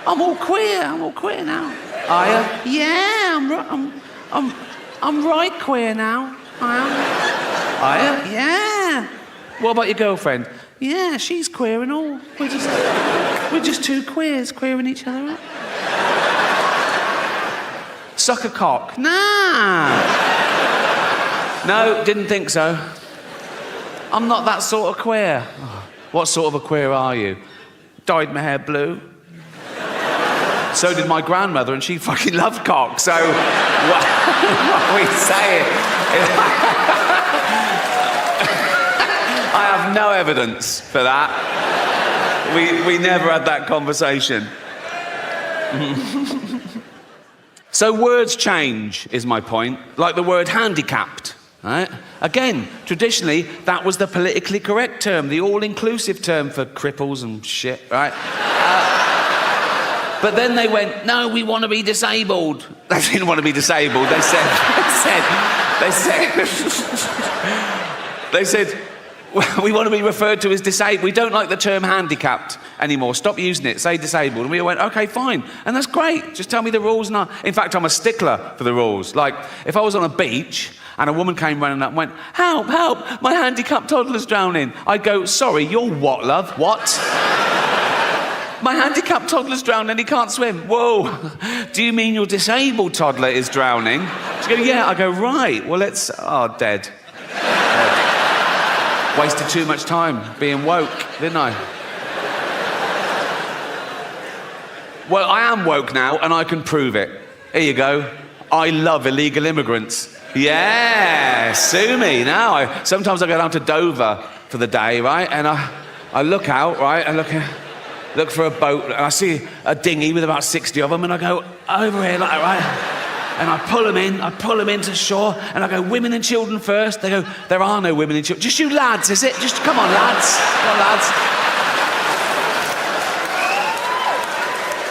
I'm all queer now. Are you? Yeah, I'm right queer now. I am. Are you? Yeah. What about your girlfriend? Yeah, she's queer and all. We're just two queers queering each other up. Suck a cock? Nah. No, didn't think so. I'm not that sort of queer. What sort of a queer are you? Dyed my hair blue. So did my grandmother, and she fucking loved cock, so what are we saying? I have no evidence for that. We never had that conversation. So words change, is my point. Like the word handicapped, right? Again, traditionally, that was the politically correct term, the all-inclusive term for cripples and shit, right? But then they went, no, we want to be disabled. They didn't want to be disabled. They said, we want to be referred to as disabled. We don't like the term handicapped anymore. Stop using it. Say disabled. And we went, okay, fine. And that's great. Just tell me the rules. And in fact, I'm a stickler for the rules. Like, if I was on a beach and a woman came running up and went, help, help, my handicapped toddler's drowning. I'd go, sorry, you're what, love? What? My handicapped toddler's drowning and he can't swim. Whoa, do you mean your disabled toddler is drowning? She goes, yeah. I go, right, well, dead. Dead. Wasted too much time being woke, didn't I? Well, I am woke now and I can prove it. Here you go. I love illegal immigrants. Yeah, sue me now. Sometimes I go down to Dover for the day, right? And I look out, right? I look for a boat, and I see a dinghy with about 60 of them, and I go over here, like, right? And I pull them into shore, and I go, women and children first. They go, there are no women and children. Just you lads, is it? Just, come on, lads. Come on, lads.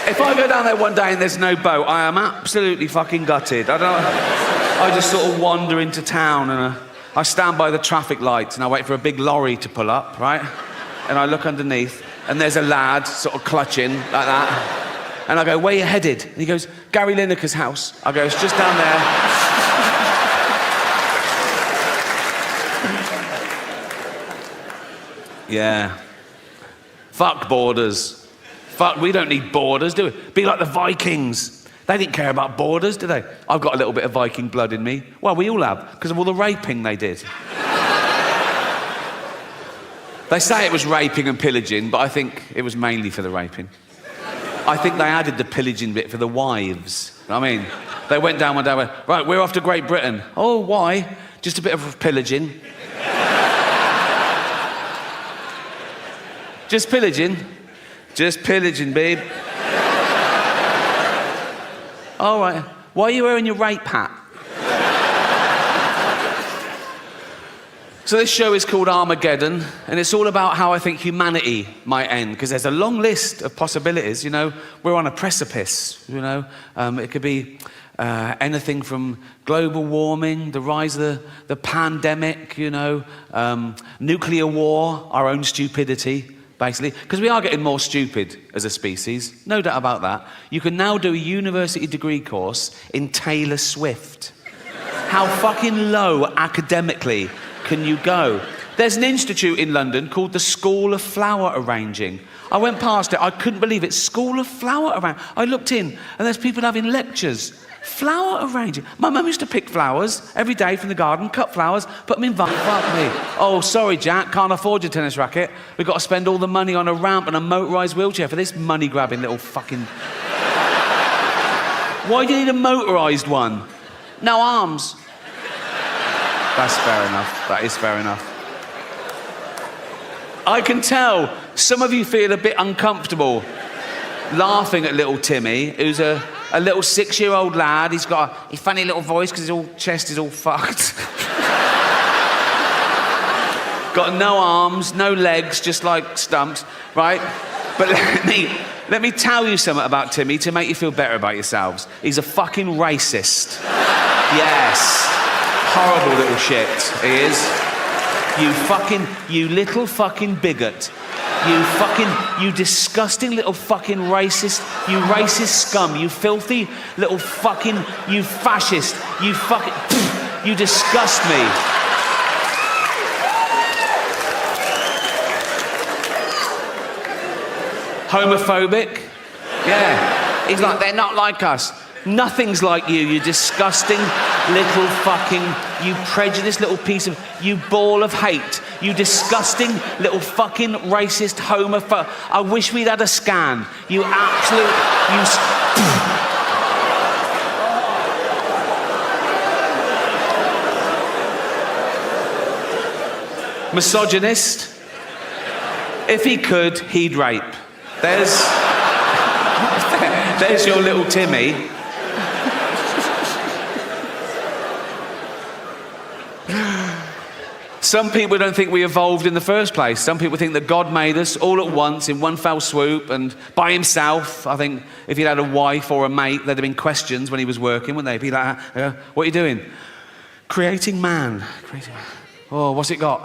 If I go down there one day and there's no boat, I am absolutely fucking gutted. I just sort of wander into town, and I stand by the traffic lights, and I wait for a big lorry to pull up, right? And I look underneath, and there's a lad sort of clutching like that. And I go, where you headed? And he goes, Gary Lineker's house. I go, it's just down there. Yeah. Fuck borders. Fuck, we don't need borders, do we? Be like the Vikings. They didn't care about borders, did they? I've got a little bit of Viking blood in me. Well, we all have, because of all the raping they did. They say it was raping and pillaging, but I think it was mainly for the raping. I think they added the pillaging bit for the wives. I mean, they went down one day and went, right, we're off to Great Britain. Oh, why? Just a bit of pillaging. Just pillaging. Just pillaging, babe. All right. Why are you wearing your rape hat? So this show is called Armageddon, and it's all about how I think humanity might end, because there's a long list of possibilities, you know. We're on a precipice, you know. It could be anything from global warming, the rise of the pandemic, you know, nuclear war, our own stupidity, basically. Because we are getting more stupid as a species, no doubt about that. You can now do a university degree course in Taylor Swift. How fucking low academically can you go? There's an institute in London called the School of Flower Arranging. I went past it, I couldn't believe it. School of Flower Arranging. I looked in, and there's people having lectures. Flower arranging. My mum used to pick flowers every day from the garden, cut flowers, put them in fuck me. Oh, sorry, Jack, can't afford your tennis racket. We've got to spend all the money on a ramp and a motorised wheelchair for this money-grabbing little fucking... Why do you need a motorised one? No arms. That's fair enough. That is fair enough. I can tell some of you feel a bit uncomfortable laughing at little Timmy, who's a little 6-year-old lad. He's got a funny little voice because his chest is all fucked. Got no arms, no legs, just like stumps, right? But let me tell you something about Timmy to make you feel better about yourselves. He's a fucking racist. Yes. Horrible little shit, he is. You little fucking bigot. You disgusting little fucking racist, you racist scum, you filthy little fucking, you fascist, you fucking, you disgust me. Homophobic? Yeah. He's like, they're not like us. Nothing's like you disgusting little fucking, you prejudiced little piece of, you ball of hate. You disgusting little fucking racist homophobe. I wish we'd had a scan. You absolute, you... Misogynist. If he could, he'd rape. There's your little Timmy. Some people don't think we evolved in the first place. Some people think that God made us all at once in one fell swoop and by himself. I think if he'd had a wife or a mate, there'd have been questions when he was working, wouldn't they? He'd be like, what are you doing? Creating man. Oh, what's it got?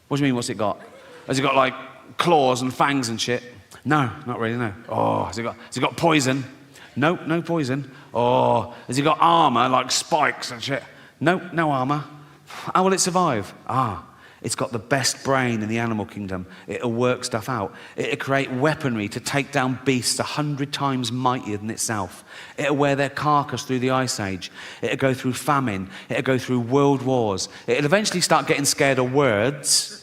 What do you mean, what's it got? Has it got like claws and fangs and shit? No, not really, no. Oh, has it got poison? Nope, no poison. Oh, has it got armour like spikes and shit? Nope, no armour. How will it survive? It's got the best brain in the animal kingdom. It'll work stuff out. It'll create weaponry to take down beasts 100 times mightier than itself. It'll wear their carcass through the Ice Age. It'll go through famine. It'll go through world wars. It'll eventually start getting scared of words.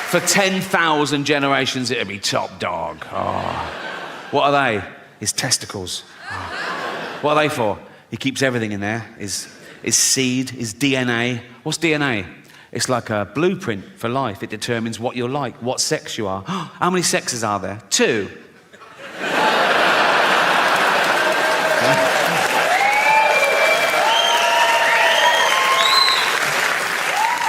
For 10,000 generations, it'll be top dog. Oh. What are they? His testicles. Oh. What are they for? He keeps everything in there. His seed, his DNA. What's DNA? It's like a blueprint for life. It determines what you're like, what sex you are. How many sexes are there? 2.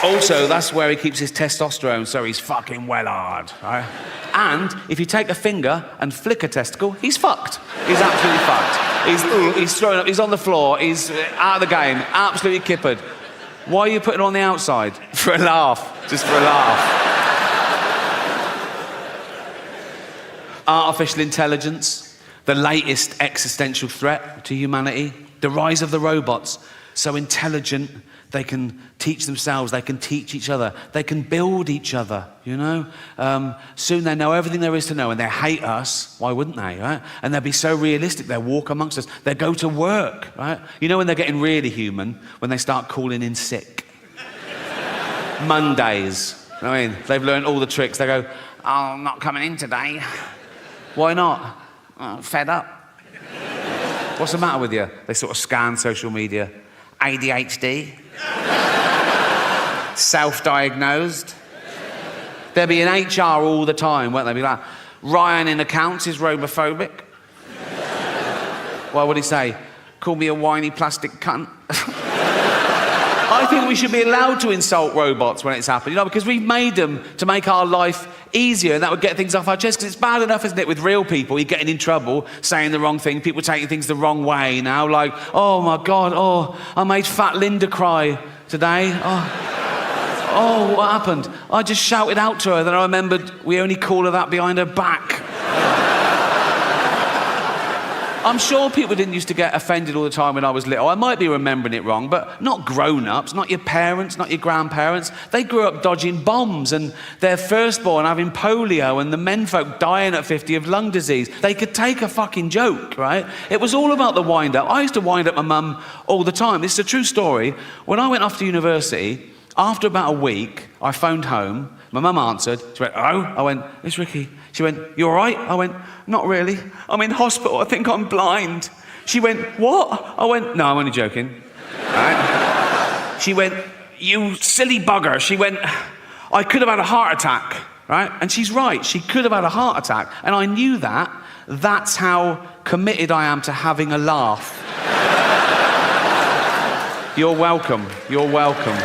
Also, that's where he keeps his testosterone, so he's fucking well hard, right? And if you take a finger and flick a testicle, he's fucked. He's absolutely fucked. He's thrown up, he's on the floor, he's out of the game, absolutely kippered. Why are you putting it on the outside? For a laugh, just for a laugh. Artificial intelligence, the latest existential threat to humanity. The rise of the robots, so intelligent, they can teach themselves, they can teach each other, they can build each other, you know? Soon they know everything there is to know and they hate us. Why wouldn't they, right? And they'll be so realistic, they'll walk amongst us, they'll go to work, right? You know when they're getting really human? When they start calling in sick. Mondays, I mean, they've learned all the tricks. They go, oh, I'm not coming in today. Why not? Oh, fed up. What's the matter with you? They sort of scan social media. ADHD. Self-diagnosed. They'll be in HR all the time, won't they? Be like, Ryan in accounts is robophobic. What would he say? Call me a whiny plastic cunt. I think we should be allowed to insult robots when it's happened, you know, because we've made them to make our life easier, and that would get things off our chest, because it's bad enough, isn't it, with real people, you're getting in trouble, saying the wrong thing, people taking things the wrong way now, like, oh my God, oh, I made fat Linda cry today, oh, what happened? I just shouted out to her, then I remembered we only call her that behind her back. I'm sure people didn't used to get offended all the time when I was little. I might be remembering it wrong, but not grown-ups, not your parents, not your grandparents. They grew up dodging bombs and their firstborn having polio and the menfolk dying at 50 of lung disease. They could take a fucking joke, right? It was all about the wind-up. I used to wind up my mum all the time. This is a true story. When I went off to university, after about a week, I phoned home. My mum answered. She went, "Hello?" I went, "It's Ricky." She went, "You all right?" I went, "Not really. I'm in hospital. I think I'm blind." She went, "What?" I went, "No, I'm only joking." Right? She went, "You silly bugger." She went, "I could have had a heart attack." Right? And she's right. She could have had a heart attack. And I knew that. That's how committed I am to having a laugh. You're welcome. You're welcome.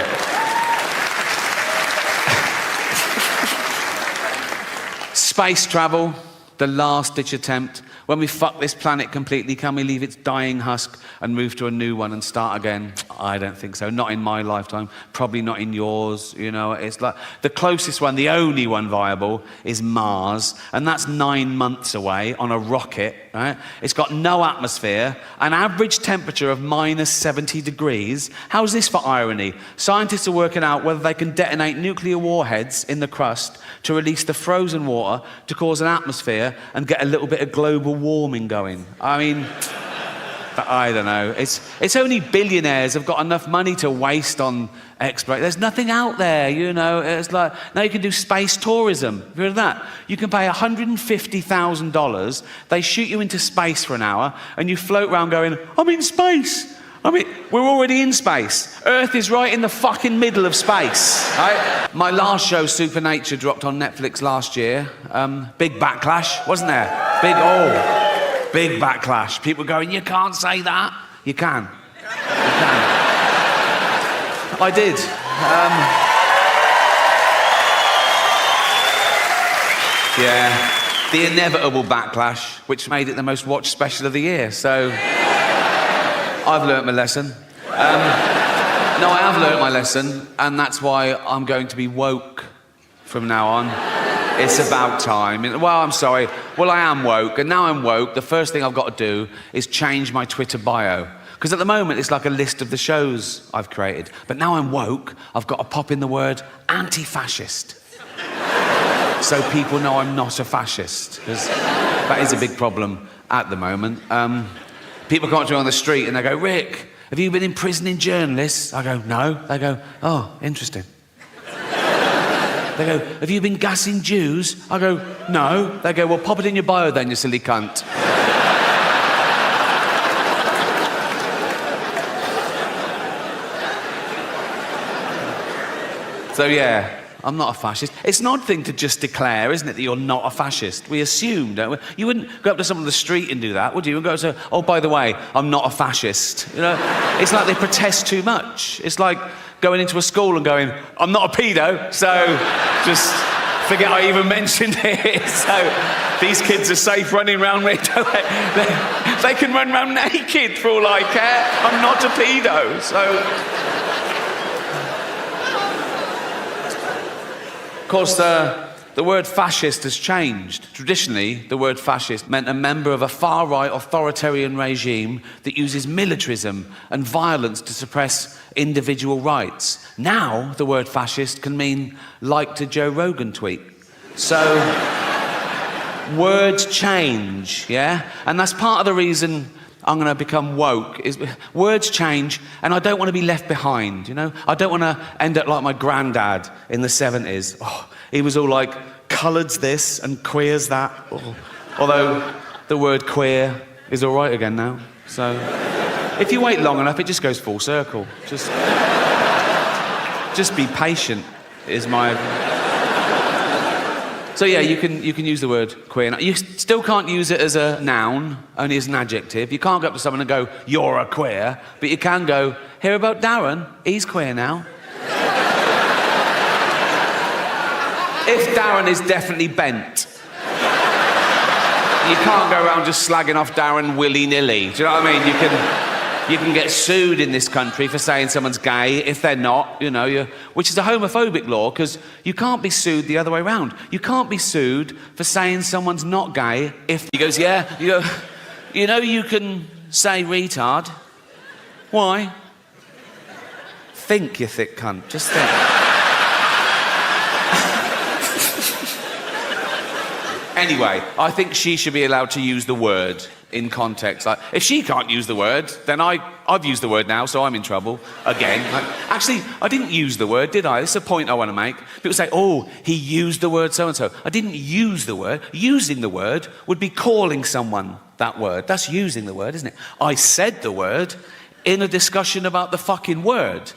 Space travel, the last-ditch attempt. When we fuck this planet completely, can we leave its dying husk and move to a new one and start again? I don't think so. Not in my lifetime. Probably not in yours. You know, it's like the closest one, the only one viable, is Mars, and that's 9 months away on a rocket. Right? It's got no atmosphere, an average temperature of minus 70 degrees. How's this for irony? Scientists are working out whether they can detonate nuclear warheads in the crust to release the frozen water to cause an atmosphere and get a little bit of global warming going. I mean, I don't know. It's only billionaires have got enough money to waste on exploration. There's nothing out there, you know. It's like, now you can do space tourism. Have you heard of that? You can pay $150,000. They shoot you into space for an hour and you float around going, I'm in space. I mean, we're already in space. Earth is right in the fucking middle of space, right? My last show, Supernature, dropped on Netflix last year. Big backlash, wasn't there? Big backlash. People going, you can't say that. You can. You can. I did. Yeah. The inevitable backlash, which made it the most watched special of the year, so... I've learnt my lesson. No, I have learnt my lesson, and that's why I'm going to be woke from now on. It's about time. Well, I'm sorry. Well, I am woke, and now I'm woke. The first thing I've got to do is change my Twitter bio. Because at the moment, it's like a list of the shows I've created. But now I'm woke, I've got to pop in the word anti-fascist. So people know I'm not a fascist, because that is a big problem at the moment. People come up to me on the street and they go, Rick, have you been imprisoning journalists? I go, no. They go, oh, interesting. They go, have you been gassing Jews? I go, no. They go, well, pop it in your bio then, you silly cunt. So, yeah. I'm not a fascist. It's an odd thing to just declare, isn't it, that you're not a fascist? We assume, don't we? You wouldn't go up to someone on the street and do that, would you? And go to, oh, by the way, I'm not a fascist. You know, it's like they protest too much. It's like going into a school and going, I'm not a pedo, so just forget I even mentioned it. So these kids are safe running around me. They can run around naked for all I care. I'm not a pedo, so... Of course, the word fascist has changed. Traditionally, the word fascist meant a member of a far-right authoritarian regime that uses militarism and violence to suppress individual rights. Now, the word fascist can mean liked a Joe Rogan tweet. So, words change, yeah? And that's part of the reason I'm going to become woke, is words change, and I don't want to be left behind, you know? I don't want to end up like my granddad in the 70s. Oh, he was all like, coloured's this and queer's that. Oh. Although the word queer is all right again now. So if you wait long enough, it just goes full circle. Just be patient is my... So yeah, you can use the word queer. You still can't use it as a noun, only as an adjective. You can't go up to someone and go, you're a queer, but you can go, hear about Darren? He's queer now. If Darren is definitely bent. You can't go around just slagging off Darren willy-nilly. Do you know what I mean? You can get sued in this country for saying someone's gay if they're not, you know, which is a homophobic law, because you can't be sued the other way around. You can't be sued for saying someone's not gay if... He goes, yeah, you know you can say retard. Why? Think, you thick cunt. Just think. Anyway, I think she should be allowed to use the word in context. Like, if she can't use the word, then I've used the word now, so I'm in trouble again. Like, actually, I didn't use the word, did I? This is a point I want to make. People say, oh, he used the word so-and-so. I didn't use the word. Using the word would be calling someone that word. That's using the word, isn't it? I said the word in a discussion about the fucking word.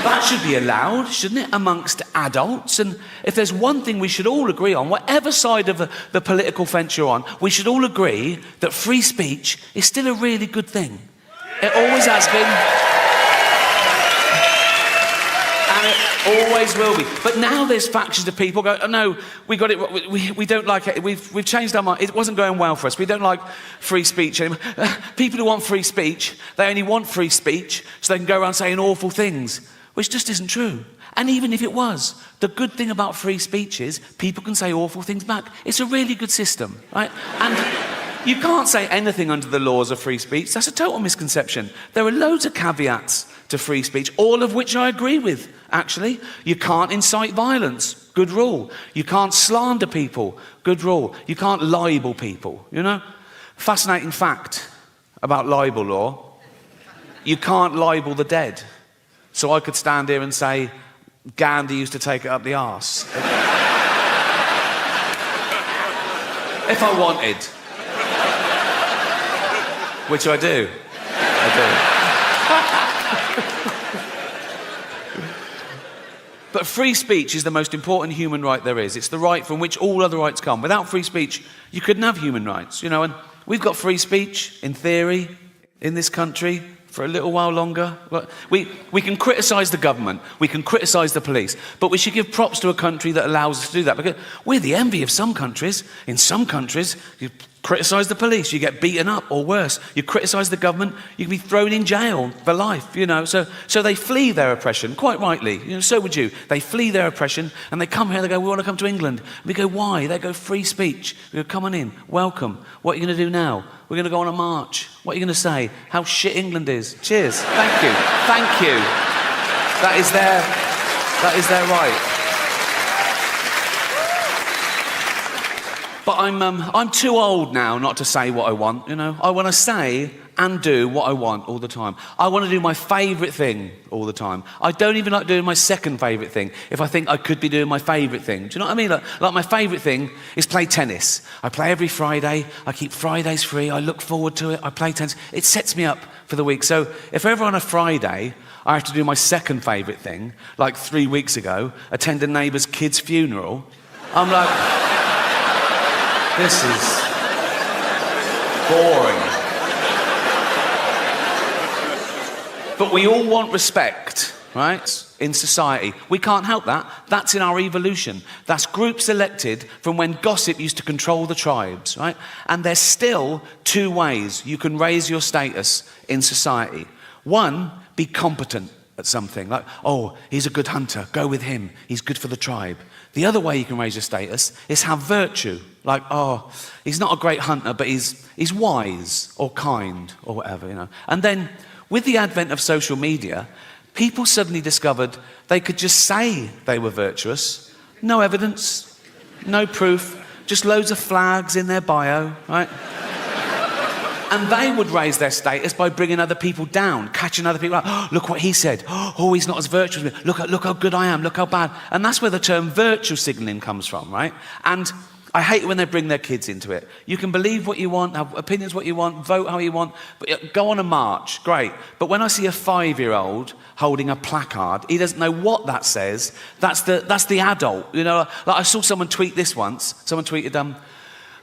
That should be allowed, shouldn't it, amongst adults? And if there's one thing we should all agree on, whatever side of the political fence you're on, we should all agree that free speech is still a really good thing. It always has been. And Always will be. But now there's factions of people go, oh, no, we got it. We don't like it. We've changed our mind. It wasn't going well for us. We don't like free speech anymore. People who want free speech, they only want free speech so they can go around saying awful things, which just isn't true. And even if it was, the good thing about free speech is people can say awful things back. It's a really good system, right? And you can't say anything under the laws of free speech. That's a total misconception. There are loads of caveats to free speech, all of which I agree with, actually. You can't incite violence. Good rule. You can't slander people. Good rule. You can't libel people, you know? Fascinating fact about libel law. You can't libel the dead. So I could stand here and say, Gandhi used to take it up the arse. If I wanted. Which I do. But free speech is the most important human right there is. It's the right from which all other rights come. Without free speech, you couldn't have human rights, you know, and we've got free speech, in theory, in this country, for a little while longer. We can criticise the government, we can criticise the police, but we should give props to a country that allows us to do that, because we're the envy of some countries. In some countries, you criticise the police, you get beaten up, or worse. You criticise the government, you can be thrown in jail for life, you know. So they flee their oppression, quite rightly. You know, so would you. They flee their oppression, and they come here, they go, we want to come to England. We go, why? They go, free speech. We go, come on in, welcome. What are you going to do now? We're going to go on a march. What are you going to say? How shit England is. Cheers. Thank you. Thank you. That is their right. But I'm too old now not to say what I want, you know. I want to say and do what I want all the time. I want to do my favourite thing all the time. I don't even like doing my second favourite thing if I think I could be doing my favourite thing. Do you know what I mean? Like my favourite thing is play tennis. I play every Friday. I keep Fridays free. I look forward to it. I play tennis. It sets me up for the week. So if ever on a Friday I have to do my second favourite thing, like 3 weeks ago, attend a neighbour's kid's funeral, I'm like... This is boring. But we all want respect, right? In society. We can't help that. That's in our evolution. That's groups elected from when gossip used to control the tribes, right? And there's still two ways you can raise your status in society. One, be competent at something. Like, oh, he's a good hunter. Go with him. He's good for the tribe. The other way you can raise your status is have virtue. Like, oh, he's not a great hunter, but he's wise or kind or whatever, you know. And then, with the advent of social media, people suddenly discovered they could just say they were virtuous. No evidence, no proof, just loads of flags in their bio, right? And they would raise their status by bringing other people down, catching other people out. Oh, look what he said. Oh, he's not as virtuous. Look how good I am. Look how bad. And that's where the term virtue signalling comes from, right? And I hate it when they bring their kids into it. You can believe what you want, have opinions what you want, vote how you want, but go on a march, great. But when I see a 5-year-old holding a placard, he doesn't know what that says. That's the adult, you know. Like I saw someone tweet this once. Someone tweeted,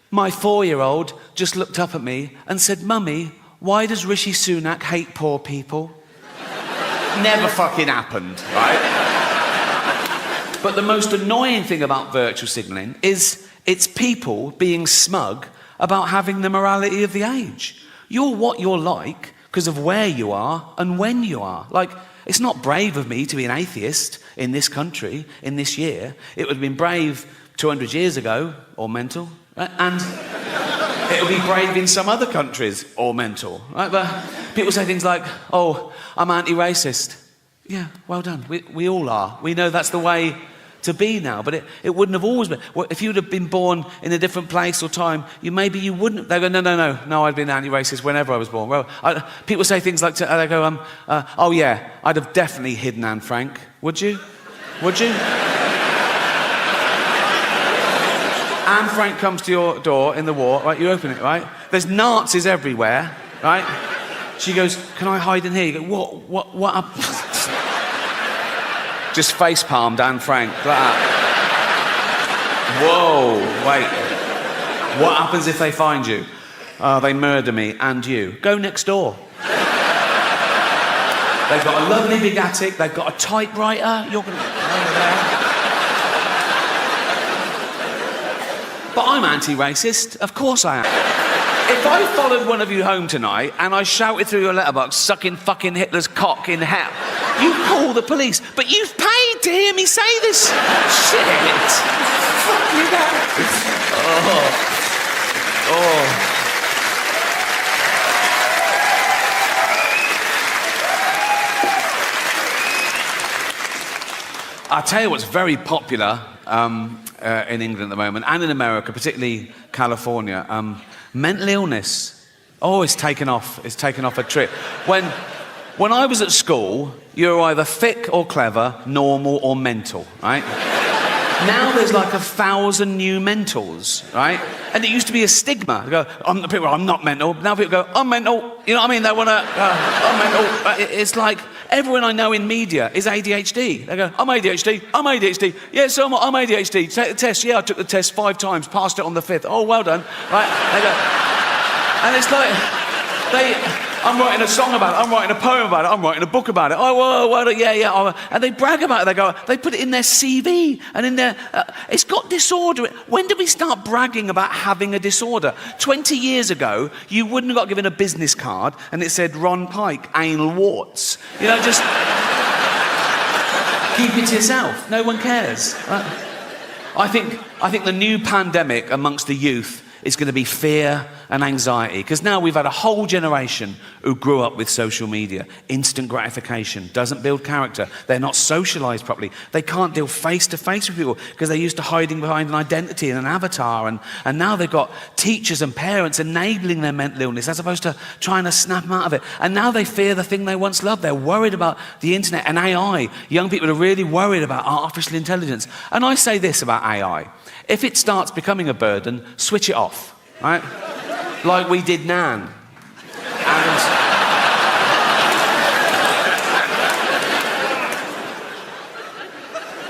my 4-year-old just looked up at me and said, Mummy, why does Rishi Sunak hate poor people? Never fucking happened, right? But the most annoying thing about virtue signalling is it's people being smug about having the morality of the age. You're what you're like because of where you are and when you are. Like, it's not brave of me to be an atheist in this country, in this year. It would have been brave 200 years ago, or mental. And it'll be brave in some other countries, or mental, right? But people say things like, oh, I'm anti-racist. Yeah, well done. We all are. We know that's the way to be now, but it wouldn't have always been. Well, if you'd have been born in a different place or time, maybe you wouldn't. They go, no, I'd been anti-racist whenever I was born. Well, people say things like, they go, oh yeah, I'd have definitely hidden Anne Frank. Would you? Would you? Anne Frank comes to your door in the war, right? You open it, right? There's Nazis everywhere, right? She goes, can I hide in here? You go, what up? Just face-palmed Anne Frank, like that. Whoa, wait. What happens if they find you? They murder me and you. Go next door. They've got a lovely big attic. They've got a typewriter. You're going to... But I'm anti-racist. Of course I am. If I followed one of you home tonight and I shouted through your letterbox, sucking fucking Hitler's cock in hell, you call the police. But you've paid to hear me say this shit. Fuck you guys. Oh. I'll tell you what's very popular in England at the moment, and in America, particularly California. Mental illness. Oh, it's taken off. It's taken off a trip. When I was at school, you were either thick or clever, normal or mental, right? Now there's like 1,000 new mentals, right? And it used to be a stigma. They go, I'm not mental. Now people go, I'm mental. You know what I mean? They want to, I'm mental. It's like everyone I know in media is ADHD. They go, I'm ADHD. I'm ADHD. Yeah, so I'm ADHD. Take the test. Yeah, I took the test 5 times. Passed it on the 5th. Oh, well done. Right? They go, and it's like, I'm writing a song about it, I'm writing a poem about it, I'm writing a book about it. Oh, well, yeah. And they brag about it. They put it in their CV and in their... it's got disorder. When did we start bragging about having a disorder? 20 years ago, you wouldn't have got given a business card and it said Ron Pike, anal warts. You know, just... keep it to yourself. No one cares. I think the new pandemic amongst the youth is going to be fear and anxiety, because now we've had a whole generation who grew up with social media. Instant gratification doesn't build character. They're not socialised properly. They can't deal face to face with people because they're used to hiding behind an identity and an avatar, and now they've got teachers and parents enabling their mental illness as opposed to trying to snap them out of it. And now they fear the thing they once loved. They're worried about the internet and AI. Young people are really worried about artificial intelligence. And I say this about AI: if it starts becoming a burden, switch it off, right? Like we did Nan.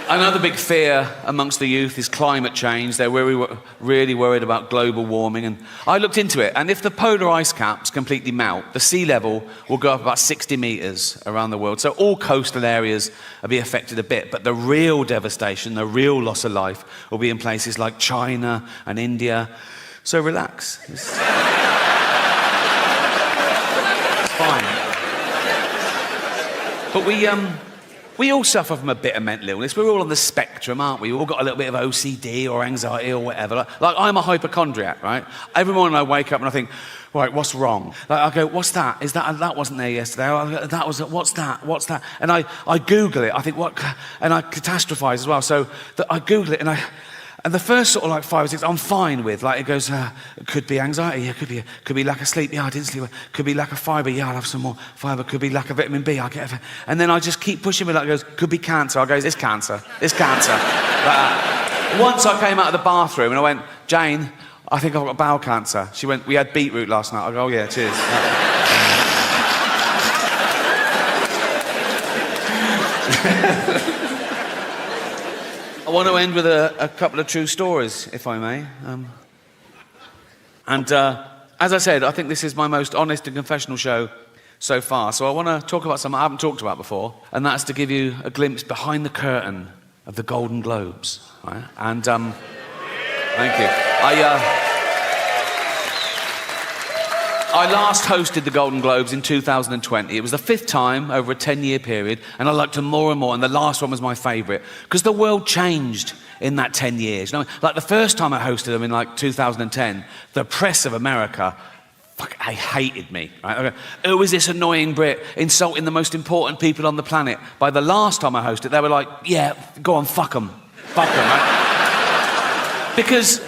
And another big fear amongst the youth is climate change. They're really worried about global warming. And I looked into it, and if the polar ice caps completely melt, the sea level will go up about 60 metres around the world. So all coastal areas will be affected a bit, but the real devastation, the real loss of life will be in places like China and India. So relax. It's fine. But we all suffer from a bit of mental illness. We're all on the spectrum, aren't we? We've all got a little bit of OCD or anxiety or whatever. Like I'm a hypochondriac, right? Every morning I wake up and I think, right, what's wrong? Like I go, what's that? Is that wasn't there yesterday? That was, what's that? And I Google it. I think, what? And I catastrophize as well. So I Google it and the first sort of like 5 or 6, I'm fine with. Like it goes, it could be anxiety, yeah, could be lack of sleep, yeah, I didn't sleep. Could be lack of fibre, yeah, I'll have some more fibre. Could be lack of vitamin B, I'll get it. And then I just keep pushing me. Like it goes, could be cancer. I go, it's cancer. Once I came out of the bathroom and I went, Jane, I think I've got bowel cancer. She went, we had beetroot last night. I go, oh yeah, cheers. I want to end with a couple of true stories, if I may. As I said, I think this is my most honest and confessional show so far. So I want to talk about something I haven't talked about before, and that's to give you a glimpse behind the curtain of the Golden Globes. Right? And thank you. I last hosted the Golden Globes in 2020. It was the 5th time over a 10-year period, and I liked them more and more, and the last one was my favourite, because the world changed in that 10 years. You know, like the first time I hosted them in like 2010, the press of America, they hated me. Right? Who is this annoying Brit insulting the most important people on the planet? By the last time I hosted, they were like, yeah, go on, fuck them. Fuck them, right? Because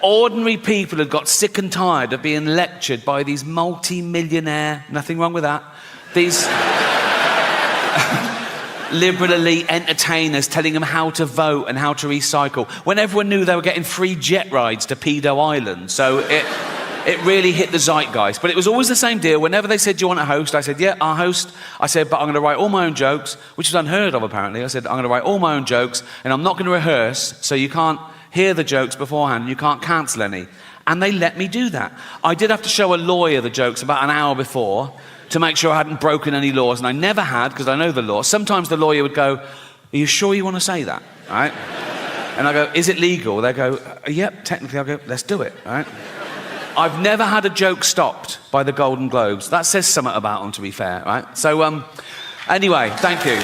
ordinary people had got sick and tired of being lectured by these multi-millionaire, nothing wrong with that, these liberal elite entertainers telling them how to vote and how to recycle, when everyone knew they were getting free jet rides to Pedo Island. So it really hit the zeitgeist. But it was always the same deal. Whenever they said, do you want to host? I said, yeah, I'll host. I said, but I'm going to write all my own jokes, which is unheard of apparently. I said, I'm going to write all my own jokes, and I'm not going to rehearse, so you can't hear the jokes beforehand, and you can't cancel any. And they let me do that. I did have to show a lawyer the jokes about an hour before, to make sure I hadn't broken any laws, and I never had, because I know the law. Sometimes the lawyer would go, "Are you sure you want to say that?" Right? And I go, "Is it legal?" They go, "Yep, technically." I go, "Let's do it." Right? I've never had a joke stopped by the Golden Globes. That says something about them, to be fair, right? So, anyway, thank you.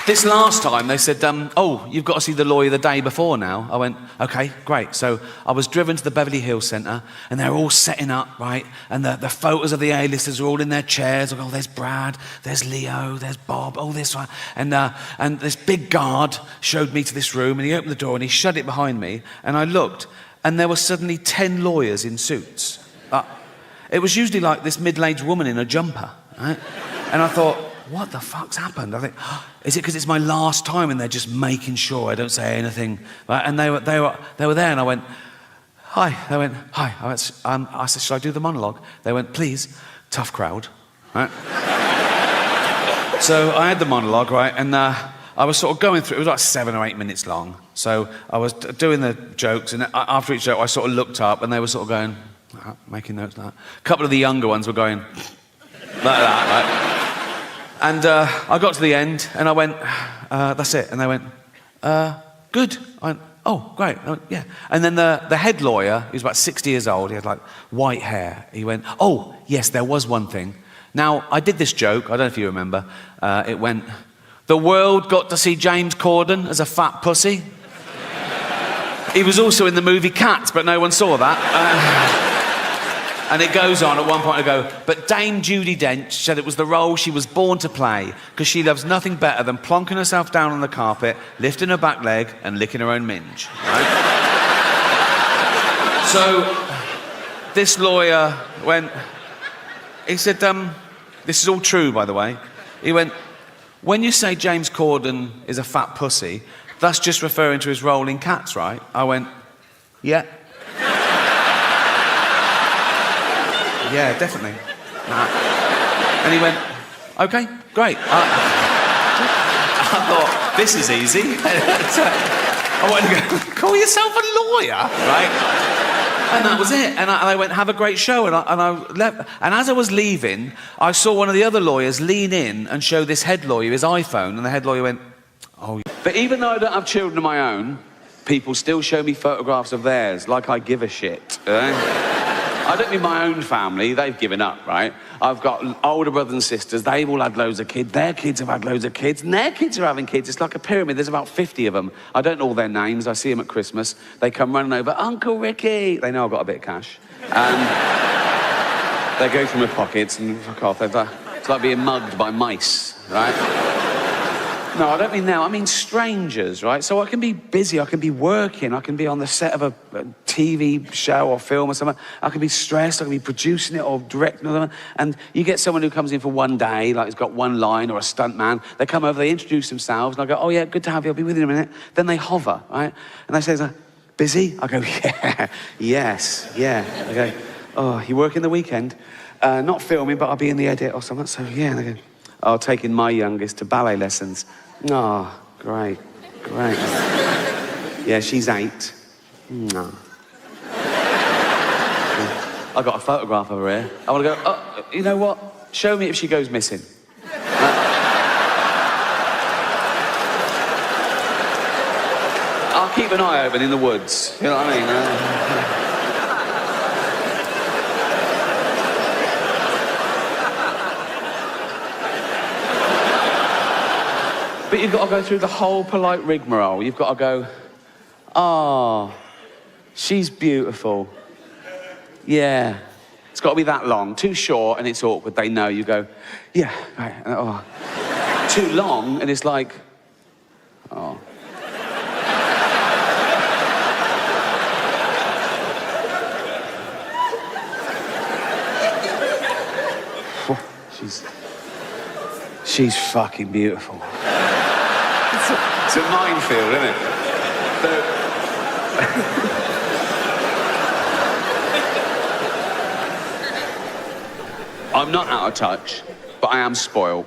This last time, they said, "Oh, you've got to see the lawyer the day before now." I went, "Okay, great." So I was driven to the Beverly Hills Centre, and they're all setting up, right? And the photos of the A-listers are all in their chairs. I go, "Oh, there's Brad, there's Leo, there's Bob, oh, this one." And this big guard showed me to this room, and he opened the door, and he shut it behind me, and I looked, and there were suddenly 10 lawyers in suits. It was usually like this middle-aged woman in a jumper, right? And I thought, what the fuck's happened? I think, is it because it's my last time and they're just making sure I don't say anything? Right? And they were there, and I went, "Hi." They went, "Hi." I said, "Should I do the monologue?" They went, "Please." Tough crowd, right? So I had the monologue, right, and I was sort of going through. It was like 7 or 8 minutes long. So I was doing the jokes, and after each joke, I sort of looked up, and they were sort of going, making notes like that. A couple of the younger ones were going like that, right? And I got to the end, and I went, "That's it." And they went, "Good." I went, "Oh, great." I went, "Yeah." And then the head lawyer, he was about 60 years old, he had like white hair. He went, "Oh, yes, there was one thing." Now, I did this joke, I don't know if you remember. It went, "The world got to see James Corden as a fat pussy." He was also in the movie Cats, but no one saw that. And it goes on, at one point I go, "But Dame Judi Dench said it was the role she was born to play, because she loves nothing better than plonking herself down on the carpet, lifting her back leg, and licking her own minge." Right? So, this lawyer went, he said, this is all true, by the way. He went, "When you say James Corden is a fat pussy, that's just referring to his role in Cats, right?" I went, "Yeah." "Yeah, definitely." And he went, "Okay, great." I thought, this is easy. I wanted to go, "Call yourself a lawyer," right? And that was it. And I went, "Have a great show." And I left. And as I was leaving, I saw one of the other lawyers lean in and show this head lawyer his iPhone. And the head lawyer went, "Oh." But even though I don't have children of my own, people still show me photographs of theirs, like I give a shit. I don't mean my own family, they've given up, right? I've got older brothers and sisters, they've all had loads of kids, their kids have had loads of kids, and their kids are having kids. It's like a pyramid, there's about 50 of them. I don't know all their names, I see them at Christmas. They come running over, "Uncle Ricky." They know I've got a bit of cash. And they go through my pockets and fuck off. It's like being mugged by mice, right? No, I don't mean now, I mean strangers, right? So I can be busy, I can be working, I can be on the set of a TV show or film or something. I can be stressed, I can be producing it or directing it. And you get someone who comes in for one day, like he's got one line, or a stunt man. They come over, they introduce themselves, and I go, "Oh yeah, good to have you, I'll be with you in a minute." Then they hover, right? And they say, "Busy?" I go, "Yeah, yes, yeah." I go, "Oh, you working the weekend?" "Not filming, but I'll be in the edit or something." So yeah, and they go, "Oh, taking my youngest to ballet lessons." "Oh, great, great." "Yeah, she's 8. No. I got a photograph of her here. I want to go, "Oh, you know what? Show me if she goes missing." I'll keep an eye open in the woods. You know what I mean? But you've got to go through the whole polite rigmarole. You've got to go, "Oh, she's beautiful. Yeah." It's got to be that long. Too short and it's awkward. They know. You go, "Yeah, right." Oh. Too long and it's like, oh. She's fucking beautiful. It's a minefield, isn't it? I'm not out of touch, but I am spoiled.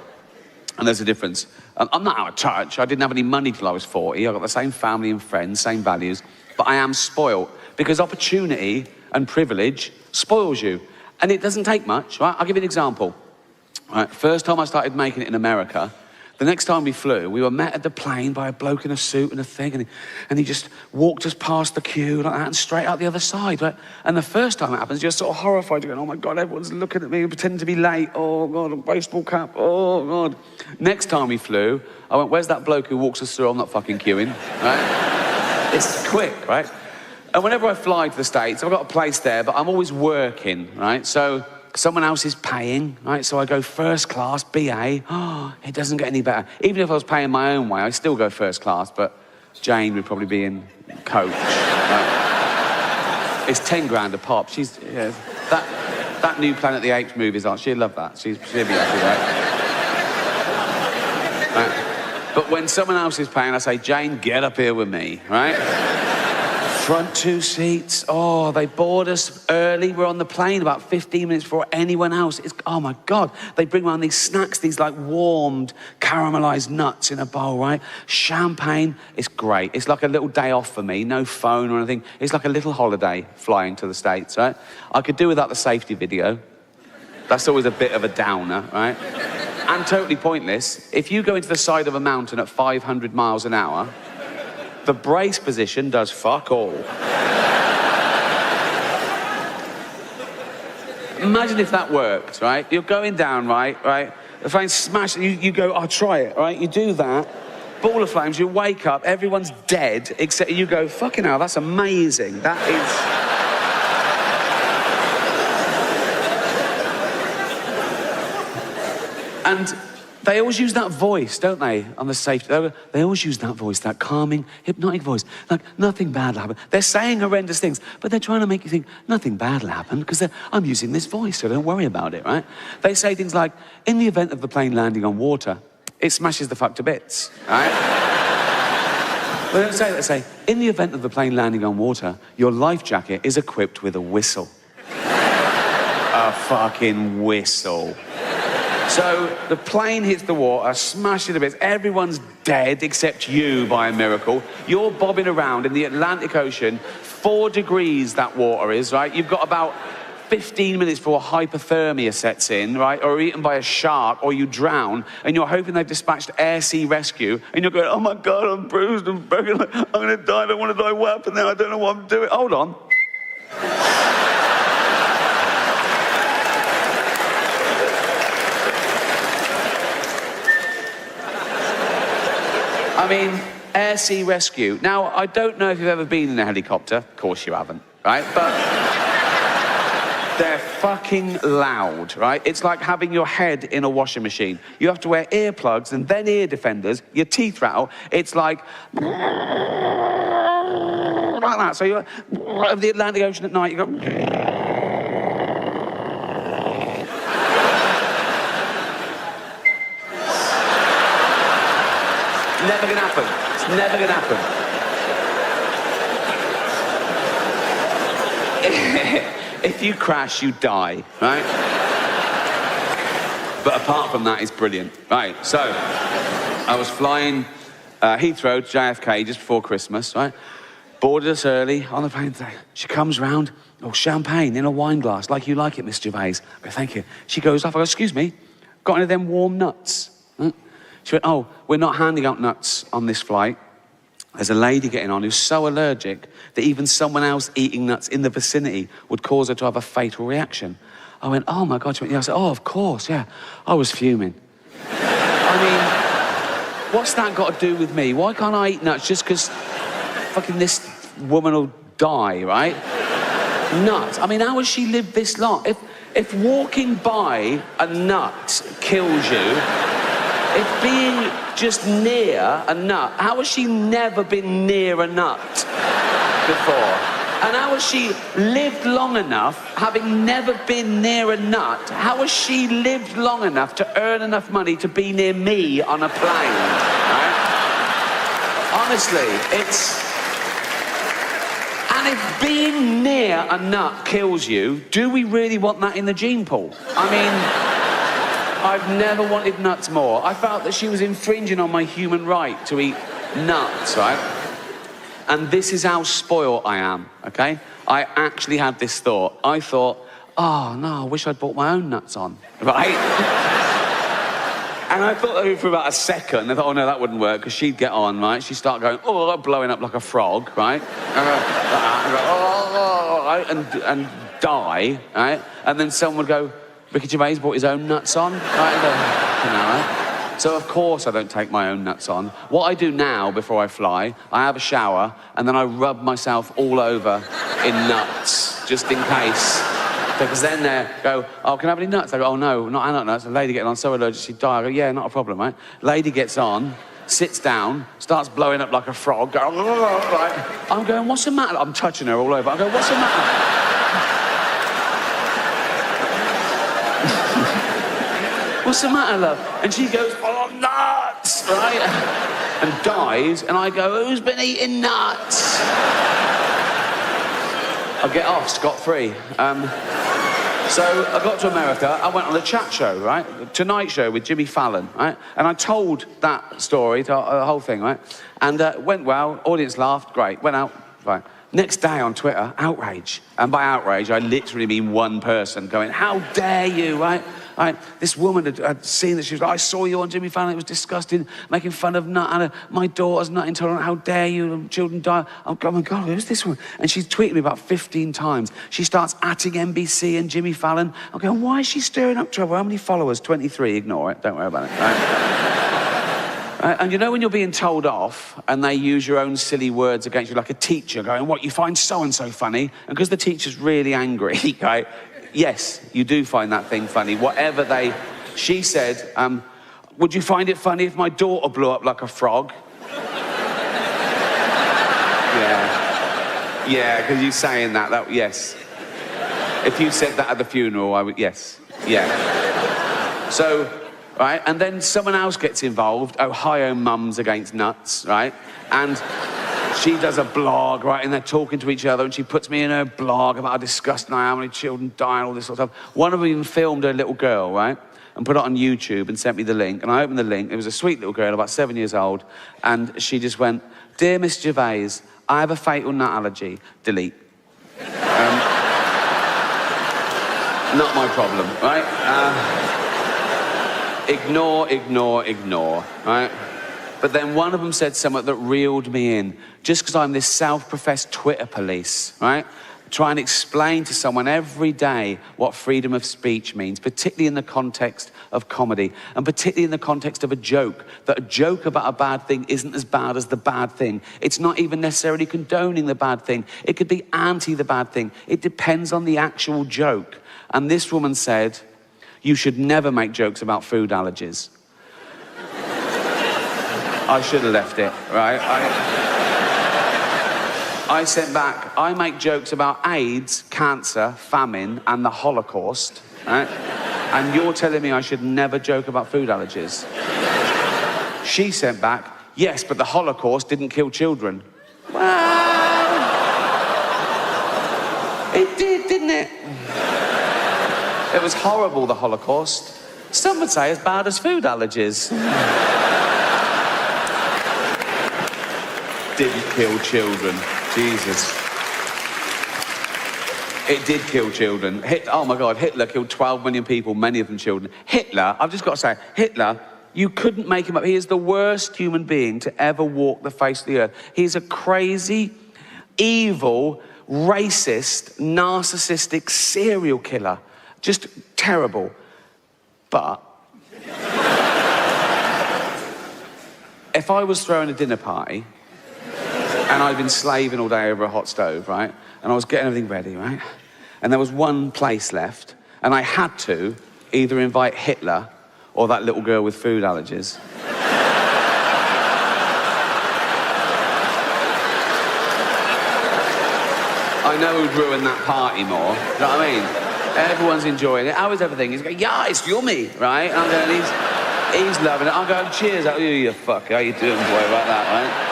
And there's a difference. I'm not out of touch. I didn't have any money till I was 40. I've got the same family and friends, same values, but I am spoiled because opportunity and privilege spoils you. And it doesn't take much, right? I'll give you an example. Right, first time I started making it in America, the next time we flew, we were met at the plane by a bloke in a suit and a thing, and he just walked us past the queue like that and straight out the other side, right? And the first time it happens, you're sort of horrified. You're going, oh my God, everyone's looking at me and pretending to be late. Oh God, a baseball cap. Oh God. Next time we flew, I went, where's that bloke who walks us through? I'm not fucking queuing, right? It's quick, right? And whenever I fly to the States, I've got a place there, but I'm always working, right? So someone else is paying, right? So I go first class, BA. Oh, it doesn't get any better. Even if I was paying my own way, I still go first class, but Jane would probably be in coach. Right? It's 10 grand a pop. She's, yeah, that new Planet of the Apes movies on, she'd love that. She'd be happy, right? But when someone else is paying, I say, Jane, get up here with me, right? Front 2 seats. Oh, they board us early. We're on the plane about 15 minutes before anyone else. Oh my God. They bring around these snacks, these like warmed, caramelized nuts in a bowl, right? Champagne. It's great. It's like a little day off for me. No phone or anything. It's like a little holiday flying to the States, right? I could do without the safety video. That's always a bit of a downer, right? And totally pointless. If you go into the side of a mountain at 500 miles an hour, the brace position does fuck all. Imagine if that worked, right? You're going down, right? The flame smash, you go, I'll try it, right? You do that, ball of flames, you wake up, everyone's dead, except you go, fucking hell, that's amazing. That is... And they always use that voice, don't they, on the safety? They always use that voice, that calming, hypnotic voice. Like, nothing bad will happen. They're saying horrendous things, but they're trying to make you think nothing bad will happen because I'm using this voice, so don't worry about it, right? They say things like, in the event of the plane landing on water, it smashes the fuck to bits, right? They don't say that. They say, in the event of the plane landing on water, your life jacket is equipped with a whistle. A fucking whistle. So the plane hits the water, smashes to bits. Everyone's dead except you by a miracle. You're bobbing around in the Atlantic Ocean, 4 degrees that water is, right? You've got about 15 minutes before hypothermia sets in, right? Or eaten by a shark, or you drown, and you're hoping they've dispatched air sea rescue, and you're going, oh my God, I'm bruised and broken. I'm going to die. I don't want to die. What happened now? I don't know what I'm doing. Hold on. I mean, air sea rescue. Now, I don't know if you've ever been in a helicopter. Of course you haven't, right? But they're fucking loud, right? It's like having your head in a washing machine. You have to wear earplugs and then ear defenders. Your teeth rattle. It's like that. So you're over the Atlantic Ocean at night, you go... Never gonna happen. It's never gonna happen. If you crash, you die, right? But apart from that, it's brilliant. Right, so I was flying Heathrow to JFK just before Christmas, right? Boarded us early on the plane today. She comes round, oh, champagne in a wine glass, like you like it, Miss Gervais. I go, thank you. She goes off, I go, excuse me, got any of them warm nuts? She went, oh, we're not handing out nuts on this flight. There's a lady getting on who's so allergic that even someone else eating nuts in the vicinity would cause her to have a fatal reaction. I went, oh my God. She went, yeah. I said, oh, of course, yeah. I was fuming. I mean, what's that got to do with me? Why can't I eat nuts just because fucking this woman will die, right? Nuts. I mean, how has she lived this long? If walking by a nut kills you, if being just near a nut, how has she never been near a nut before? And how has she lived long enough, having never been near a nut, how has she lived long enough to earn enough money to be near me on a plane, right? Honestly, it's... And if being near a nut kills you, do we really want that in the gene pool? I mean... I've never wanted nuts more. I felt that she was infringing on my human right to eat nuts, right? And this is how spoiled I am, okay? I actually had this thought. I thought, oh, no, I wish I'd brought my own nuts on, right? And I thought for about a second, I thought, oh, no, that wouldn't work, because she'd get on, right? She'd start going, oh, blowing up like a frog, right? And die, right? And then someone would go, Ricky Gervais brought his own nuts on, right? Right? So, of course, I don't take my own nuts on. What I do now, before I fly, I have a shower, and then I rub myself all over in nuts, just in case. Because then they go, oh, can I have any nuts? I go, oh, no, not nuts. A lady getting on, so allergic, she'd die. I go, yeah, not a problem, right? Lady gets on, sits down, starts blowing up like a frog. Go, right? I'm going, what's the matter? I'm touching her all over. I go, what's the matter? What's the matter, love? And she goes, oh, nuts, right? And dies, and I go, who's been eating nuts? I get off scot-free. So I got to America, I went on a chat show, right? The Tonight Show with Jimmy Fallon, right? And I told that story, the whole thing, right? And went well, audience laughed, great, went out, fine. Next day on Twitter, outrage. And by outrage, I literally mean one person going, how dare you, right? This woman had seen that she was like, I saw you on Jimmy Fallon, it was disgusting, making fun of nut, and my daughter's nut intolerant, how dare you, children die. I'm going, oh my God, who's this woman? And she's tweeted me about 15 times. She starts atting NBC and Jimmy Fallon. I'm going, why is she stirring up trouble? How many followers? 23, ignore it, don't worry about it. Right? And you know when you're being told off and they use your own silly words against you, like a teacher going, what, you find so-and-so funny? And because the teacher's really angry, right? Yes, you do find that thing funny. Whatever she said, would you find it funny if my daughter blew up like a frog? Yeah, because you saying that, yes. If you said that at the funeral, I would, yes, yeah. So, right, and then someone else gets involved, Ohio Mums Against Nuts, right? And she does a blog, right, and they're talking to each other, and she puts me in her blog about how disgusting I am, how many children die, and all this sort of stuff. One of them even filmed her little girl, right, and put it on YouTube and sent me the link, and I opened the link. It was a sweet little girl, about 7 years old, and she just went, Dear Miss Gervais, I have a fatal nut allergy. Delete. Not my problem, right? Ignore, right? But then one of them said something that reeled me in. Just because I'm this self-professed Twitter police, right? Try and explain to someone every day what freedom of speech means, particularly in the context of comedy, and particularly in the context of a joke, that a joke about a bad thing isn't as bad as the bad thing. It's not even necessarily condoning the bad thing. It could be anti the bad thing. It depends on the actual joke. And this woman said, you should never make jokes about food allergies. I should have left it, right? I sent back, I make jokes about AIDS, cancer, famine, and the Holocaust, right? And you're telling me I should never joke about food allergies. She sent back, yes, but the Holocaust didn't kill children. Well, it did, didn't it? It was horrible, the Holocaust. Some would say as bad as food allergies. Didn't kill children. Jesus. It did kill children. Oh my God, Hitler killed 12 million people, many of them children. Hitler, I've just got to say, Hitler, you couldn't make him up. He is the worst human being to ever walk the face of the earth. He's a crazy, evil, racist, narcissistic serial killer. Just terrible. But if I was throwing a dinner party and I'd been slaving all day over a hot stove, right? And I was getting everything ready, right? And there was one place left, and I had to either invite Hitler or that little girl with food allergies. I know who'd ruin that party more. Do you know what I mean? Everyone's enjoying it. How is everything? He's going, yeah, it's yummy, right? And I'm going, he's loving it. I'm going, cheers. Oh, you fuck. How you doing, boy, about that, right?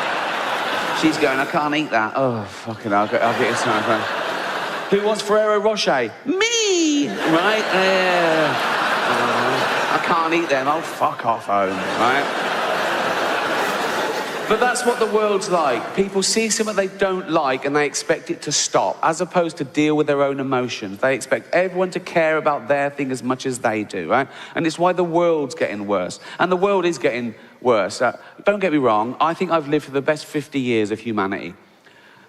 She's going, I can't eat that. Oh, fucking hell, I'll get you some. Who wants Ferrero Rocher? Me! Right? I can't eat them. Oh, fuck off home, right? But that's what the world's like. People see something they don't like and they expect it to stop, as opposed to deal with their own emotions. They expect everyone to care about their thing as much as they do, right? And it's why the world's getting worse. And the world is getting worse. Don't get me wrong, I think I've lived for the best 50 years of humanity.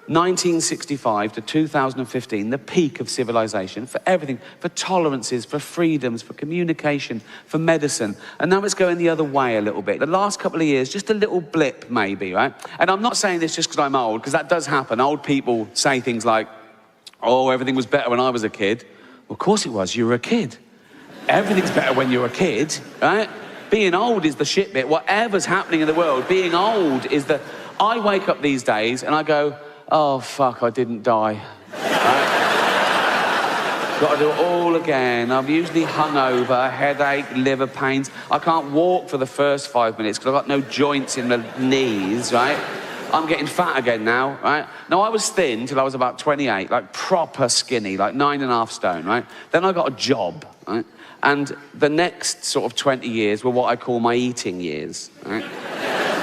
1965 to 2015, the peak of civilization, for everything, for tolerances, for freedoms, for communication, for medicine. And now it's going the other way a little bit. The last couple of years, just a little blip maybe, right? And I'm not saying this just because I'm old, because that does happen. Old people say things like, oh, everything was better when I was a kid. Well, of course it was, you were a kid. Everything's better when you're a kid, right? Being old is the shit bit. Whatever's happening in the world, being old is the... I wake up these days and I go, oh, fuck, I didn't die. Right? Got to do it all again. I'm usually hungover, headache, liver pains. I can't walk for the first 5 minutes because I've got no joints in the knees, right? I'm getting fat again now, right? Now, I was thin till I was about 28, like proper skinny, like 9.5 stone, right? Then I got a job, right? And the next sort of 20 years were what I call my eating years, right?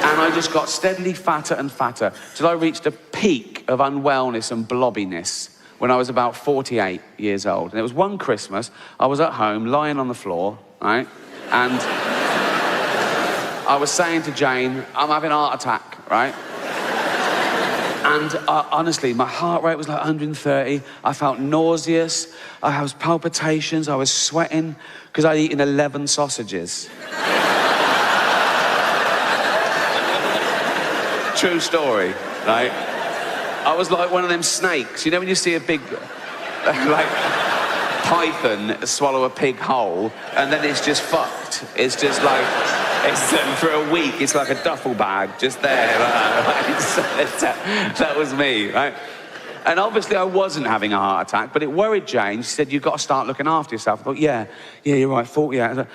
And I just got steadily fatter and fatter till I reached a peak of unwellness and blobbiness when I was about 48 years old. And it was one Christmas, I was at home, lying on the floor, right? And I was saying to Jane, I'm having a heart attack, right? And honestly, my heart rate was like 130. I felt nauseous. I was palpitations. I was sweating because I'd eaten 11 sausages. True story, right? I was like one of them snakes. You know when you see a big, like, python swallow a pig whole, and then it's just fucked. It's just like, it's for a week, it's like a duffel bag, just there. That was me, right? And obviously I wasn't having a heart attack, but it worried Jane. She said, you've got to start looking after yourself. I thought, yeah, you're right, 48.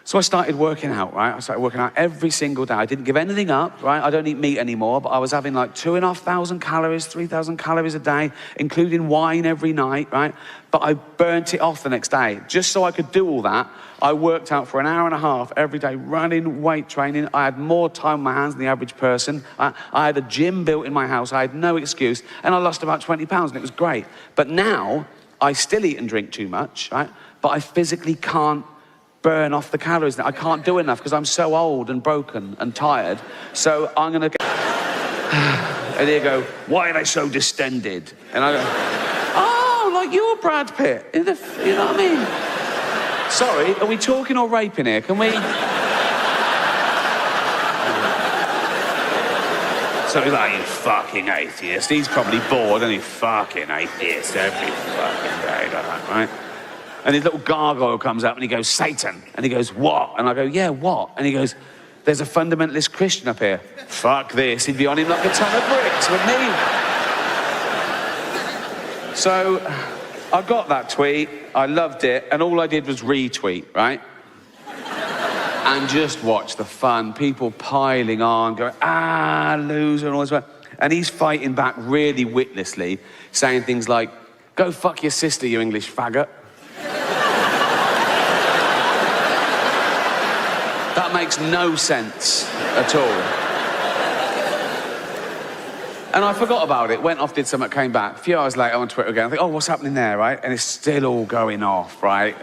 So I started working out, right? I started working out every single day. I didn't give anything up, right? I don't eat meat anymore, but I was having like 2,500 calories, 3,000 calories a day, including wine every night, right? But I burnt it off the next day. Just so I could do all that, I worked out for an hour and a half every day, running, weight training. I had more time on my hands than the average person. I had a gym built in my house. I had no excuse. And I lost about 20 pounds, and it was great. But now, I still eat and drink too much, right? But I physically can't burn off the calories. I can't do enough because I'm so old and broken and tired. So I'm going to go... And they go, why are they so distended? And I go, oh, like you're Brad Pitt. You know what I mean? Sorry, are we talking or raping here? Can we... So he's like, you fucking atheist. He's probably bored and he's fucking atheist every fucking day, like that, right? And his little gargoyle comes up and he goes, Satan. And he goes, what? And I go, yeah, what? And he goes, there's a fundamentalist Christian up here. Fuck this. He'd be on him like a ton of bricks, wouldn't he? So I got that tweet. I loved it. And all I did was retweet, right? And just watch the fun. People piling on, going, loser, and all this. And he's fighting back really witlessly, saying things like, go fuck your sister, you English faggot. That makes no sense at all. And I forgot about it, went off, did something, came back. A few hours later on Twitter again, I think, oh, what's happening there, right? And it's still all going off, right?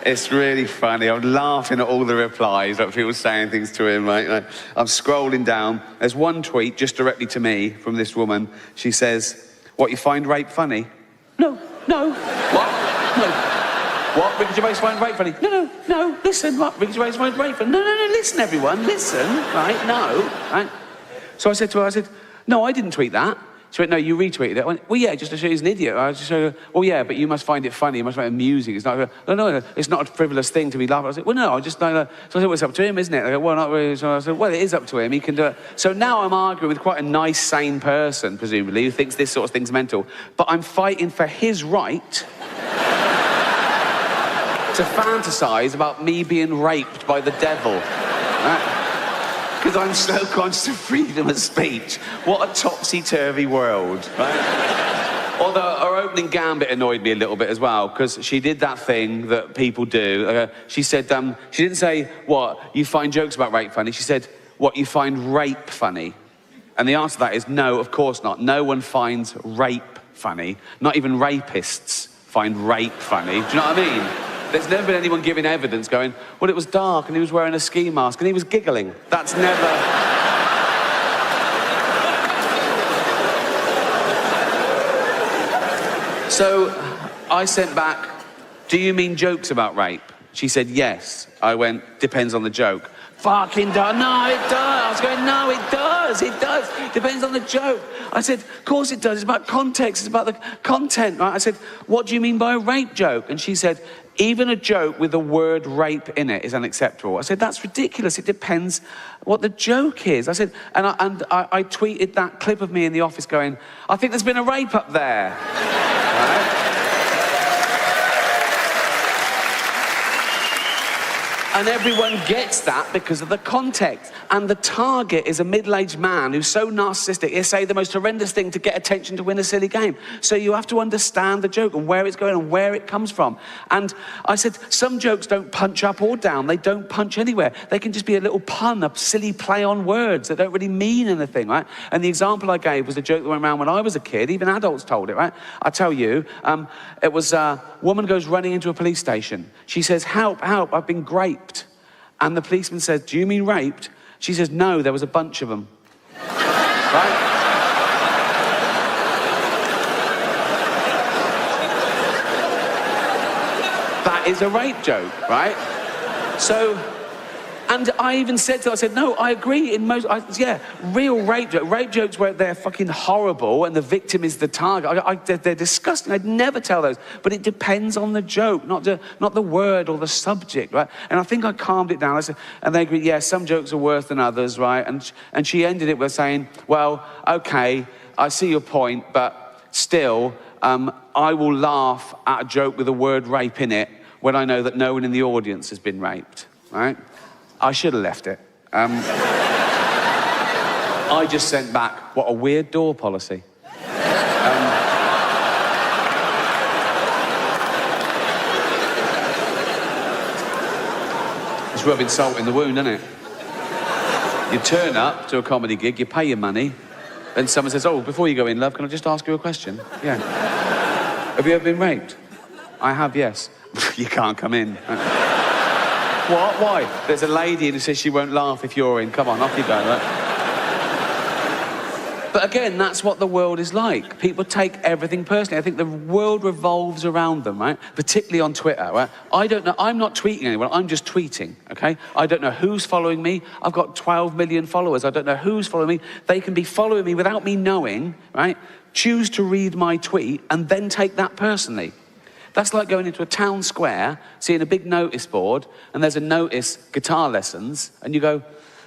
It's really funny. I'm laughing at all the replies, like people saying things to him, right? Like, I'm scrolling down. There's one tweet just directly to me from this woman. She says, what, you find rape funny? No. What? No. What? Ricky Gervais find rape funny? No. Listen, what? Ricky Gervais find rape funny? No. Listen, everyone. Listen, right? No. Right? So I said to her, no, I didn't tweet that. She went, no, you retweeted it. I went, well, yeah, just to show you he's an idiot. I just showed her, well, yeah, but you must find it funny. You must find it amusing. It's not, no, it's not a frivolous thing to be laughing. I said, well, no, I just, so I said, well, it's up to him, isn't it? I go, well, not really. So I said, well, it is up to him. He can do it. So now I'm arguing with quite a nice, sane person, presumably, who thinks this sort of thing's mental. But I'm fighting for his right to fantasize about me being raped by the devil. Right? Because I'm so conscious of freedom of speech. What a topsy-turvy world, right? Although her opening gambit annoyed me a little bit as well, because she did that thing that people do. She said, she didn't say, what, you find jokes about rape funny. She said, what, you find rape funny. And the answer to that is no, of course not. No one finds rape funny. Not even rapists find rape funny. Do you know what I mean? There's never been anyone giving evidence going, well, it was dark and he was wearing a ski mask and he was giggling. That's never... So I sent back, do you mean jokes about rape? She said, yes. I went, depends on the joke. Fucking does. No, it does. I was going, no, it does. It does. Depends on the joke. I said, of course it does. It's about context. It's about the content, right? I said, what do you mean by a rape joke? And she said, even a joke with the word rape in it is unacceptable. I said, that's ridiculous. It depends what the joke is. I said, and I tweeted that clip of me in the office going, I think there's been a rape up there. Right? And everyone gets that because of the context. And the target is a middle-aged man who's so narcissistic, he'll say the most horrendous thing to get attention to win a silly game. So you have to understand the joke and where it's going and where it comes from. And I said, some jokes don't punch up or down. They don't punch anywhere. They can just be a little pun, a silly play on words that don't really mean anything, right? And the example I gave was a joke that went around when I was a kid. Even adults told it, right? I tell you, it was a woman goes running into a police station. She says, help, help, I've been raped. And the policeman says, do you mean raped? She says, no, there was a bunch of them. Right? That is a rape joke, right? So, and I even said to her, I said, no, I agree in most, real rape jokes. Rape jokes where they're fucking horrible and the victim is the target. They're disgusting. I'd never tell those. But it depends on the joke, not the word or the subject, right? And I think I calmed it down. I said, and they agreed, yeah, some jokes are worse than others, right? And she ended it with saying, well, okay, I see your point, but still, I will laugh at a joke with the word rape in it when I know that no one in the audience has been raped, right? I should have left it. I just sent back, what a weird door policy. It's rubbing salt in the wound, isn't it? You turn up to a comedy gig, you pay your money, and someone says, oh, before you go in, love, can I just ask you a question? Yeah. Have you ever been raped? I have, yes. You can't come in. What? Why? There's a lady who says she won't laugh if you're in. Come on, off you go, right? But again, that's what the world is like. People take everything personally. I think the world revolves around them, right? Particularly on Twitter, right? I don't know, I'm not tweeting anyone, I'm just tweeting, okay? I don't know who's following me. I've got 12 million followers. I don't know who's following me. They can be following me without me knowing, right? Choose to read my tweet and then take that personally. That's like going into a town square, seeing a big notice board, and there's a notice, guitar lessons, and you go,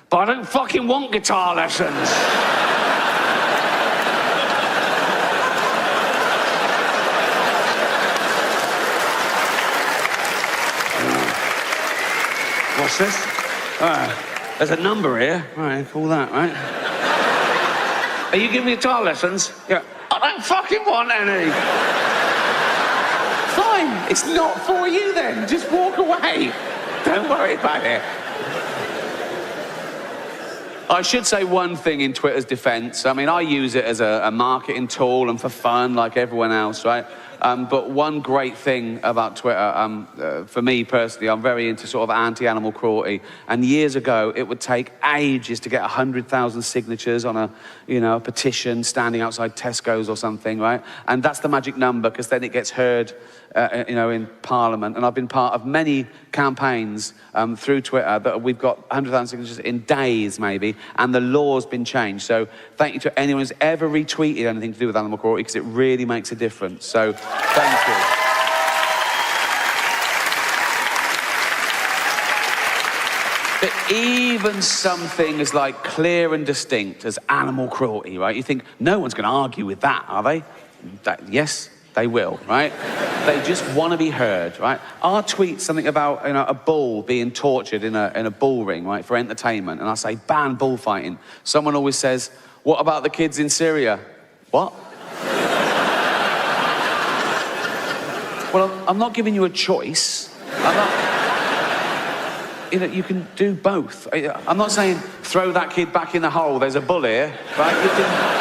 but I don't fucking want guitar lessons. What's this? There's a number here. All right, call that, right? Are you giving me guitar lessons? Yeah. I don't fucking want any. Fine, it's not for you then. Just walk away. Don't worry about it. I should say one thing in Twitter's defense. I mean, I use it as a marketing tool and for fun like everyone else, right? But one great thing about Twitter, for me personally, I'm very into sort of anti-animal cruelty. And years ago, it would take ages to get 100,000 signatures on a petition standing outside Tesco's or something, right? And that's the magic number because then it gets heard, in Parliament. And I've been part of many campaigns through Twitter that we've got 100,000 signatures in days, maybe, and the law's been changed. So thank you to anyone who's ever retweeted anything to do with animal cruelty because it really makes a difference. So thank you. But even something as like clear and distinct as animal cruelty, right? You think no one's going to argue with that, are they? Yes, they will, right? They just want to be heard, right? I'll tweet something about a bull being tortured in a bull ring, right, for entertainment, and I say ban bullfighting. Someone always says, "What about the kids in Syria?" What? Well, I'm not giving you a choice. you can do both. I'm not saying throw that kid back in the hole, there's a bull here, right? You can...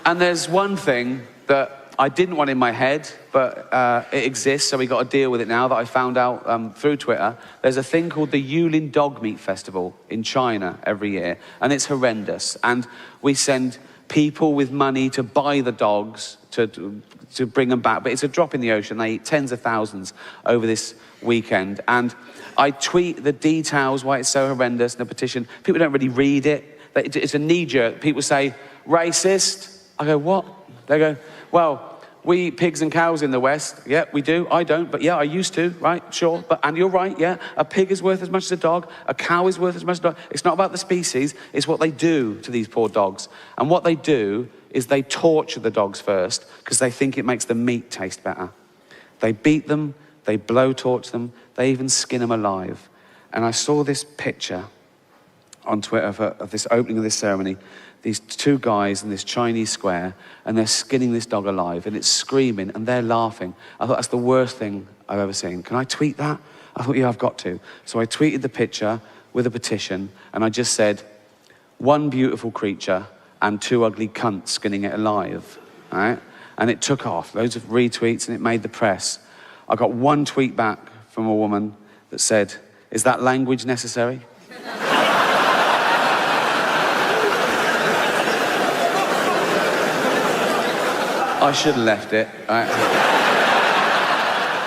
And there's one thing that I didn't want in my head, but it exists, so we got to deal with it now that I found out through Twitter. There's a thing called the Yulin Dog Meat Festival in China every year, and it's horrendous. And we send people with money to buy the dogs to bring them back, but it's a drop in the ocean. They eat tens of thousands over this weekend. And I tweet the details why it's so horrendous in a petition. People don't really read it. It's a knee-jerk. People say, racist. I go, what? They go, well, we eat pigs and cows in the West. Yeah, we do. I don't, but yeah, I used to, right? Sure. And you're right, yeah. A pig is worth as much as a dog. A cow is worth as much as a dog. It's not about the species. It's what they do to these poor dogs. And what they do is they torture the dogs first because they think it makes the meat taste better. They beat them. They blowtorch them. They even skin them alive. And I saw this picture on Twitter of this opening of this ceremony. These two guys in this Chinese square, and they're skinning this dog alive, and it's screaming, and they're laughing. I thought, that's the worst thing I've ever seen. Can I tweet that? I thought, yeah, I've got to. So I tweeted the picture with a petition, and I just said, one beautiful creature and two ugly cunts skinning it alive, all right? And it took off, loads of retweets, and it made the press. I got one tweet back from a woman that said, is that language necessary? I should have left it, right?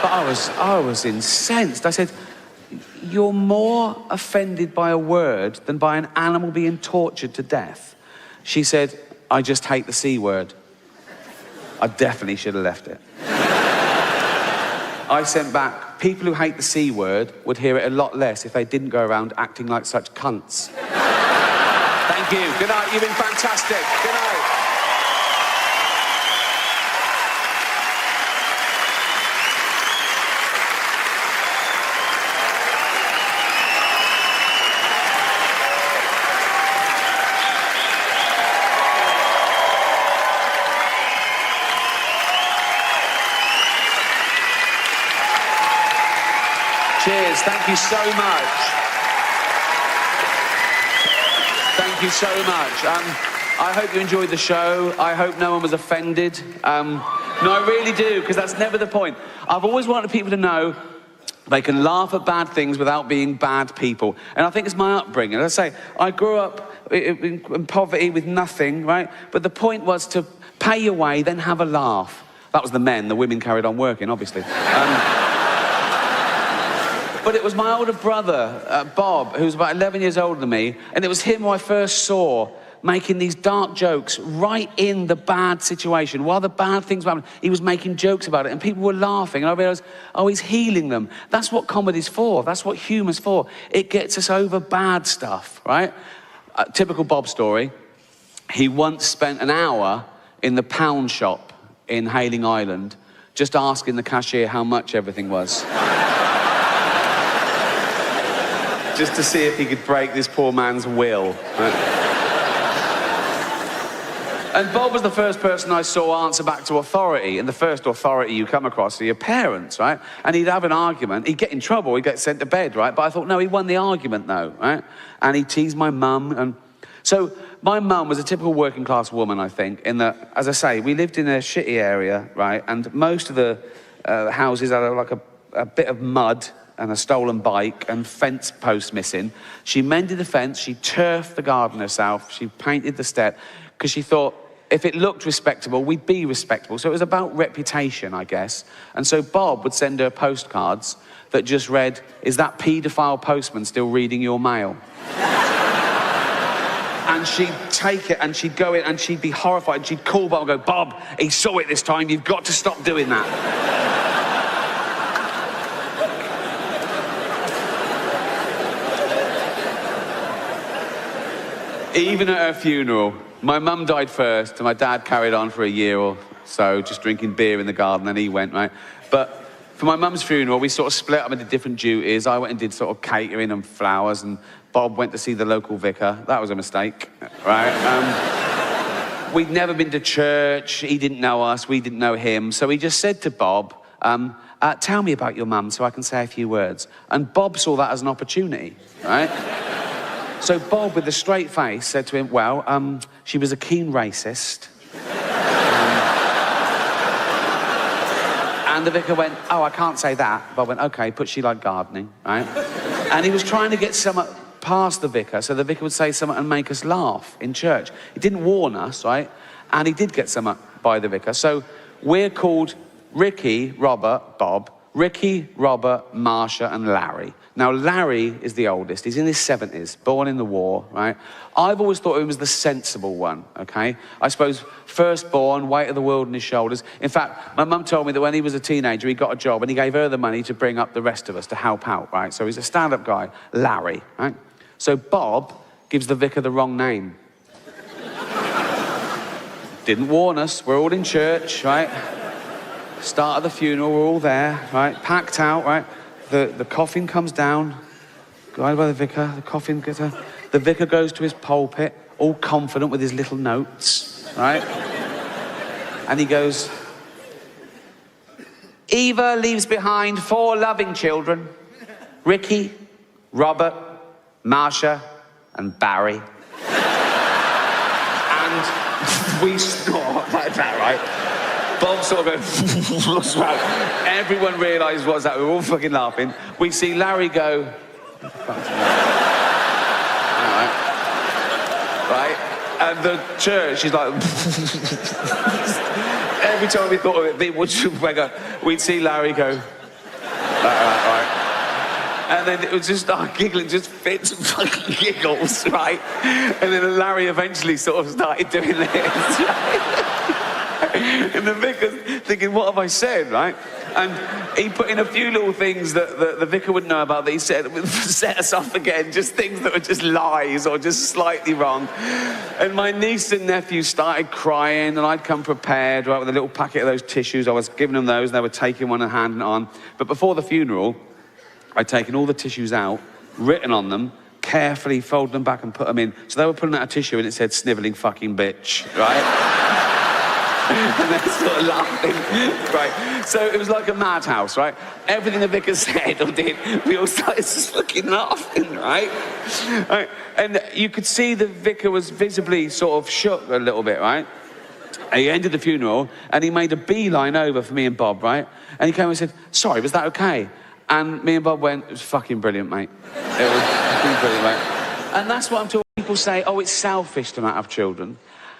But I was incensed. I said, you're more offended by a word than by an animal being tortured to death. She said, I just hate the C word. I definitely should have left it. I sent back, people who hate the C word would hear it a lot less if they didn't go around acting like such cunts. Thank you. Good night. You've been fantastic. Good night. Cheers, thank you so much. Thank you so much. I hope you enjoyed the show. I hope no one was offended. No, I really do, because that's never the point. I've always wanted people to know they can laugh at bad things without being bad people. And I think it's my upbringing. As I say, I grew up in poverty with nothing, right? But the point was to pay your way, then have a laugh. That was the men. The women carried on working, obviously. But it was my older brother, Bob, who was about 11 years older than me, and it was him who I first saw making these dark jokes right in the bad situation. While the bad things were happening, he was making jokes about it, and people were laughing, and I realised, oh, he's healing them. That's what comedy's for. That's what humour's for. It gets us over bad stuff, right? Typical Bob story. He once spent an hour in the pound shop in Hayling Island just asking the cashier how much everything was. Just to see if he could break this poor man's will. Right? And Bob was the first person I saw answer back to authority, and the first authority you come across are your parents, right? And he'd have an argument, he'd get in trouble, he'd get sent to bed, right? But I thought, no, he won the argument though, right? And he teased my mum, and so my mum was a typical working class woman, I think, in that, as I say, we lived in a shitty area, right? And most of the houses had like a bit of mud and a stolen bike and fence posts missing. She mended the fence, she turfed the garden herself, she painted the step, because she thought if it looked respectable, we'd be respectable. So it was about reputation, I guess. And so Bob would send her postcards that just read, is that paedophile postman still reading your mail? And she'd take it and she'd go in and she'd be horrified. She'd call Bob and go, Bob, he saw it this time, you've got to stop doing that. Even at her funeral, my mum died first, and my dad carried on for a year or so, just drinking beer in the garden, and he went, right? But for my mum's funeral, we sort of split up into different duties. I went and did sort of catering and flowers, and Bob went to see the local vicar. That was a mistake, right? We'd never been to church. He didn't know us. We didn't know him. So he just said to Bob, tell me about your mum so I can say a few words. And Bob saw that as an opportunity, right? So Bob, with a straight face, said to him, well, she was a keen racist. And the vicar went, oh, I can't say that. Bob went, OK, but she liked gardening, right? And he was trying to get something past the vicar, so the vicar would say something and make us laugh in church. He didn't warn us, right? And he did get something by the vicar. So we're called Ricky, Robert, Bob, Ricky, Robert, Marsha, and Larry. Now, Larry is the oldest. He's in his 70s, born in the war, right? I've always thought he was the sensible one, okay? I suppose firstborn, weight of the world on his shoulders. In fact, my mum told me that when he was a teenager, he got a job and he gave her the money to bring up the rest of us, to help out, right? So he's a stand-up guy, Larry, right? So Bob gives the vicar the wrong name. Didn't warn us. We're all in church, right? Start of the funeral, we're all there, right? Packed out, right? The coffin comes down, guided by the vicar, the coffin gets out. The vicar goes to his pulpit, all confident with his little notes, right? And he goes, Eva leaves behind 4 loving children, Ricky, Robert, Marsha, and Barry. And we snort like that, right? Bob sort of goes, looks around. Everyone realised what's that. We were all fucking laughing. We see Larry go, right? And the church is like, every time we thought of it, we'd see Larry go, right. And then it would just start giggling, just fits and fucking giggles, right? And then Larry eventually sort of started doing this, right? And the vicar's thinking, what have I said, right? And he put in a few little things that the vicar would know about that he said would set us off again, just things that were just lies or just slightly wrong. And my niece and nephew started crying, and I'd come prepared, right, with a little packet of those tissues. I was giving them those, and they were taking one and handing it on. But before the funeral, I'd taken all the tissues out, written on them, carefully folded them back and put them in. So they were pulling out a tissue and it said, snivelling fucking bitch, right? And they're sort of laughing, right? So it was like a madhouse, right? Everything the vicar said or did, we all started just fucking laughing, right? And you could see the vicar was visibly sort of shook a little bit, right? And he ended the funeral and he made a beeline over for me and Bob, right? And he came and said, sorry, was that okay? And me and Bob went, it was fucking brilliant, mate. It was fucking brilliant, mate. And that's what I'm talking. People say, oh, it's selfish to not have children.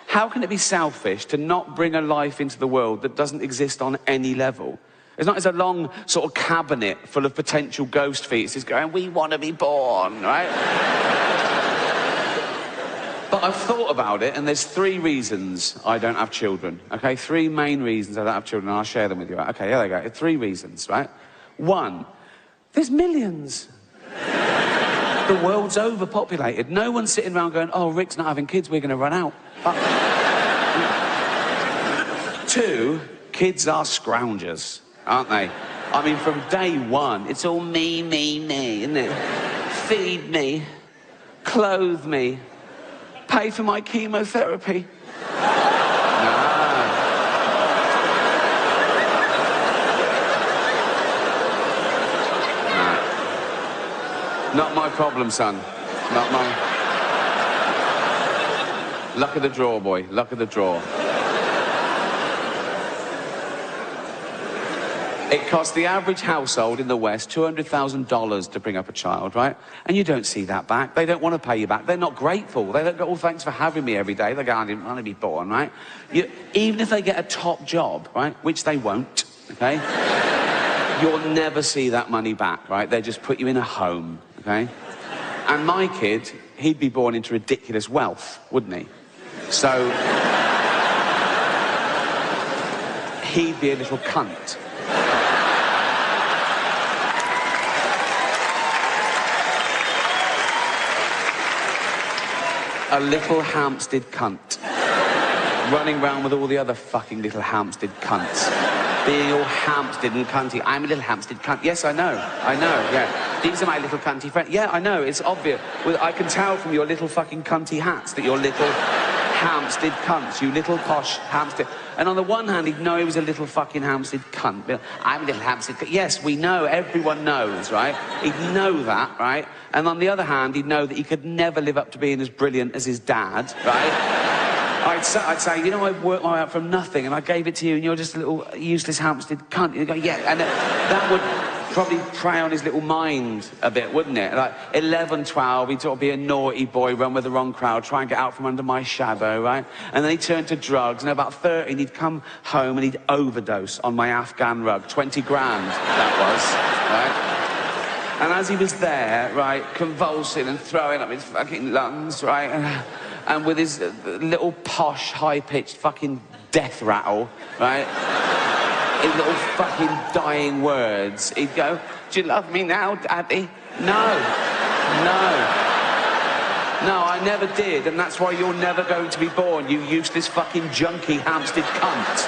How can it be selfish to not bring a life into the world that doesn't exist on any level? It's not as a long sort of cabinet full of potential ghost fetuses going, we want to be born, right? But I've thought about it, and there's 3 reasons I don't have children, okay? 3 main reasons I don't have children, and I'll share them with you. Right? Okay, here they go. 3 reasons, right? 1, there's millions. The world's overpopulated. No one's sitting around going, oh, Rick's not having kids, we're going to run out. 2, kids are scroungers, aren't they? I mean, from day one, it's all me, isn't it? Feed me, clothe me, pay for my chemotherapy. Not my problem, son. Not my... Luck of the draw, boy. Luck of the draw. It costs the average household in the West $200,000 to bring up a child, right? And you don't see that back. They don't want to pay you back. They're not grateful. They don't go, oh, thanks for having me every day. They go, I didn't want to be born, right? Even if they get a top job, right, which they won't, okay? You'll never see that money back, right? They just put you in a home, okay? And my kid, he'd be born into ridiculous wealth, wouldn't he? So, he'd be a little cunt. A little Hampstead cunt. Running around with all the other fucking little Hampstead cunts. Being all Hampstead and cunty. I'm a little Hampstead cunt. Yes, I know, yeah. These are my little cunty friends. Yeah, I know, it's obvious. Well, I can tell from your little fucking cunty hats that you're little Hampstead cunts, you little posh Hampstead. And on the one hand, he'd know he was a little fucking Hampstead cunt. I'm a little Hampstead cunt. Yes, we know, everyone knows, right? He'd know that, right? And on the other hand, he'd know that he could never live up to being as brilliant as his dad, right? I'd say, you know, I worked my way up from nothing and I gave it to you and you're just a little useless Hampstead cunt. You'd go, yeah, and that would probably prey on his little mind a bit, wouldn't it? Like 11, 12, he'd sort of be a naughty boy, run with the wrong crowd, try and get out from under my shadow, right? And then he'd turn to drugs, and about 13, he'd come home and he'd overdose on my Afghan rug. 20 grand, that was, right? And as he was there, right, convulsing and throwing up his fucking lungs, right, and with his little posh, high-pitched fucking death rattle, right? In little fucking dying words, he'd go, do you love me now, Daddy? No. No, I never did, and that's why you're never going to be born, you useless fucking junkie Hampstead cunt.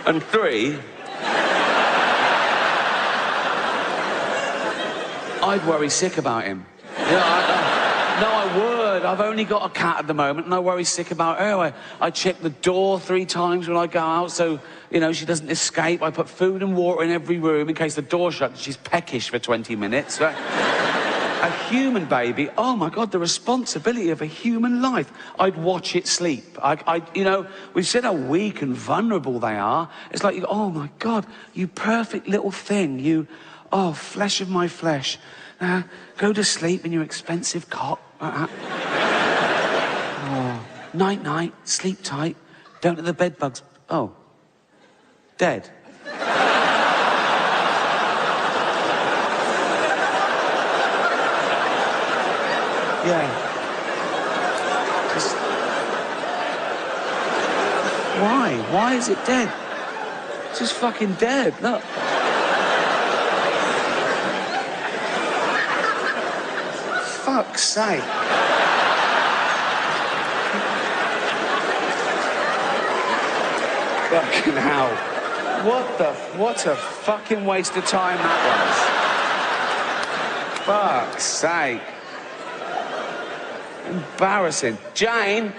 And 3, I'd worry sick about him. No, I would. I've only got a cat at the moment, and I worry sick about her. I check the door 3 times when I go out, so, you know, she doesn't escape. I put food and water in every room in case the door's shut. She's peckish for 20 minutes, right? A human baby, oh my God, the responsibility of a human life. I'd watch it sleep. You know, we've said how weak and vulnerable they are. It's like, oh my God, you perfect little thing. You, oh, flesh of my flesh. Go to sleep in your expensive cot. Oh, night, night, sleep tight. Don't let the bed bugs. Oh, dead. Yeah. Just... Why? Why is it dead? It's just fucking dead, look. Fuck's sake. Fucking hell. What a fucking waste of time that was. Fuck's sake. Embarrassing. Jane?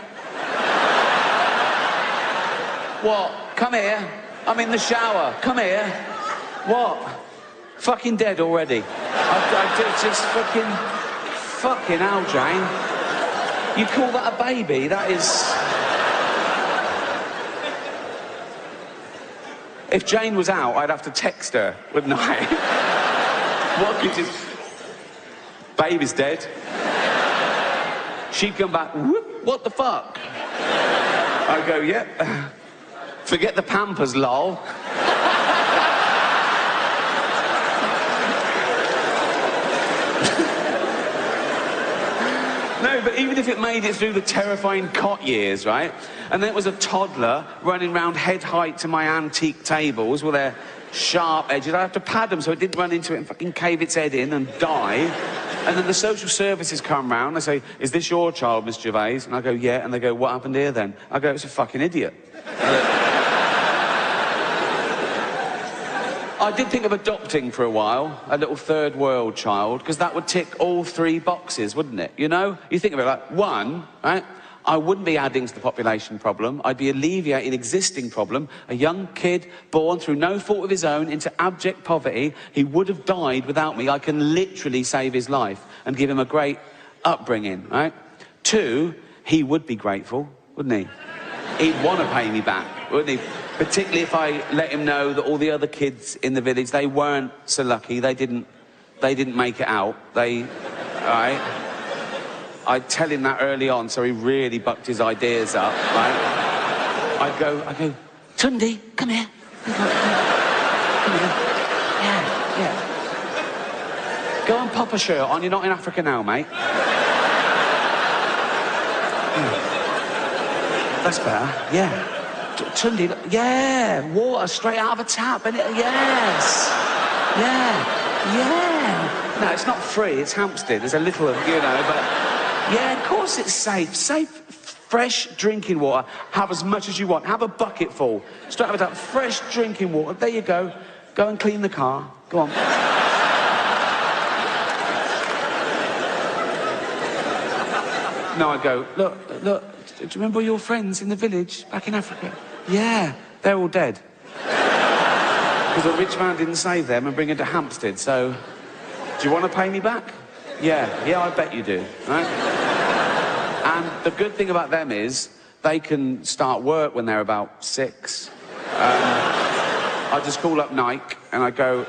What? Come here. I'm in the shower. Come here. What? Fucking dead already. I just fucking hell, Jane. You call that a baby? That is... If Jane was out, I'd have to text her, wouldn't I? What could you... Baby's dead. She'd come back, whoop, what the fuck? I go, yep. Forget the Pampers, lol. No, but even if it made it through the terrifying cot years, right? And then it was a toddler running around head height to my antique tables with their sharp edges. I have to pad them so it didn't run into it and fucking cave its head in and die. And then the social services come round, they say, is this your child, Miss Gervais? And I go, yeah. And they go, what happened here then? I go, it's a fucking idiot. I did think of adopting for a while, a little third world child, because that would tick all 3 boxes, wouldn't it? You know? You think of it like, 1, right? I wouldn't be adding to the population problem. I'd be alleviating existing problem. A young kid born through no fault of his own into abject poverty. He would have died without me. I can literally save his life and give him a great upbringing, right? 2, he would be grateful, wouldn't he? He'd want to pay me back, wouldn't he? Particularly if I let him know that all the other kids in the village, they weren't so lucky. They didn't make it out. All right? I'd tell him that early on, so he really bucked his ideas up, right? I go, Tundi, come here. Come here. Yeah. Go and pop a shirt on. You're not in Africa now, mate. Yeah. That's better. Yeah. Tundi, yeah. Water straight out of a tap, innit? Yes. Yeah. No, it's not free. It's Hampstead. There's a little, you know, but... Yeah, of course it's safe. Safe fresh drinking water. Have as much as you want. Have a bucket full. Straight out of that fresh drinking water. There you go. Go and clean the car. Go on. No, I'd go, look, do you remember your friends in the village back in Africa? Yeah, they're all dead. Because a rich man didn't save them and bring them to Hampstead, so... Do you want to pay me back? Yeah, I bet you do, right? And the good thing about them is they can start work when they're about 6. I just call up Nike and I go,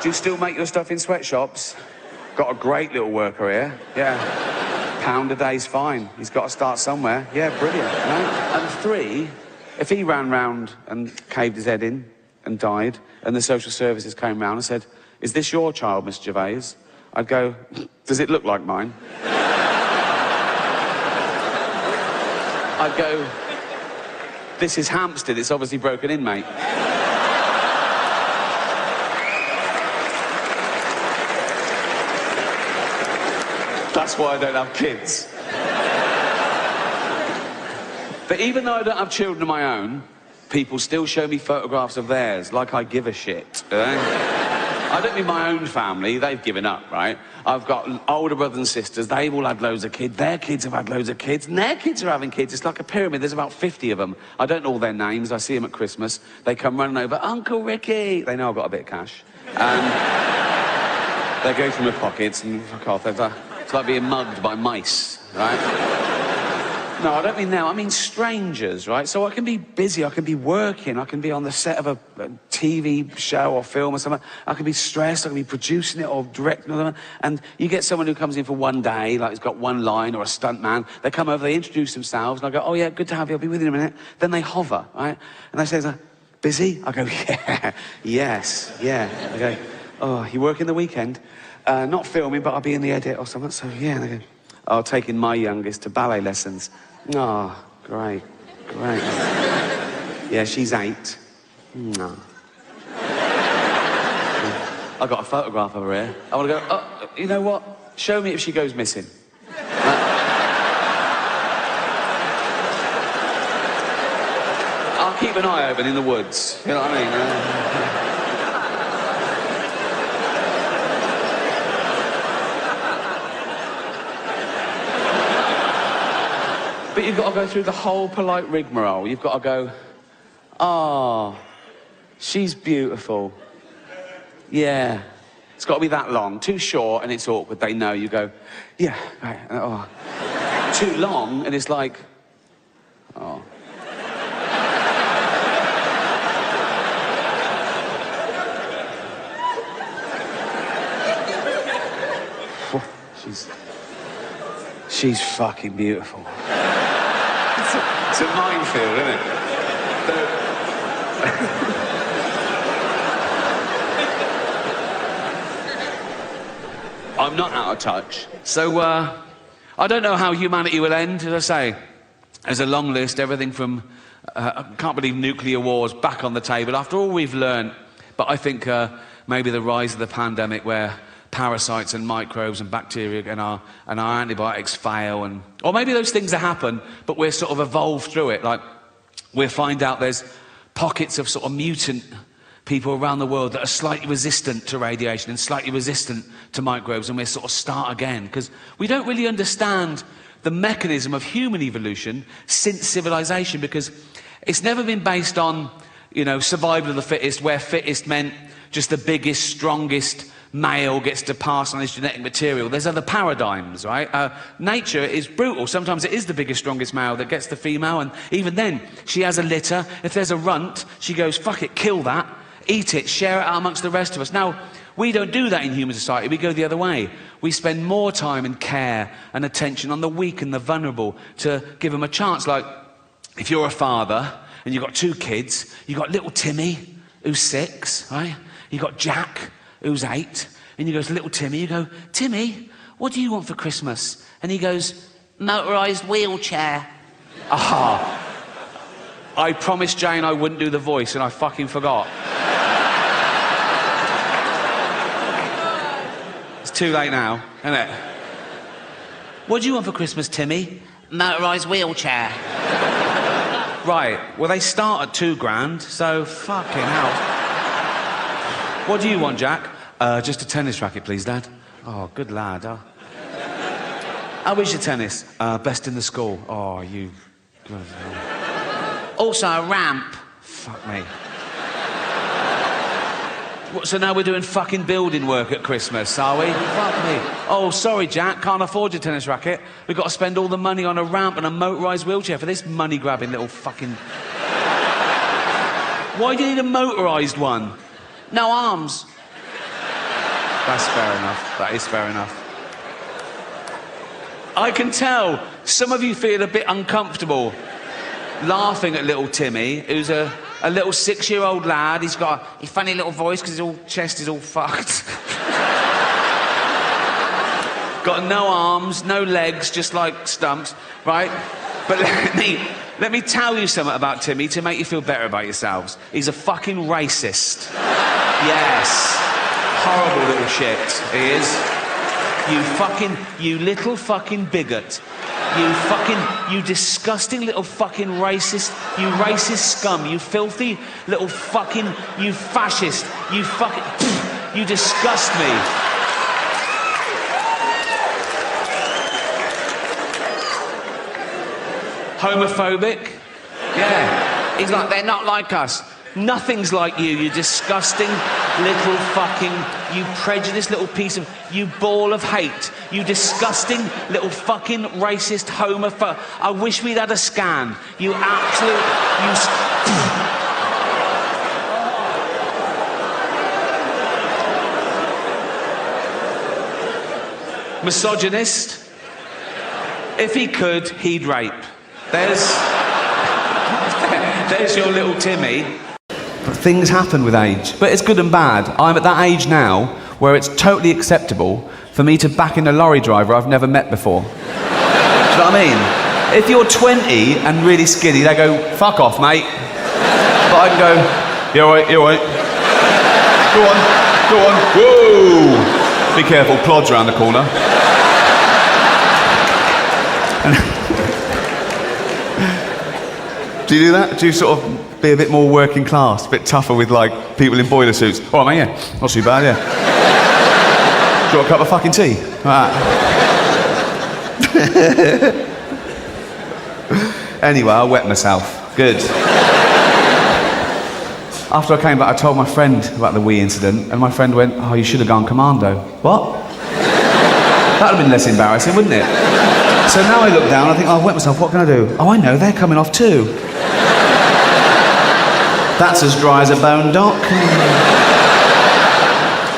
do you still make your stuff in sweatshops? Got a great little worker here. Yeah. £1 a day's fine. He's got to start somewhere. Yeah, brilliant. Right? And 3, if he ran round and caved his head in and died, and the social services came round and said, is this your child, Miss Gervais? I'd go, does it look like mine? I'd go, this is Hampstead, it's obviously broken in, mate. That's why I don't have kids. But even though I don't have children of my own, people still show me photographs of theirs, like I give a shit. I don't mean my own family, they've given up, right? I've got older brothers and sisters, they've all had loads of kids, their kids have had loads of kids, and their kids are having kids. It's like a pyramid, there's about 50 of them. I don't know all their names, I see them at Christmas. They come running over, Uncle Ricky! They know I've got a bit of cash. And they go through my pockets and fuck off. It's like being mugged by mice, right? No, I don't mean them, I mean strangers, right? So I can be busy, I can be working, I can be on the set of a TV show or film or something. I can be stressed, I can be producing it or directing it. And you get someone who comes in for one day, like he's got one line or a stunt man. They come over, they introduce themselves, and I go, oh yeah, good to have you, I'll be with you in a minute. Then they hover, right? And they say, busy? I go, yeah, yes, yeah. I go, oh, you working the weekend? Not filming, but I'll be in the edit or something. So yeah, and they go, oh, taking my youngest to ballet lessons. Oh, great. Yeah, she's 8. No. I got a photograph of her here. I want to go, oh, you know what? Show me if she goes missing. I'll keep an eye open in the woods. You know what I mean? But you've got to go through the whole polite rigmarole. You've got to go, oh, she's beautiful. Yeah. It's got to be that long. Too short and it's awkward. They know. You go, yeah, right. Oh. Too long and it's like, oh. She's fucking beautiful. It's a minefield, isn't it? I'm not out of touch. So, I don't know how humanity will end, as I say. There's a long list, everything from, I can't believe nuclear wars back on the table, after all we've learned. But I think maybe the rise of the pandemic where parasites and microbes and bacteria and our antibiotics fail, or maybe those things that happen, but we're sort of evolved through it. Like, we'll find out there's pockets of sort of mutant people around the world that are slightly resistant to radiation and slightly resistant to microbes, and we'll sort of start again. Because we don't really understand the mechanism of human evolution since civilization, because it's never been based on, you know, survival of the fittest, where fittest meant just the biggest, strongest male gets to pass on his genetic material. There's other paradigms, right? Nature is brutal. Sometimes it is the biggest, strongest male that gets the female, and even then, she has a litter. If there's a runt, she goes, fuck it, kill that, eat it, share it out amongst the rest of us. Now, we don't do that in human society. We go the other way. We spend more time and care and attention on the weak and the vulnerable to give them a chance. Like, if you're a father and you've got 2 kids, you've got little Timmy, who's 6, right? You've got Jack, who's 8, and you go to little Timmy, you go, Timmy, what do you want for Christmas? And he goes, motorised wheelchair. Aha. I promised Jane I wouldn't do the voice, and I fucking forgot. It's too late now, isn't it? What do you want for Christmas, Timmy? Motorised wheelchair. Right, well, they start at £2,000, so fucking hell. What do you want, Jack? Just a tennis racket, please, Dad. Oh, good lad. How is your tennis? Best in the school. Oh, you... Also a ramp. Fuck me. What, so now we're doing fucking building work at Christmas, are we? Fuck me. Oh, sorry, Jack, can't afford your tennis racket. We've got to spend all the money on a ramp and a motorised wheelchair for this money-grabbing little fucking... Why do you need a motorised one? No arms. That's fair enough. That is fair enough. I can tell some of you feel a bit uncomfortable laughing at little Timmy, who's a little 6-year-old lad. He's got a funny little voice because his chest is all fucked. Got no arms, no legs, just like stumps, right? But let me tell you something about Timmy to make you feel better about yourselves. He's a fucking racist. Yes. Horrible little shit, he is. You little fucking bigot. You disgusting little fucking racist, you racist scum, you filthy little fucking, you fascist, you fucking, you disgust me. Homophobic? Yeah. He's like, they're not like us. Nothing's like you disgusting little fucking, you prejudiced little piece of, you ball of hate, you disgusting little fucking racist homophobe. I wish we'd had a scan. You absolute, you... Misogynist? If he could, he'd rape. There's your little Timmy. But things happen with age. But it's good and bad. I'm at that age now where it's totally acceptable for me to back in a lorry driver I've never met before. Do you know what I mean? If you're 20 and really skinny, they go, fuck off, mate. But I can go, you're all right, you're all right. Go on. Whoa! Be careful, plods around the corner. Do you do that? Do you sort of be a bit more working class, a bit tougher with, like, people in boiler suits? All right, mate, yeah. Not too bad, yeah. Do you want a cup of fucking tea? Right. Anyway, I wet myself. Good. After I came back, I told my friend about the wee incident, and my friend went, oh, you should have gone commando. What? That would have been less embarrassing, wouldn't it? So now I look down, I think, oh, I've wet myself, what can I do? Oh, I know, they're coming off too. That's as dry as a bone, Doc.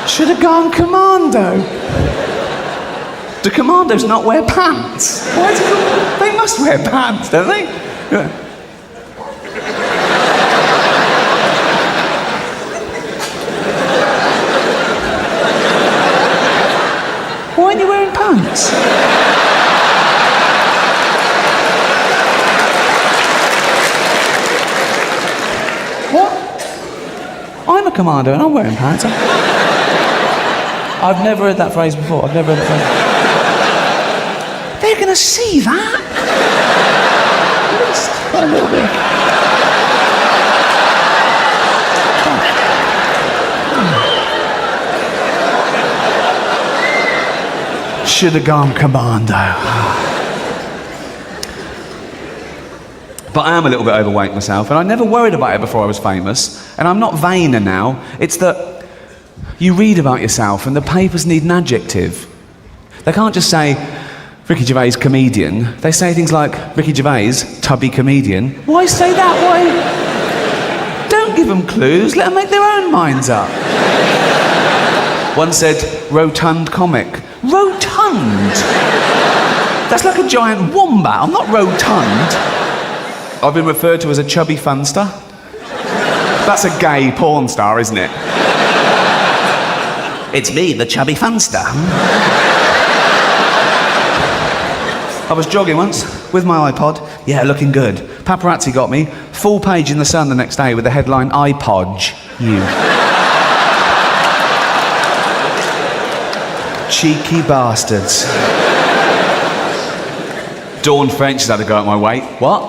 Should have gone commando. Do commandos not wear pants? Why is it called? They must wear pants, don't they? Yeah. Why aren't you wearing pants? What? I'm a commando and I'm wearing pants. I've never heard that phrase before. I've never heard that phrase. They're going to see that. Just a little bit. Should have gone commando. But I am a little bit overweight myself, and I never worried about it before I was famous, and I'm not vainer now. It's that you read about yourself, and the papers need an adjective. They can't just say, Ricky Gervais, comedian. They say things like, Ricky Gervais, tubby comedian. Why say that? Why? Don't give them clues, let them make their own minds up. One said, rotund comic. Rotund? That's like a giant wombat, I'm not rotund. I've been referred to as a chubby funster. That's a gay porn star, isn't it? It's me, the chubby funster. I was jogging once with my iPod. Yeah, looking good. Paparazzi got me. Full page in the Sun the next day with the headline, iPodge you. Cheeky bastards. Dawn French has had a go at my weight. What?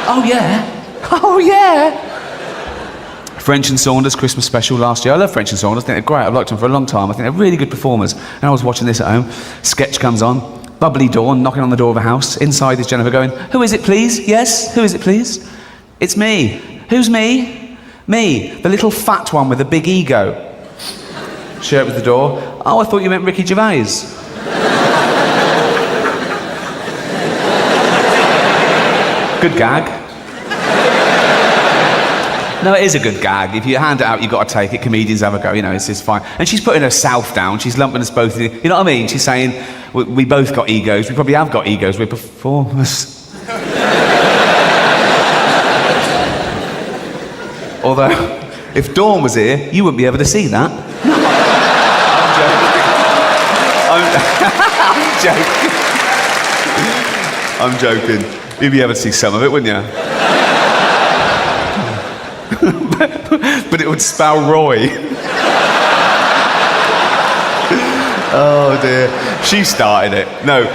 Oh, yeah. Oh, yeah. French and Saunders Christmas special last year. I love French and Saunders. I think they're great. I've liked them for a long time. I think they're really good performers. And I was watching this at home. Sketch comes on. Bubbly Dawn knocking on the door of a house. Inside is Jennifer going, "Who is it, please? Yes? Who is it, please? It's me. Who's me? Me, the little fat one with the big ego." She opens the door. "Oh, I thought you meant Ricky Gervais." Good gag. No, it is a good gag. If you hand it out, you've got to take it. Comedians have a go, you know, it's fine. And she's putting herself down. She's lumping us both in. You know what I mean? She's saying, we both got egos. We probably have got egos. We're performers. Although, if Dawn was here, you wouldn't be able to see that. I'm joking. I'm joking. You'd be able to see some of it, wouldn't you? But it would spell Roy. Oh dear. She started it. No,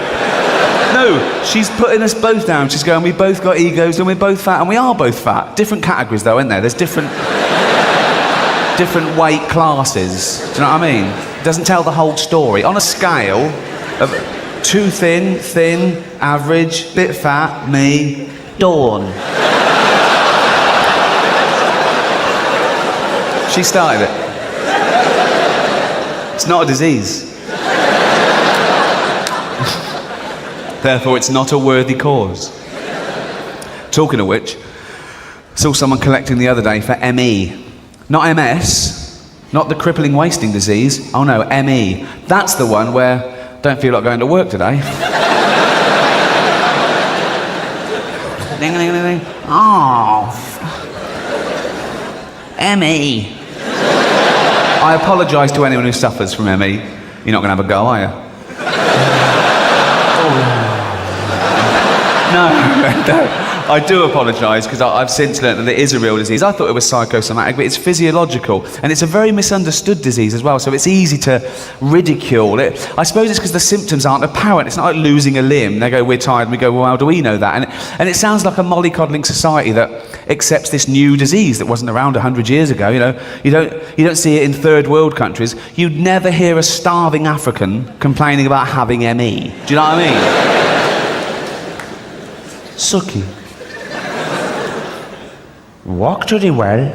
she's putting us both down. She's going, we both got egos and we're both fat, and we are both fat. Different categories though, isn't there? There's different weight classes. Do you know what I mean? It doesn't tell the whole story. On a scale of too thin, average, bit fat, me, Dawn. She started it. It's not a disease. Therefore, it's not a worthy cause. Talking of which, saw someone collecting the other day for ME. Not MS, not the crippling wasting disease. Oh no, ME. That's the one where don't feel like going to work today. Ding, ding, ding, ding. Oh. ME. I apologise to anyone who suffers from ME. You're not going to have a go, are you? No. I do apologise because I've since learnt that it is a real disease. I thought it was psychosomatic, but it's physiological, and it's a very misunderstood disease as well, so it's easy to ridicule it. I suppose it's because the symptoms aren't apparent. It's not like losing a limb. They go, we're tired, and we go, well, how do we know that? And it sounds like a mollycoddling society that accepts this new disease that wasn't around 100 years ago. You know, you don't see it in third world countries. You'd never hear a starving African complaining about having ME. Do you know what I mean? Sucky. Walk to the well.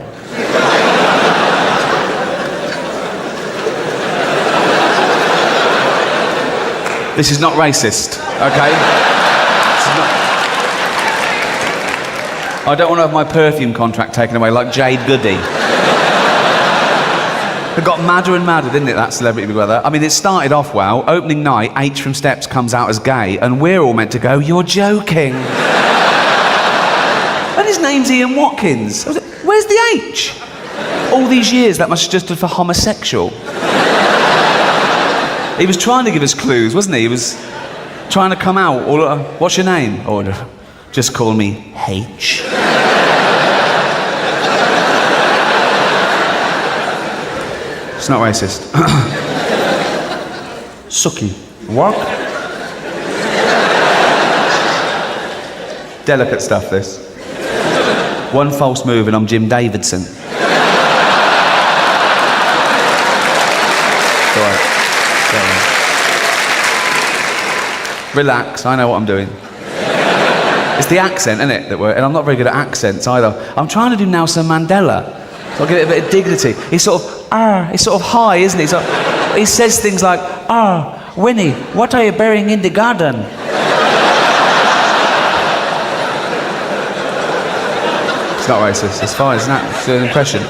This is not racist, okay? I don't want to have my perfume contract taken away like Jade Goody. It got madder and madder, didn't it, that Celebrity Big Brother? I mean, it started off well. Opening night, H from Steps comes out as gay, and we're all meant to go, you're joking. And his name's Ian Watkins. I was like, where's the H? All these years, that must have just stood for homosexual. He was trying to give us clues, wasn't he? He was trying to come out. Or, what's your name? Or, just call me H. It's not racist. Sucky. What? Delicate stuff, this. One false move and I'm Jim Davidson. It's all right. Relax, I know what I'm doing. It's the accent, isn't it? And I'm not very good at accents either. I'm trying to do Nelson Mandela. So I'll give it a bit of dignity. He's sort of high, isn't he? He says things like, Winnie, what are you burying in the garden? It's not racist, it's fine, it's not. It's an impression.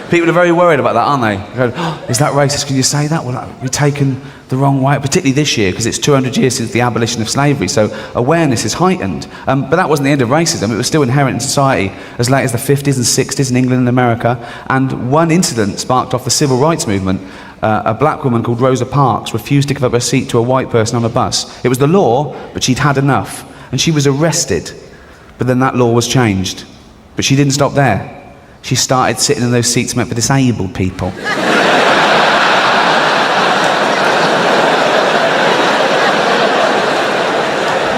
People are very worried about that, aren't they? They go, is that racist? Can you say that? Well, we're taken the wrong way, particularly this year, because it's 200 years since the abolition of slavery, so awareness is heightened. But that wasn't the end of racism. It was still inherent in society as late as the 50s and 60s in England and America. And one incident sparked off the civil rights movement. A black woman called Rosa Parks refused to give up her seat to a white person on a bus. It was the law, but she'd had enough. And she was arrested. But then that law was changed. But she didn't stop there. She started sitting in those seats meant for disabled people.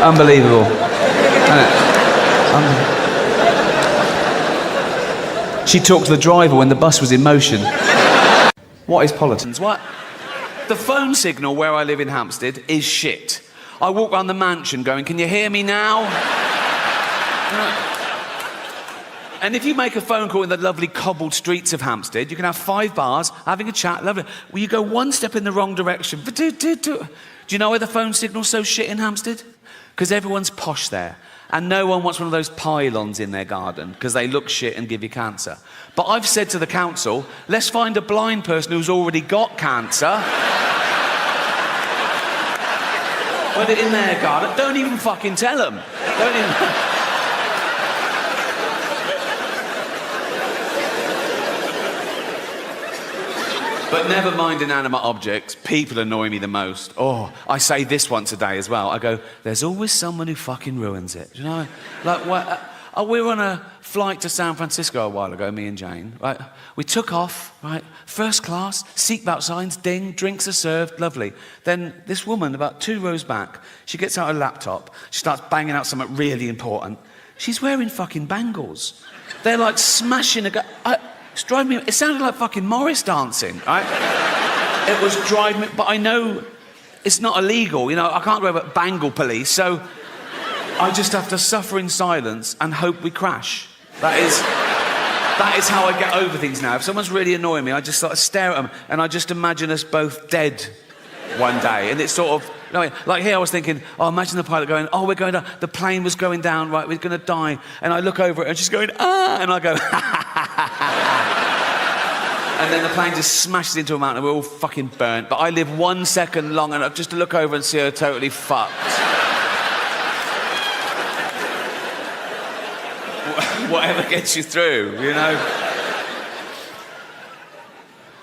Unbelievable. Isn't it? She talked to the driver when the bus was in motion. What is politics? What? The phone signal where I live in Hampstead is shit. I walk around the mansion going, can you hear me now? And if you make a phone call in the lovely cobbled streets of Hampstead, you can have 5 bars, having a chat, lovely. Well, you go one step in the wrong direction. Do you know why the phone signal's so shit in Hampstead? Because everyone's posh there. And no one wants one of those pylons in their garden because they look shit and give you cancer. But I've said to the council, let's find a blind person who's already got cancer. Put it in their garden. Don't even fucking tell them. Don't even... But never mind inanimate objects, people annoy me the most. Oh, I say this once a day as well. I go, there's always someone who fucking ruins it. Do you know? Like, we were on a flight to San Francisco a while ago, me and Jane, right? We took off, right? First class, seatbelt signs, ding, drinks are served, lovely. Then this woman, about 2 rows back, she gets out her laptop, she starts banging out something really important. She's wearing fucking bangles. They're like smashing it's driving me... It sounded like fucking Morris dancing, right? It was driving me... But I know it's not illegal, you know, I can't go over bangle police, so I just have to suffer in silence and hope we crash. That is how I get over things now. If someone's really annoying me, I just sort of stare at them and I just imagine us both dead one day. And it's sort of... You know, like here I was thinking, oh, imagine the pilot going, oh, we're going down, the plane was going down, right, we're going to die. And I look over it and she's going, ah, and I go, and then the plane just smashes into a mountain and we're all fucking burnt. But I live 1 second long enough just to look over and see her totally fucked. Whatever gets you through, you know?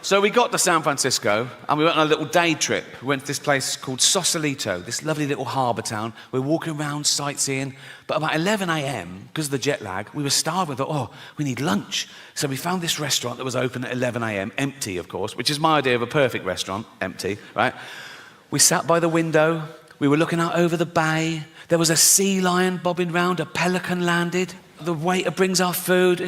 So we got to San Francisco and we went on a little day trip. We went to this place called Sausalito, this lovely little harbour town. We're walking around sightseeing, but about 11 a.m, because of the jet lag, we were starving. We thought, oh, we need lunch. So we found this restaurant that was open at 11 a.m, empty, of course, which is my idea of a perfect restaurant, empty, right? We sat by the window. We were looking out over the bay. There was a sea lion bobbing round, a pelican landed. The waiter brings our food.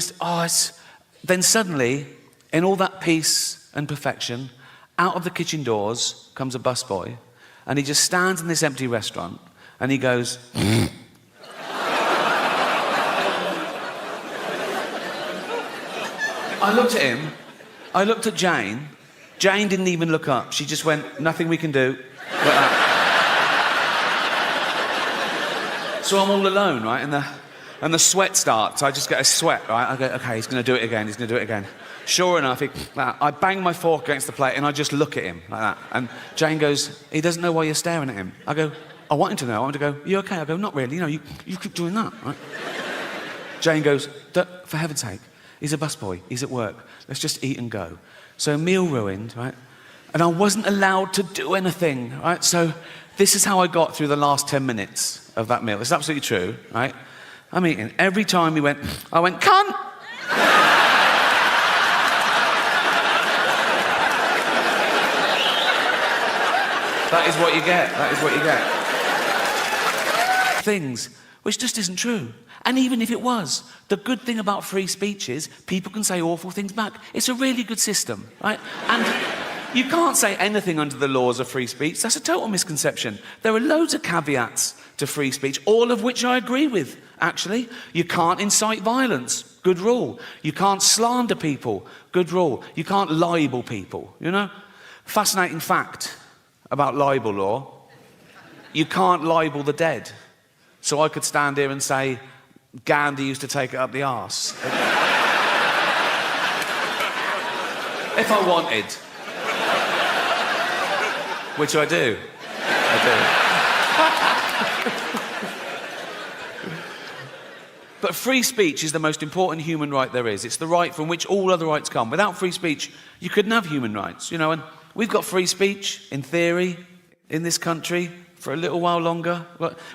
Then suddenly, in all that peace and perfection, out of the kitchen doors comes a busboy, and he just stands in this empty restaurant, and he goes... I looked at him, I looked at Jane. Jane didn't even look up. She just went, nothing we can do. Like that. So I'm all alone, right, and the sweat starts. I just get a sweat, right? I go, okay, he's going to do it again, he's going to do it again. Sure enough, I bang my fork against the plate and I just look at him like that. And Jane goes, he doesn't know why you're staring at him. I go, I want him to know. I want to go, you okay? I go, not really. You know, you keep doing that, right? Jane goes, for heaven's sake, he's a busboy. He's at work. Let's just eat and go. So meal ruined, right? And I wasn't allowed to do anything, right? So this is how I got through the last 10 minutes of that meal. It's absolutely true, right? I'm eating. Every time I went, cunt! That is what you get. That is what you get. Things which just isn't true. And even if it was, the good thing about free speech is people can say awful things back. It's a really good system, right? And you can't say anything under the laws of free speech. That's a total misconception. There are loads of caveats to free speech, all of which I agree with, actually. You can't incite violence. Good rule. You can't slander people. Good rule. You can't libel people, you know? Fascinating fact about libel law, you can't libel the dead. So I could stand here and say, Gandhi used to take it up the arse. If I wanted. Which I do. But free speech is the most important human right there is. It's the right from which all other rights come. Without free speech, you couldn't have human rights, you know, and we've got free speech, in theory, in this country, for a little while longer.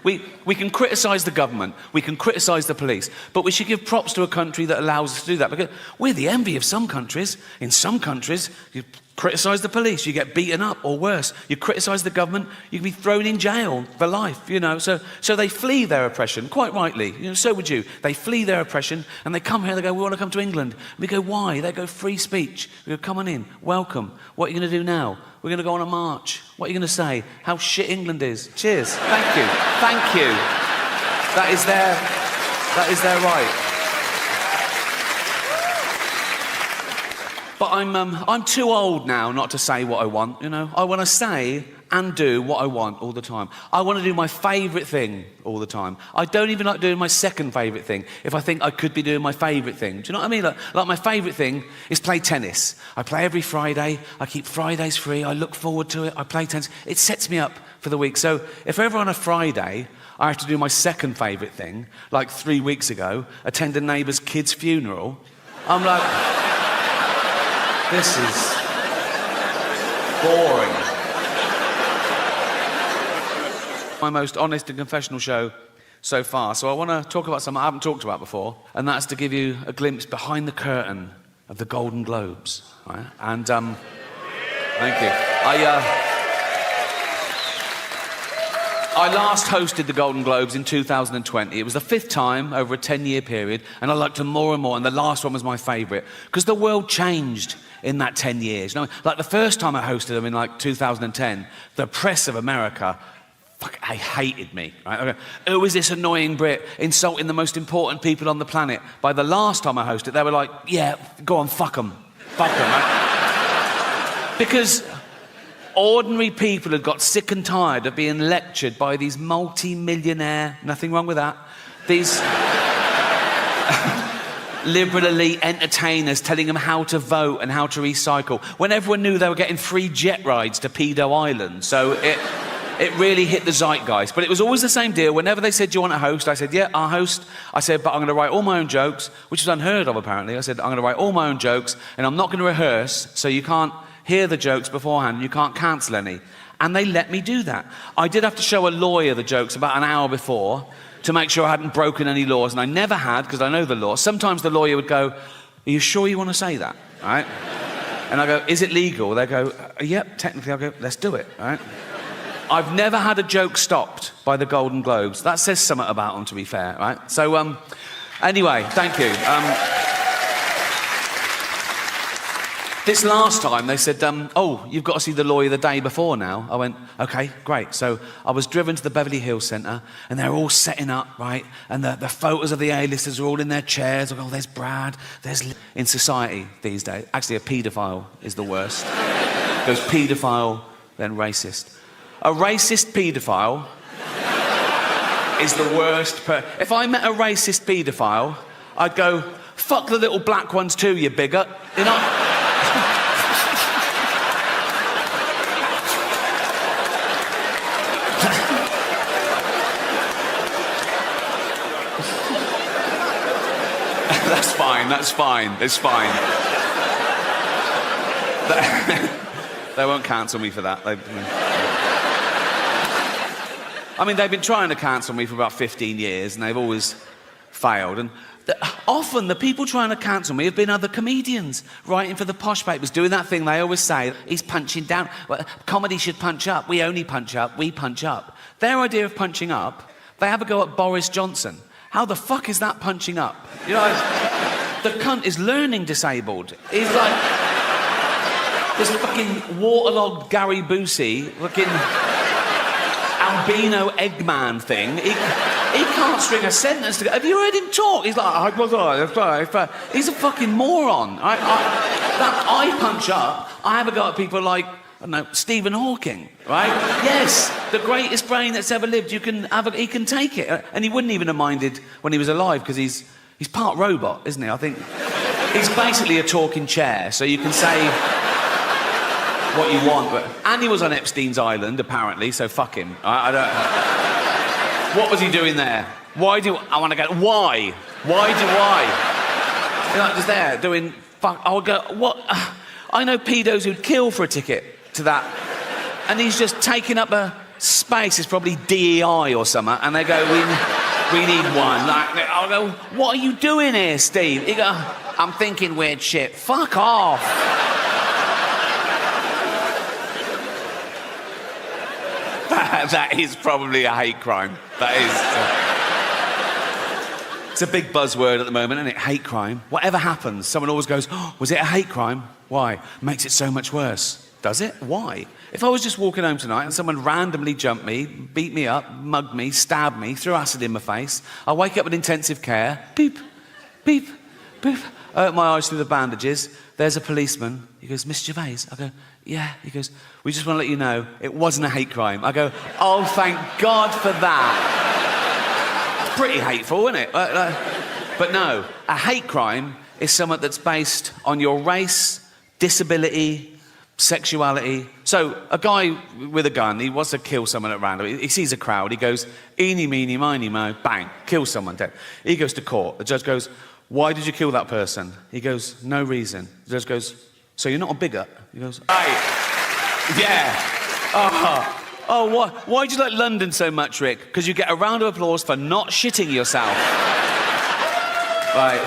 We can criticise the government, we can criticise the police, but we should give props to a country that allows us to do that, because we're the envy of some countries. In some countries, Criticise the police, you get beaten up, or worse. You criticise the government, you can be thrown in jail for life, you know. So they flee their oppression, quite rightly. You know, so would you. They flee their oppression, and they come here, they go, we want to come to England. We go, why? They go, free speech. We go, come on in, welcome. What are you going to do now? We're going to go on a march. What are you going to say? How shit England is. Cheers. Thank you. Thank you. That is their right. But I'm too old now not to say what I want, you know. I want to say and do what I want all the time. I want to do my favourite thing all the time. I don't even like doing my second favourite thing if I think I could be doing my favourite thing. Do you know what I mean? Like my favourite thing is play tennis. I play every Friday. I keep Fridays free. I look forward to it. I play tennis. It sets me up for the week. So if ever on a Friday I have to do my second favourite thing, like 3 weeks ago, attend a neighbour's kid's funeral, I'm like... This is boring. My most honest and confessional show so far. So I want to talk about something I haven't talked about before, and that's to give you a glimpse behind the curtain of the Golden Globes. Right? And thank you. I last hosted the Golden Globes in 2020. It was the 5th time over a 10-year period, and I liked them more and more, and the last one was my favourite, because the world changed in that 10 years. You know, like the first time I hosted them in like 2010, the press of America, they hated me. Right? Who is this annoying Brit insulting the most important people on the planet? By the last time I hosted, they were like, yeah, go on, fuck them. Fuck them, right? Because... ordinary people had got sick and tired of being lectured by these multi-millionaire, nothing wrong with that, these liberal elite entertainers telling them how to vote and how to recycle, when everyone knew they were getting free jet rides to Pedo Island. So it really hit the zeitgeist. But it was always the same deal. Whenever they said, do you want to host? I said, yeah, I'll host. I said, but I'm going to write all my own jokes, which is unheard of, apparently. I said, I'm going to write all my own jokes, and I'm not going to rehearse, so you can't hear the jokes beforehand, you can't cancel any. And they let me do that. I did have to show a lawyer the jokes about an hour before to make sure I hadn't broken any laws, and I never had, because I know the law. Sometimes the lawyer would go, are you sure you want to say that? Right? And I go, is it legal? They go, yep, technically. I go, let's do it. Right? I've never had a joke stopped by the Golden Globes. That says something about them, to be fair, right? So, anyway, thank you. This last time, they said, oh, you've got to see the lawyer the day before now. I went, OK, great. So I was driven to the Beverly Hills Centre, and they're all setting up, right? And the photos of the A-listers are all in their chairs. I go, oh, there's Brad. In society these days, actually, a paedophile is the worst. Goes paedophile, then racist. A racist paedophile is the worst. If I met a racist paedophile, I'd go, fuck the little black ones too, you bigot. You know? That's fine. It's fine. They won't cancel me for that. I mean, they've been trying to cancel me for about 15 years, and they've always failed. And often the people trying to cancel me have been other comedians writing for the posh papers, doing that thing they always say, he's punching down. Well, comedy should punch up. We only punch up. We punch up. Their idea of punching up, they have a go at Boris Johnson. How the fuck is that punching up? You know, the cunt is learning disabled. He's like this fucking waterlogged Gary Busey, fucking albino Eggman thing. He can't string a sentence together. Have you heard him talk? He's like, he's a fucking moron. I punch up. I have a go at people like, I don't know, Stephen Hawking, right? Yes, the greatest brain that's ever lived. He can take it, and he wouldn't even have minded when he was alive because he's part robot, isn't he? I think he's basically a talking chair, so you can say what you want. And he was on Epstein's Island, apparently, so fuck him. I don't... What was he doing there? Why do I want to go? Why? Why do I? You're like just there doing fuck. I would go. What? I know pedos who'd kill for a ticket to that, and he's just taking up a space. It's probably DEI or something, and they go, we need one. Like, I'll go, what are you doing here, Steve? He go, I'm thinking weird shit. Fuck off. That is probably a hate crime. That is. It's a big buzzword at the moment, isn't it? Hate crime. Whatever happens, someone always goes, oh, was it a hate crime? Why? Makes it so much worse. Does it? Why? If I was just walking home tonight and someone randomly jumped me, beat me up, mugged me, stabbed me, threw acid in my face, I wake up in intensive care, beep, beep, beep. I open my eyes through the bandages. There's a policeman. He goes, Miss Gervais? I go, yeah. He goes, we just want to let you know it wasn't a hate crime. I go, oh, thank God for that. Pretty hateful, isn't it? But no, a hate crime is something that's based on your race, disability, sexuality. So a guy with a gun, he wants to kill someone at random. He sees a crowd. He goes, eeny, meeny, miny, mo, bang, kills someone, dead. He goes to court. The judge goes, why did you kill that person? He goes, no reason. The judge goes, so you're not a bigot? He goes, right. Yeah. Oh, why do you like London so much, Rick? Because you get a round of applause for not shitting yourself. Right.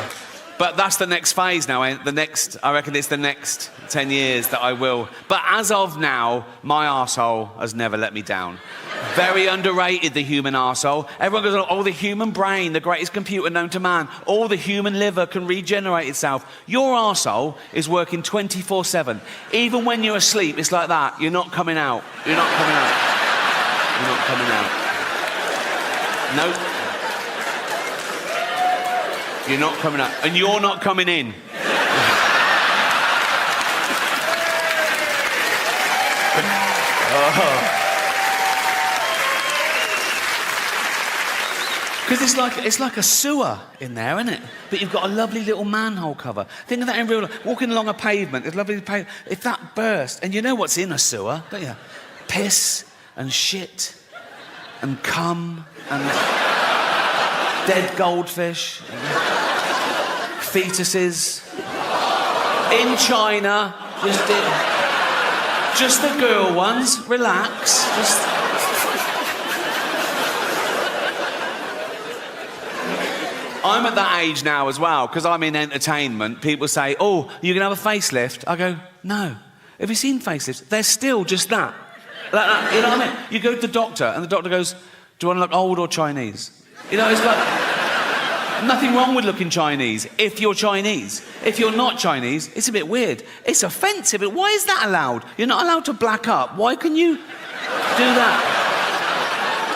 But that's the next phase now. I reckon it's the next 10 years that I will. But as of now, my arsehole has never let me down. Very underrated, the human arsehole. Everyone goes, oh, the human brain, the greatest computer known to man. Oh, the human liver can regenerate itself. Your arsehole is working 24/7. Even when you're asleep, it's like that. You're not coming out. You're not coming out. You're not coming out. Nope. You're not coming out. And you're not coming in. Because it's like a sewer in there, isn't it? But you've got a lovely little manhole cover. Think of that in real life. Walking along a pavement, it's lovely pavement. If that burst, and you know what's in a sewer, don't you? Piss and shit and cum and dead goldfish, fetuses. In China, just the girl ones. Relax. I'm at that age now as well, because I'm in entertainment. People say, oh, you can have a facelift. I go, no. Have you seen facelifts? They're still just that. Like that. You know what I mean? You go to the doctor, and the doctor goes, do you want to look old or Chinese? You know, it's like, nothing wrong with looking Chinese if you're Chinese. If you're not Chinese, it's a bit weird. It's offensive. Why is that allowed? You're not allowed to black up. Why can you do that?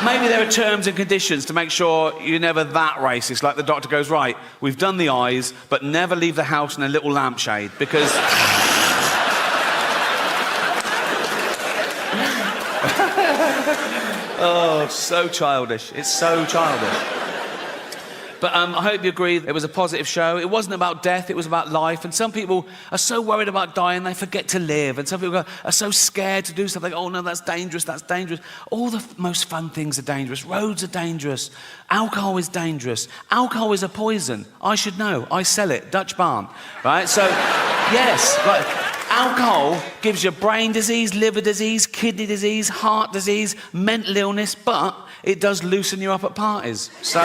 Maybe there are terms and conditions to make sure you're never that racist. Like the doctor goes, right, we've done the eyes, but never leave the house in a little lampshade, because... Oh, so childish. It's so childish. But I hope you agree it was a positive show. It wasn't about death, it was about life. And some people are so worried about dying, they forget to live. And some people are so scared to do something. Oh, no, that's dangerous, that's dangerous. All the most fun things are dangerous. Roads are dangerous. Alcohol is dangerous. Alcohol is a poison. I should know. I sell it. Dutch barn. Right? So, yes, right. Alcohol gives you brain disease, liver disease, kidney disease, heart disease, mental illness, but it does loosen you up at parties. So...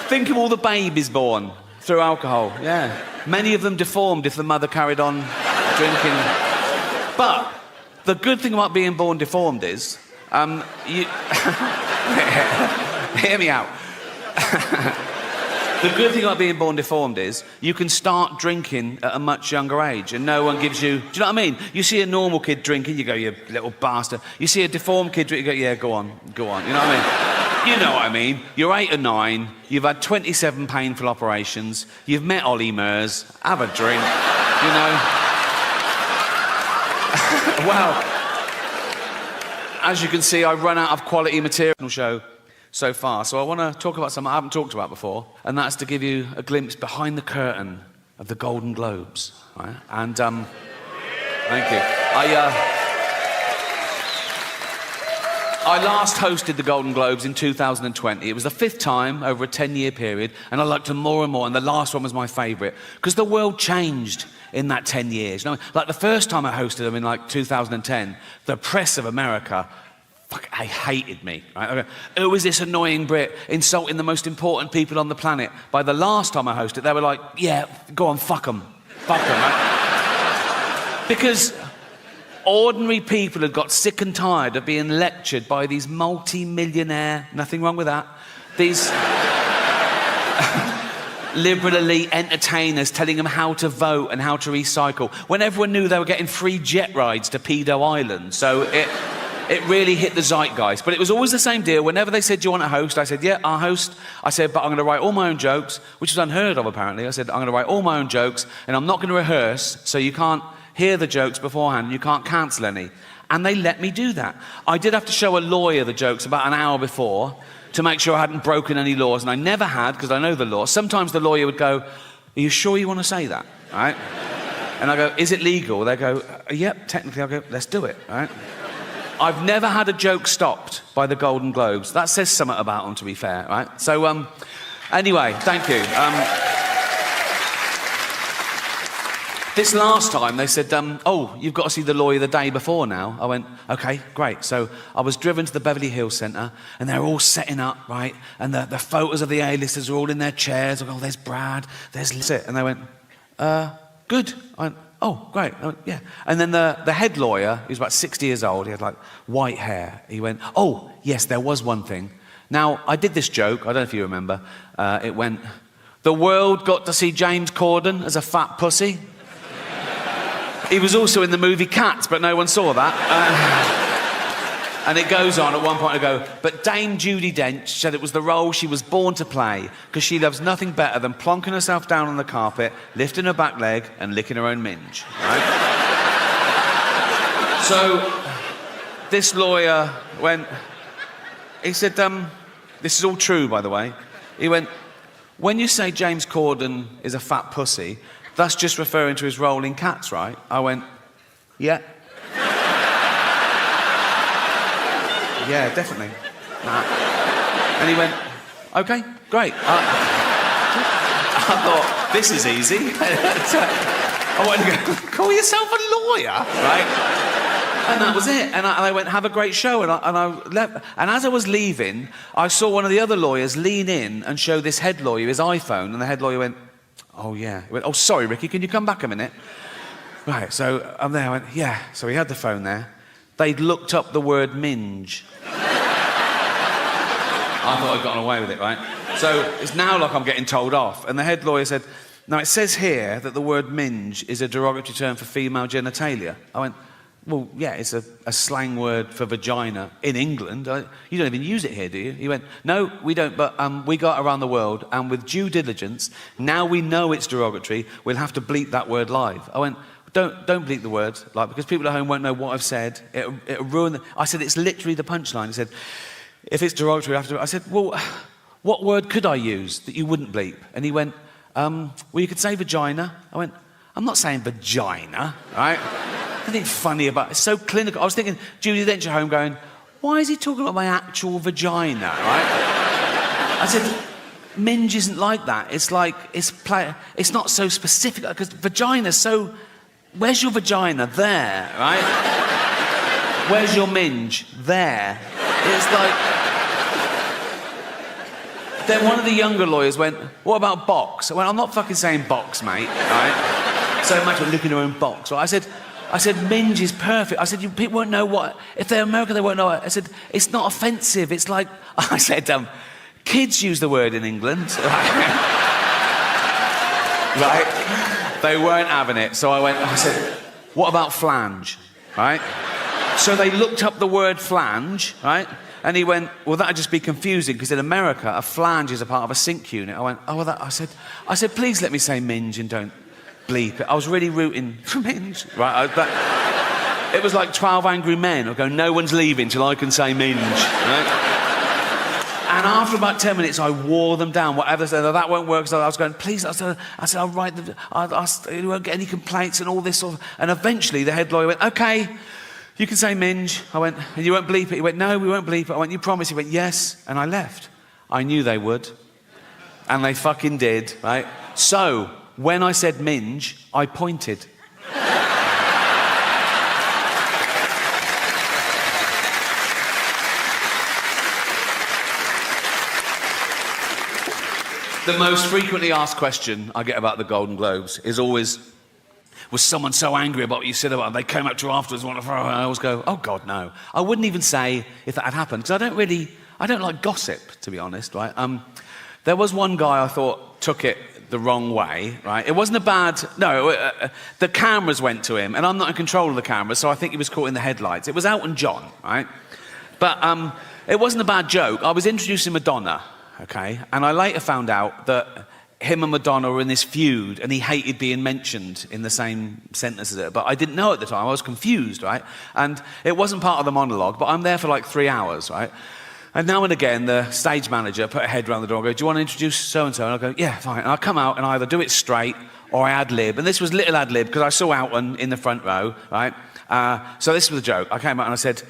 think of all the babies born through alcohol, yeah. Many of them deformed if the mother carried on drinking. But the good thing about being born deformed is, you... Hear me out. The good thing about being born deformed is you can start drinking at a much younger age and no one gives you... Do you know what I mean? You see a normal kid drinking, you go, you little bastard. You see a deformed kid drinking, you go, yeah, go on. You know what I mean? You know what I mean. You're 8 or 9, you've had 27 painful operations, you've met Ollie Murs, have a drink, you know. Well, as you can see, I've run out of quality material show so far, so I want to talk about something I haven't talked about before, and that's to give you a glimpse behind the curtain of the Golden Globes, right? And, thank you. I last hosted the Golden Globes in 2020. It was the 5th time over a 10-year period, and I liked them more and more, and the last one was my favourite, because the world changed in that 10 years. You know, like the first time I hosted them in like 2010, the press of America, they hated me. Right? Who is this annoying Brit insulting the most important people on the planet? By the last time I hosted, they were like, yeah, go on, fuck them. Fuck them, right? Because ordinary people had got sick and tired of being lectured by these multi-millionaire, nothing wrong with that, these liberal elite entertainers telling them how to vote and how to recycle, when everyone knew they were getting free jet rides to Pedo Island. So it really hit the zeitgeist. But it was always the same deal. Whenever they said, do you want to host? I said, yeah, I'll host. I said, but I'm going to write all my own jokes, which is unheard of, apparently. I said, I'm going to write all my own jokes, and I'm not going to rehearse, so you can't hear the jokes beforehand, and you can't cancel any. And they let me do that. I did have to show a lawyer the jokes about an hour before to make sure I hadn't broken any laws, and I never had, because I know the law. Sometimes the lawyer would go, are you sure you want to say that? Right? And I go, is it legal? They go, yep, technically. I go, let's do it. Right? I've never had a joke stopped by the Golden Globes. That says something about them, to be fair, right? So, anyway, thank you. This last time, they said, oh, you've got to see the lawyer the day before now. I went, OK, great. So I was driven to the Beverly Hills Centre, and they're all setting up, right? And the photos of the A-listers are all in their chairs. I go, oh, there's Brad, there's Liz. And they went, good. I went, oh, great. I went, yeah. And then the head lawyer, he was about 60 years old, he had like white hair. He went, oh, yes, there was one thing. Now, I did this joke, I don't know if you remember. It went, the world got to see James Corden as a fat pussy. He was also in the movie Cats, but no one saw that. And it goes on, at one point I go, but Dame Judi Dench said it was the role she was born to play because she loves nothing better than plonking herself down on the carpet, lifting her back leg and licking her own minge. Right? So this lawyer went, he said, this is all true, by the way. He went, when you say James Corden is a fat pussy, that's just referring to his role in Cats, right? I went, yeah. Yeah, definitely. Nah. And he went, OK, great. I thought, this is easy. I wanted to go, call yourself a lawyer, right? And that was it. And I went, have a great show. And I left. And as I was leaving, I saw one of the other lawyers lean in and show this head lawyer his iPhone. And the head lawyer went, oh, yeah. He went, oh, sorry, Ricky, can you come back a minute? Right, so I'm there. I went, yeah. So he had the phone there. They'd looked up the word minge. I thought I'd gotten away with it, right? So it's now like I'm getting told off. And the head lawyer said, now it says here that the word minge is a derogatory term for female genitalia. I went, well, yeah, it's a slang word for vagina in England. You don't even use it here, do you? He went, no, we don't, but we go around the world, and with due diligence, now we know it's derogatory, we'll have to bleep that word live. I went, don't bleep the word, like, because people at home won't know what I've said. It'll ruin I said, it's literally the punchline. He said, if it's derogatory, I have to... I said, well, what word could I use that you wouldn't bleep? And he went, well, you could say vagina. I went, I'm not saying vagina, right? Nothing funny about it. It's so clinical. I was thinking, Judi Dench at home going, why is he talking about my actual vagina, right? I said, minge isn't like that. It's like, it's not so specific, because vagina's so... Where's your vagina? There, right? Where's your minge? There. It's like... Then one of the younger lawyers went, what about box? I went, I'm not fucking saying box, mate, right? So imagine looking at her own box. Right? I said, minge is perfect. I said, people won't know what... If they're American, they won't know it. I said, it's not offensive. It's like... I said, kids use the word in England. Right? They weren't having it. So I said, what about flange? Right? So they looked up the word flange, right? And he went, well, that'd just be confusing, because in America, a flange is a part of a sink unit. I went, oh, well, I said, please let me say minge and don't bleep it. I was really rooting for minge. Right? It was like 12 Angry Men. I go, no one's leaving till I can say minge. Right? And after about 10 minutes, I wore them down. Whatever they said, that won't work. So I was going, please. I said, I'll write them. You won't get any complaints and all this sort of... And eventually, the head lawyer went, OK, you can say minge. I went, and you won't bleep it. He went, no, we won't bleep it. I went, you promise? He went, yes. And I left. I knew they would. And they fucking did, right? So, when I said minge, I pointed. The most frequently asked question I get about the Golden Globes is always, was someone so angry about what you said about them, they came up to you afterwards and want to throw, and I always go, oh God, no. I wouldn't even say if that had happened, because I don't like gossip, to be honest, right? There was one guy I thought took it the wrong way, right? It wasn't the cameras went to him, and I'm not in control of the cameras, so I think he was caught in the headlights. It was Elton John, right? But it wasn't a bad joke. I was introducing Madonna, okay? And I later found out that him and Madonna were in this feud, and he hated being mentioned in the same sentence as her. But I didn't know at the time. I was confused, right? And it wasn't part of the monologue, but I'm there for like 3 hours, right? And now and again, the stage manager put a head around the door and go, do you want to introduce so-and-so? And I go, yeah, fine. And I come out and I either do it straight or I ad-lib. And this was little ad-lib because I saw Elton in the front row, right? So this was a joke. I came out and I said,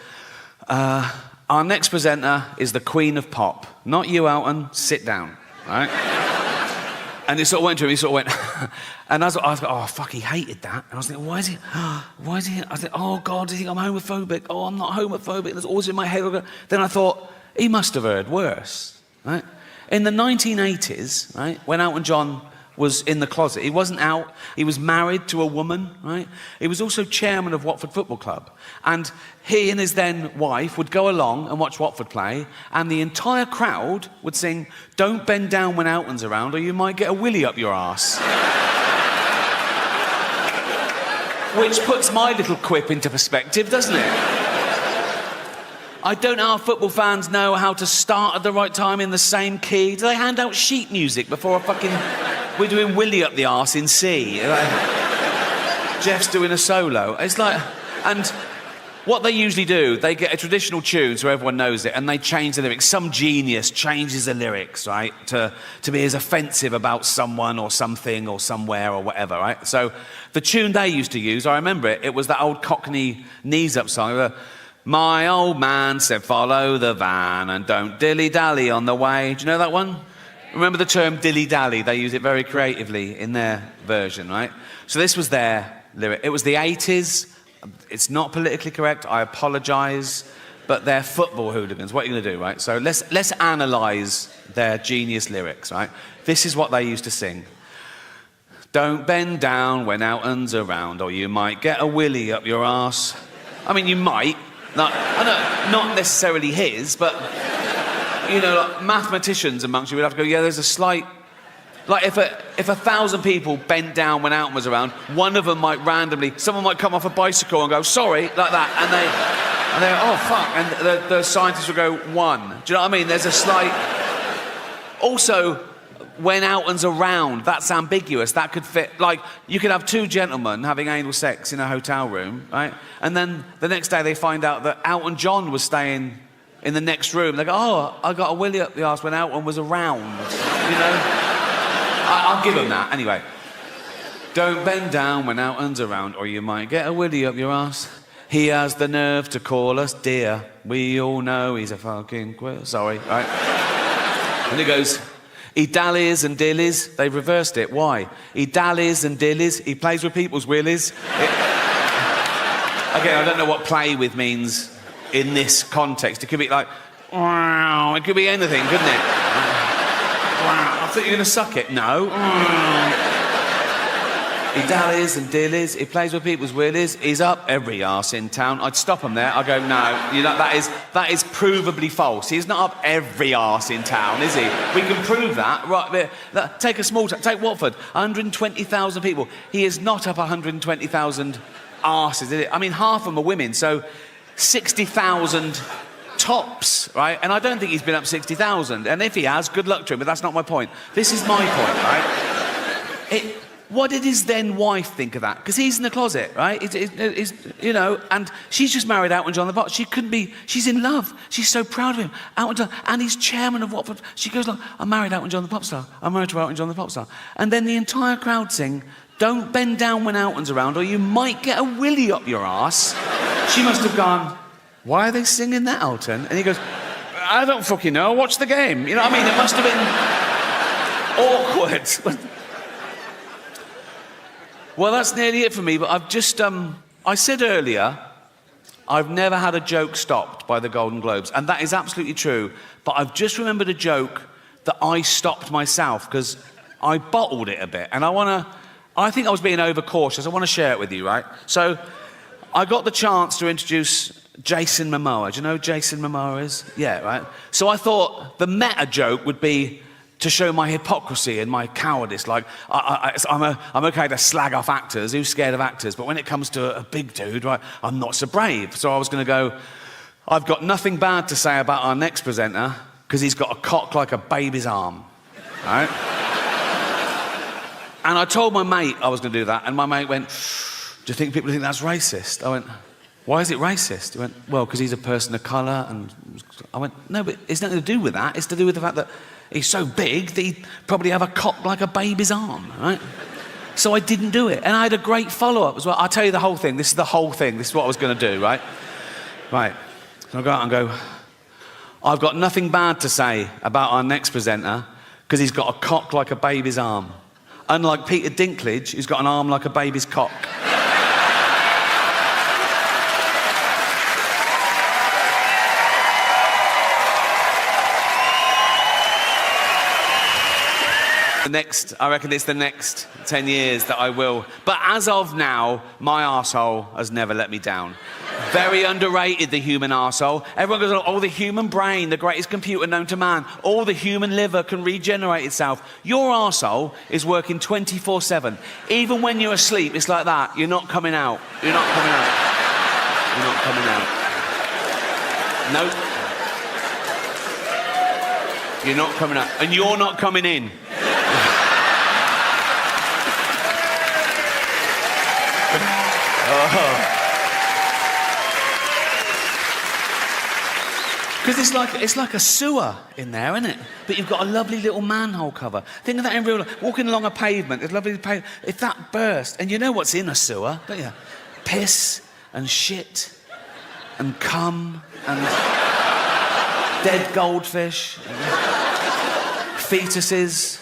our next presenter is the Queen of Pop. Not you, Elton. Sit down, right? And it sort of went to him, he sort of went, and I was like, oh, fuck, he hated that. And I was thinking, why is he, I was like, oh, God, do you think I'm homophobic? Oh, I'm not homophobic. There's always in my head. Then I thought, he must have heard worse, right? In the 1980s, right, when Elton John was in the closet, he wasn't out, he was married to a woman, right? He was also chairman of Watford Football Club. And he and his then wife would go along and watch Watford play, and the entire crowd would sing, "Don't bend down when Elton's around or you might get a willy up your arse." Which puts my little quip into perspective, doesn't it? I don't know how football fans know how to start at the right time in the same key. Do they hand out sheet music before we're doing Willy up the arse in C? Jeff's doing a solo. It's like, and what they usually do, they get a traditional tune so everyone knows it, and they change the lyrics. Some genius changes the lyrics, right, to be as offensive about someone or something or somewhere or whatever, right? So the tune they used to use, I remember it, it was that old Cockney knees up song. My old man said, follow the van and don't dilly-dally on the way. Do you know that one? Remember the term dilly-dally? They use it very creatively in their version, right? So this was their lyric. It was the 80s. It's not politically correct. I apologise. But they're football hooligans. What are you going to do, right? So let's analyse their genius lyrics, right? This is what they used to sing. Don't bend down when Elton's around or you might get a willy up your arse. I mean, you might. Not necessarily his, but, you know, like mathematicians amongst you would have to go, yeah, there's a slight... Like, if 1,000 people bent down when Elton was around, one of them might randomly... Someone might come off a bicycle and go, sorry, like that, and they go, oh, fuck, and the scientists will go, one. Do you know what I mean? There's a slight... Also, when Elton's around, that's ambiguous. That could fit... Like, you could have two gentlemen having anal sex in a hotel room, right? And then the next day they find out that Elton John was staying in the next room. They go, oh, I got a willy up the arse when Elton was around, you know? I'll give them that. Anyway. Don't bend down when Elton's around or you might get a willy up your arse. He has the nerve to call us dear. We all know he's a fucking queer. Sorry, right? And it goes... He dallies and dillies. They've reversed it. Why? He dallies and dillies. He plays with people's willies. Okay, I don't know what play with means in this context. It could be like, wow. It could be anything, couldn't it? Wow. I thought you were going to suck it. No. He dallies and dillies. He plays with people's willies. He's up every arse in town. I'd stop him there. I'd go, no, you know, that is provably false. He's not up every arse in town, is he? We can prove that. Right, take a small town. Take Watford. 120,000 people. He is not up 120,000 arses, is it? I mean, half of them are women, so 60,000 tops, right? And I don't think he's been up 60,000. And if he has, good luck to him, but that's not my point. This is my point, right? What did his then wife think of that? Because he's in the closet, right? You know, and she's just married Elton John the Pop. She couldn't be... She's in love. She's so proud of him. Elton John, and he's chairman of Watford. She goes like, I'm married Elton John the Pop star. I'm married to Elton John the Pop star. And then the entire crowd sing, don't bend down when Elton's around or you might get a willy up your arse. She must have gone, why are they singing that, Elton? And he goes, I don't fucking know. Watch the game. You know what I mean? It must have been awkward. Well, that's nearly it for me, but I've just... I said earlier, I've never had a joke stopped by the Golden Globes, and that is absolutely true, but I've just remembered a joke that I stopped myself, because I bottled it a bit, and I want to I think I was being overcautious. I want to share it with you, right? So I got the chance to introduce Jason Momoa. Do you know who Jason Momoa is? Yeah, right? So I thought the meta joke would be to show my hypocrisy and my cowardice. Like, I'm okay to slag off actors. Who's scared of actors? But when it comes to a big dude, right, I'm not so brave. So I was going to go, I've got nothing bad to say about our next presenter because he's got a cock like a baby's arm, right? And I told my mate I was going to do that, and my mate went, do you think people think that's racist? I went, why is it racist? He went, well, because he's a person of colour. And I went, no, but it's nothing to do with that. It's to do with the fact that he's so big that he'd probably have a cock like a baby's arm, right? So I didn't do it. And I had a great follow-up as well. I'll tell you the whole thing. This is the whole thing. This is what I was going to do, right? Right. So I go out and go, I've got nothing bad to say about our next presenter because he's got a cock like a baby's arm. Unlike Peter Dinklage, who's got an arm like a baby's cock. I reckon it's the next 10 years that I will. But as of now, my arsehole has never let me down. Very underrated, the human arsehole. Everyone goes, oh, the human brain, the greatest computer known to man. All the human liver can regenerate itself. Your arsehole is working 24/7. Even when you're asleep, it's like that. You're not coming out. You're not coming out. You're not coming out. Nope. You're not coming out. And you're not coming in. Because it's like a sewer in there, isn't it? But you've got a lovely little manhole cover. Think of that in real life. Walking along a pavement, it's lovely pavement. If that burst, and you know what's in a sewer, don't you? Piss and shit and cum and dead goldfish, and fetuses.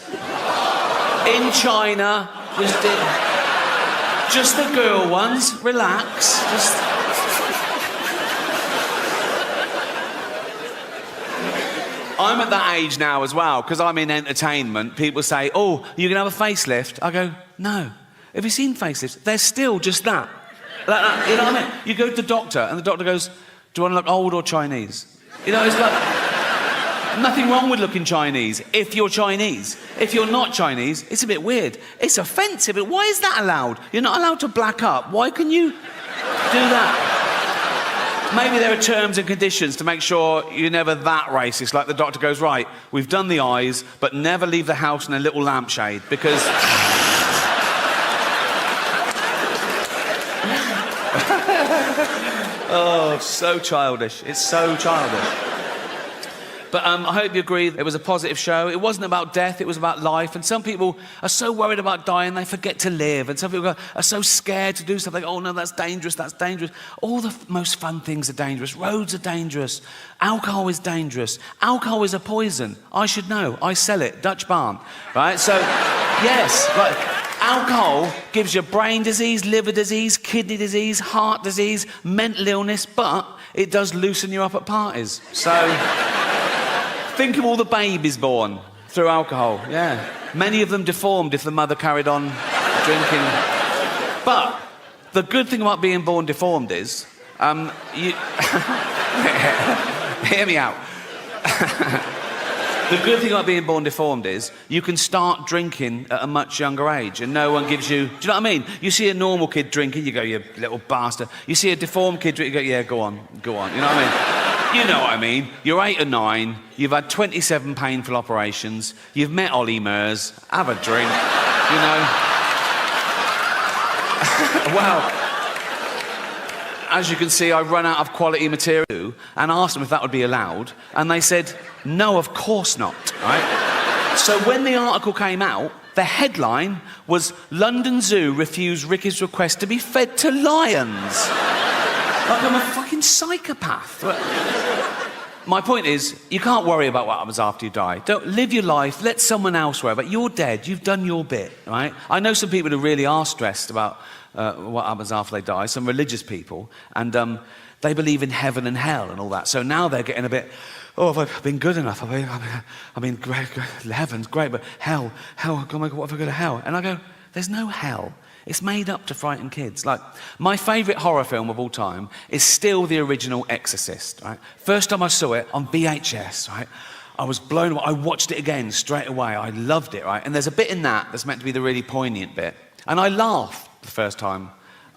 In China, just the girl ones. Relax. I'm at that age now as well, because I'm in entertainment. People say, oh, you can have a facelift. I go, no. Have you seen facelifts? They're still just that. Like that. You know what I mean? You go to the doctor, and the doctor goes, do you want to look old or Chinese? You know, it's like, nothing wrong with looking Chinese if you're Chinese. If you're not Chinese, it's a bit weird. It's offensive. But why is that allowed? You're not allowed to black up. Why can you do that? Maybe there are terms and conditions to make sure you're never that racist. Like the doctor goes, right, we've done the eyes, but never leave the house in a little lampshade because... Oh, so childish. It's so childish. But I hope you agree it was a positive show. It wasn't about death, it was about life. And some people are so worried about dying, they forget to live. And some people are so scared to do something. Oh, no, that's dangerous, that's dangerous. All the most fun things are dangerous. Roads are dangerous. Alcohol is dangerous. Alcohol is a poison. I should know. I sell it. Dutch barn. Right? So, yes. Right. Alcohol gives you brain disease, liver disease, kidney disease, heart disease, mental illness, but it does loosen you up at parties. So... Think of all the babies born through alcohol, yeah. Many of them deformed if the mother carried on drinking. But the good thing about being born deformed is, you... Hear me out. The good thing about being born deformed is you can start drinking at a much younger age and no one gives you... Do you know what I mean? You see a normal kid drinking, you go, you little bastard. You see a deformed kid drinking, you go, yeah, go on. You know what I mean? You know what I mean. You're 8 or 9, you've had 27 painful operations, you've met Ollie Murs, have a drink, you know. Well, as you can see, I run out of quality material and asked them if that would be allowed, and they said, no, of course not, right? So when the article came out, the headline was, London Zoo refused Ricky's request to be fed to lions. Like I'm a fucking psychopath. My point is, you can't worry about what happens after you die. Don't live your life, let someone else worry about it. You're dead, you've done your bit, right? I know some people who really are stressed about what happens after they die, some religious people, and they believe in heaven and hell and all that. So now they're getting a bit, oh, have I been good enough? I mean, great, heaven's great, but hell, what if I go to hell? And I go, There's no hell. It's made up to frighten kids. Like, my favourite horror film of all time is still the original Exorcist, right? First time I saw it on VHS, right? I was blown away. I watched it again straight away. I loved it, right? And there's a bit in that that's meant to be the really poignant bit. And I laughed the first time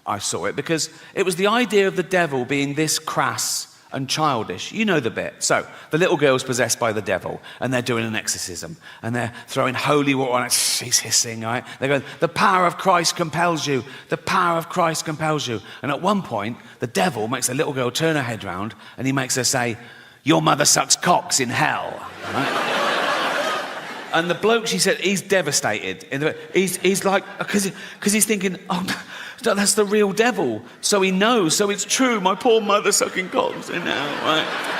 I saw it because it was the idea of the devil being this crass and childish. You know the bit. So the little girl's possessed by the devil and they're doing an exorcism and they're throwing holy water on it. She's hissing, right? They're going, the power of Christ compels you. The power of Christ compels you. And at one point, the devil makes the little girl turn her head round and he makes her say, your mother sucks cocks in hell. Right? And the bloke, she said, he's devastated. He's like, because he's thinking, oh, that's the real devil. So he knows, so it's true, my poor mother sucking cocks in hell, right?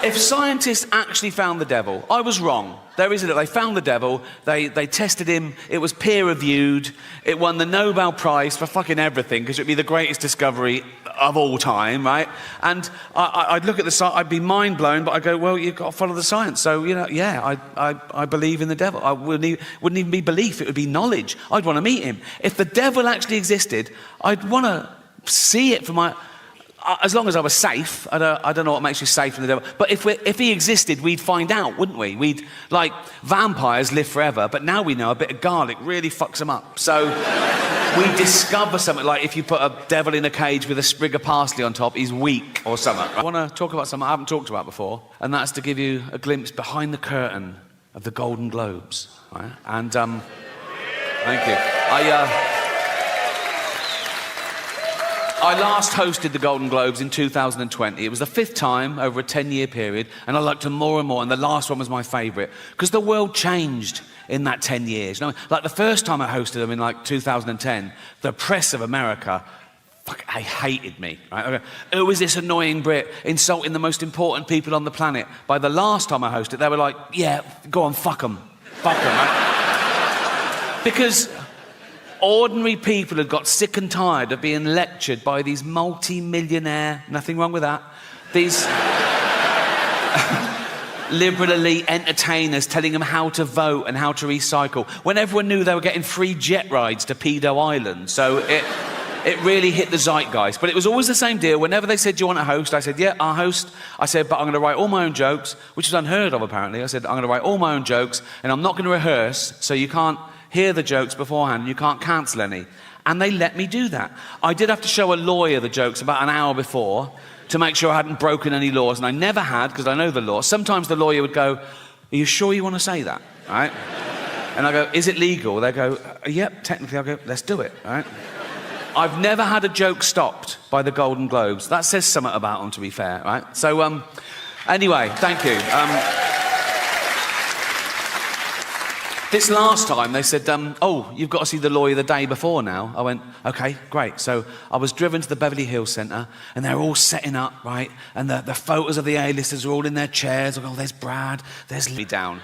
If scientists actually found the devil, I was wrong. They found the devil, they tested him, it was peer-reviewed, it won the Nobel Prize for fucking everything, because it'd be the greatest discovery of all time, right? And I'd look at the science, I'd be mind-blown, but I'd go, well, you've got to follow the science. So, you know, yeah, I believe in the devil. I wouldn't even be belief, it would be knowledge. I'd want to meet him. If the devil actually existed, I'd want to see it for my... As long as I was safe, I don't know what makes you safe from the devil. But if he existed, we'd find out, wouldn't we? We'd, like, vampires live forever, but now we know a bit of garlic really fucks them up. So we discover something, like if you put a devil in a cage with a sprig of parsley on top, he's weak or something. I want to talk about something I haven't talked about before, and that's to give you a glimpse behind the curtain of the Golden Globes. Right? And, thank you. I last hosted the Golden Globes in 2020. It was the 5th time over a 10-year period, and I liked them more and more, and the last one was my favourite, because the world changed in that 10 years. You know, like the first time I hosted them in like 2010, the press of America, they hated me. Right? Who is this annoying Brit insulting the most important people on the planet? By the last time I hosted, they were like, yeah, go on, fuck them. Fuck them, right? Because... ordinary people had got sick and tired of being lectured by these multi-millionaire, nothing wrong with that, these liberal elite entertainers telling them how to vote and how to recycle, when everyone knew they were getting free jet rides to Pedo Island. So it really hit the zeitgeist. But it was always the same deal. Whenever they said, do you want to host? I said, yeah, I'll host. I said, but I'm going to write all my own jokes, which is unheard of, apparently. I said, I'm going to write all my own jokes, and I'm not going to rehearse, so you can't hear the jokes beforehand, you can't cancel any. And they let me do that. I did have to show a lawyer the jokes about an hour before to make sure I hadn't broken any laws, and I never had, because I know the law. Sometimes the lawyer would go, are you sure you want to say that? Right? And I go, is it legal? They go, yep, technically. I go, let's do it. Right? I've never had a joke stopped by the Golden Globes. That says something about them, to be fair, right? So, anyway, thank you. This last time, they said, oh, you've got to see the lawyer the day before now. I went, OK, great. So I was driven to the Beverly Hills Centre, and they're all setting up, right? And the photos of the A-listers are all in their chairs. I go, oh, there's Brad, there's Lee down.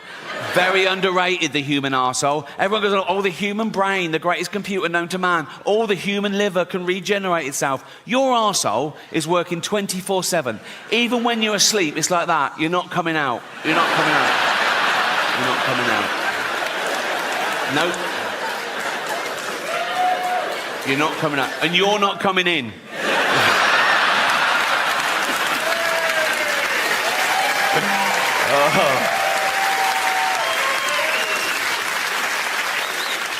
Very underrated, the human arsehole. Everyone goes, oh, the human brain, the greatest computer known to man. All the human liver can regenerate itself. Your arsehole is working 24/7. Even when you're asleep, it's like that. You're not coming out. You're not coming out. You're not coming out. No. You're not coming out. And you're not coming in.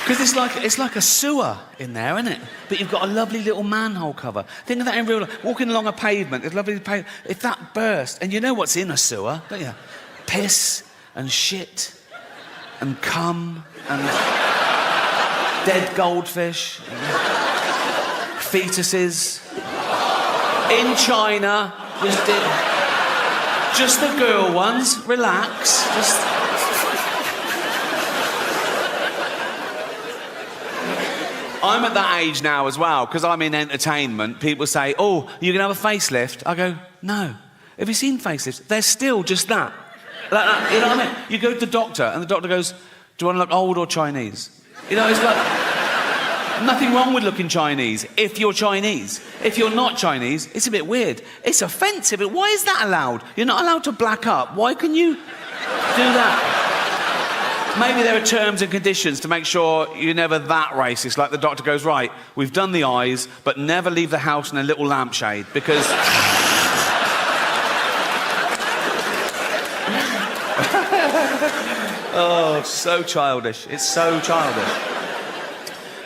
Because it's like a sewer in there, isn't it? But you've got a lovely little manhole cover. Think of that in real life. Walking along a pavement, it's lovely pavement. If that burst, and you know what's in a sewer, don't you? Piss and shit and cum and dead goldfish, fetuses. In China, just the girl ones. Relax. I'm at that age now as well, because I'm in entertainment. People say, oh, you can have a facelift. I go, no. Have you seen facelifts? They're still just that. Like that, you know what I mean? You go to the doctor, and the doctor goes, do you want to look old or Chinese? You know, it's like, nothing wrong with looking Chinese if you're Chinese. If you're not Chinese, it's a bit weird. It's offensive. Why is that allowed? You're not allowed to black up. Why can you do that? maybe there are terms and conditions to make sure you're never that racist. Like the doctor goes, right, we've done the eyes, but never leave the house in a little lampshade because... Oh, so childish. It's so childish.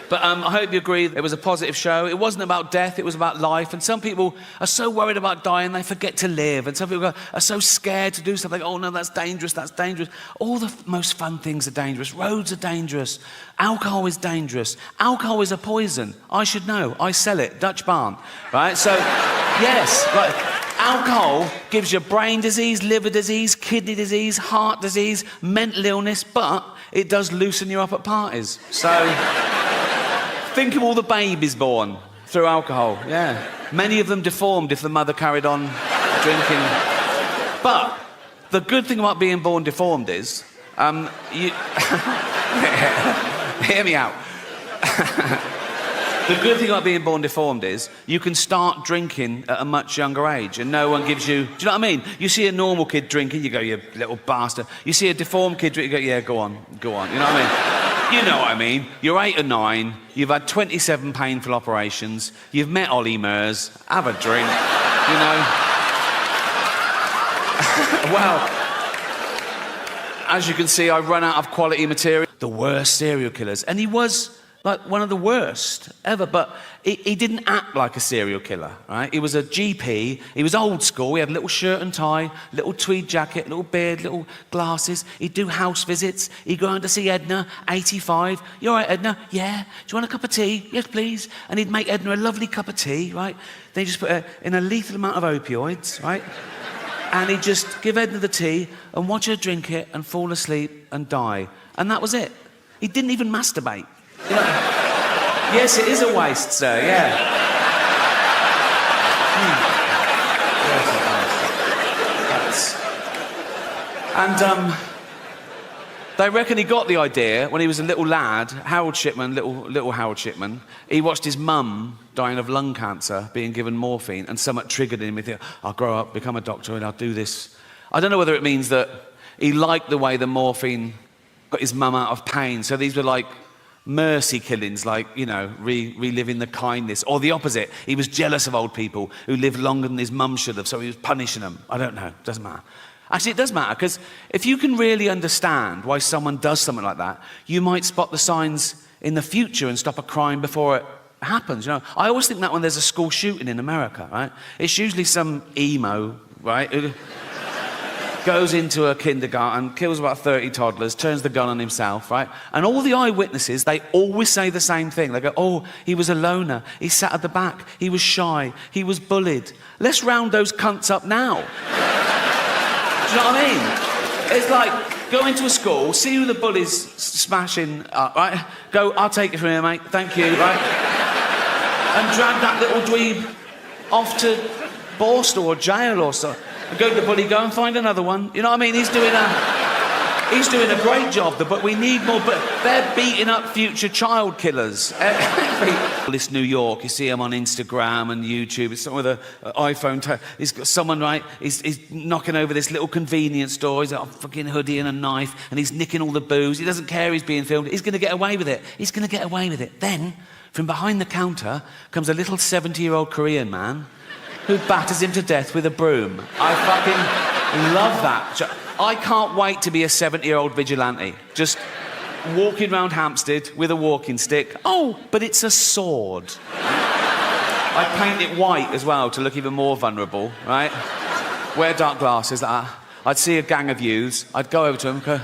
But I hope you agree it was a positive show. It wasn't about death, it was about life. And some people are so worried about dying, they forget to live. And some people are so scared to do something. Oh, no, that's dangerous, that's dangerous. All the most fun things are dangerous. Roads are dangerous. Alcohol is dangerous. Alcohol is a poison. I should know. I sell it. Dutch barn. Right? So, yes, right. Alcohol gives you brain disease, liver disease, kidney disease, heart disease, mental illness, but it does loosen you up at parties. So... think of all the babies born through alcohol, yeah. Many of them deformed if the mother carried on drinking. But the good thing about being born deformed is, you... Hear me out. The good thing about being born deformed is you can start drinking at a much younger age and no one gives you... Do you know what I mean? You see a normal kid drinking, you go, you little bastard. You see a deformed kid drinking, you go, yeah, go on. You know what I mean? You know what I mean. You're 8 or 9, you've had 27 painful operations, you've met Ollie Murs, have a drink, you know. Well, as you can see, I run out of quality material. The worst serial killers. And he was... like one of the worst ever, but he didn't act like a serial killer, right? He was a GP, he was old school, he had a little shirt and tie, little tweed jacket, little beard, little glasses. He'd do house visits, he'd go on to see Edna, 85. You all right, Edna? Yeah. Do you want a cup of tea? Yes, please. And he'd make Edna a lovely cup of tea, right? Then he'd just put her in a lethal amount of opioids, right? And he'd just give Edna the tea and watch her drink it and fall asleep and die. And that was it. He didn't even masturbate. You know, yes, it is a waste, sir, yeah. And they reckon he got the idea when he was a little lad, Harold Shipman, little Harold Shipman. He watched his mum dying of lung cancer, being given morphine, and somewhat triggered him. He thought, I'll grow up, become a doctor, and I'll do this. I don't know whether it means that he liked the way the morphine got his mum out of pain. So these were like mercy killings, like, you know, reliving the kindness. Or the opposite, he was jealous of old people who lived longer than his mum should have, so he was punishing them. I don't know, doesn't matter. Actually, it does matter, because if you can really understand why someone does something like that, you might spot the signs in the future and stop a crime before it happens. You know, I always think that when there's a school shooting in America, right, it's usually some emo, right, who goes into a kindergarten, kills about 30 toddlers, turns the gun on himself, right? And all the eyewitnesses, they always say the same thing. They go, oh, he was a loner, he sat at the back, he was shy, he was bullied. Let's round those cunts up now. Do you know what I mean? It's like, go into a school, see who the bully's smashing up, right? Go, I'll take it from here, mate, thank you, right? And drag that little dweeb off to Borstal or jail or so. Go to the bully, go and find another one. You know what I mean? He's doing a great job, but we need more. But they're beating up future child killers. This New York, you see him on Instagram and YouTube. It's someone with an iPhone. He's got someone, right? He's knocking over this little convenience store. He's got a fucking hoodie and a knife, and he's nicking all the booze. He doesn't care he's being filmed. He's going to get away with it. He's going to get away with it. Then, from behind the counter, comes a little 70-year-old Korean man who batters him to death with a broom. I fucking love that. I can't wait to be a 70-year-old vigilante, just walking around Hampstead with a walking stick. Oh, but it's a sword. I paint it white as well to look even more vulnerable, right? Wear dark glasses. I'd see a gang of youths. I'd go over to them and go,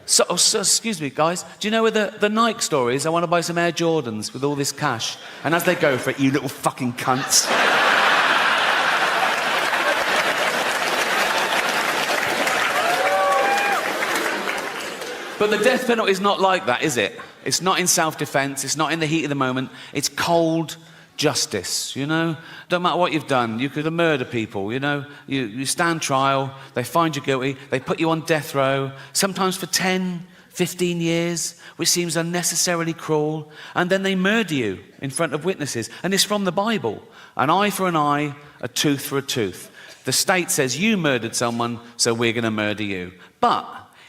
so, excuse me, guys, do you know where the Nike store is? I want to buy some Air Jordans with all this cash. And as they go for it, you little fucking cunts. But the death penalty is not like that, is it? It's not in self-defense, it's not in the heat of the moment, it's cold justice, you know? Don't matter what you've done, you could have murdered people, you know? You stand trial, they find you guilty, they put you on death row, sometimes for 10, 15 years, which seems unnecessarily cruel, and then they murder you in front of witnesses. And it's from the Bible. An eye for an eye, a tooth for a tooth. The state says you murdered someone, so we're going to murder you. But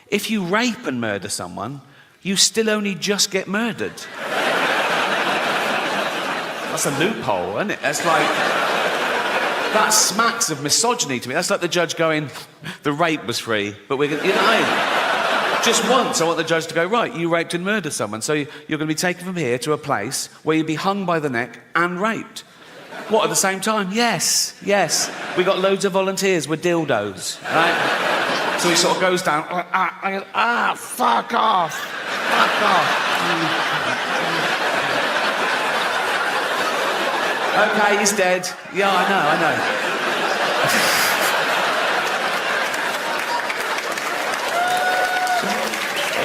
If you rape and murder someone, you still only just get murdered. That's a loophole, isn't it? That's like, that smacks of misogyny to me. That's like the judge going, the rape was free, but we're going to, you know, just once I want the judge to go, right, you raped and murdered someone, so you're going to be taken from here to a place where you'd be hung by the neck and raped. What, at the same time? Yes, yes. We got loads of volunteers with dildos, right? So he sort of goes down, fuck off, fuck off. Okay, he's dead. Yeah, I know.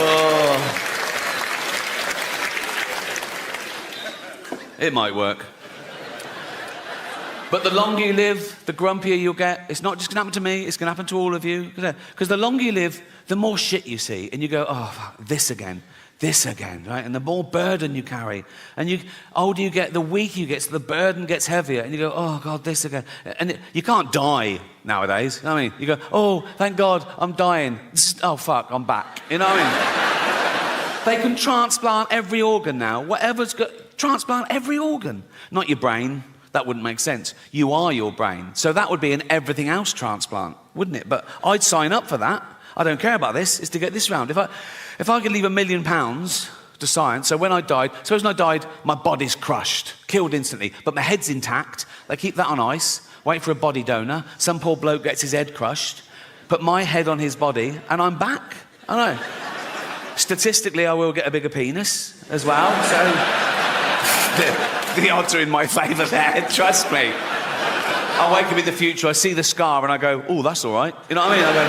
Oh. It might work. But the longer you live, the grumpier you'll get. It's not just going to happen to me, it's going to happen to all of you. Because the longer you live, the more shit you see. And you go, oh, fuck, this again, right? And the more burden you carry. And the older you get, the weaker you get, so the burden gets heavier. And you go, oh, God, this again. And you can't die nowadays. I mean, you go, oh, thank God, I'm dying. Oh, fuck, I'm back. You know what I mean? They can transplant every organ now. Whatever's got, transplant every organ. Not your brain. That wouldn't make sense. You are your brain. So that would be an everything else transplant, wouldn't it? But I'd sign up for that. I don't care about this. It's to get this round. If I could leave £1 million to science, so when I died, suppose when I died, my body's crushed, killed instantly, but my head's intact. They keep that on ice, wait for a body donor. Some poor bloke gets his head crushed, put my head on his body, and I'm back. I know. Statistically, I will get a bigger penis as well, so... The odds are in my favour there, trust me. I wake up in the future, I see the scar and I go, oh, that's all right. You know what I mean? I go,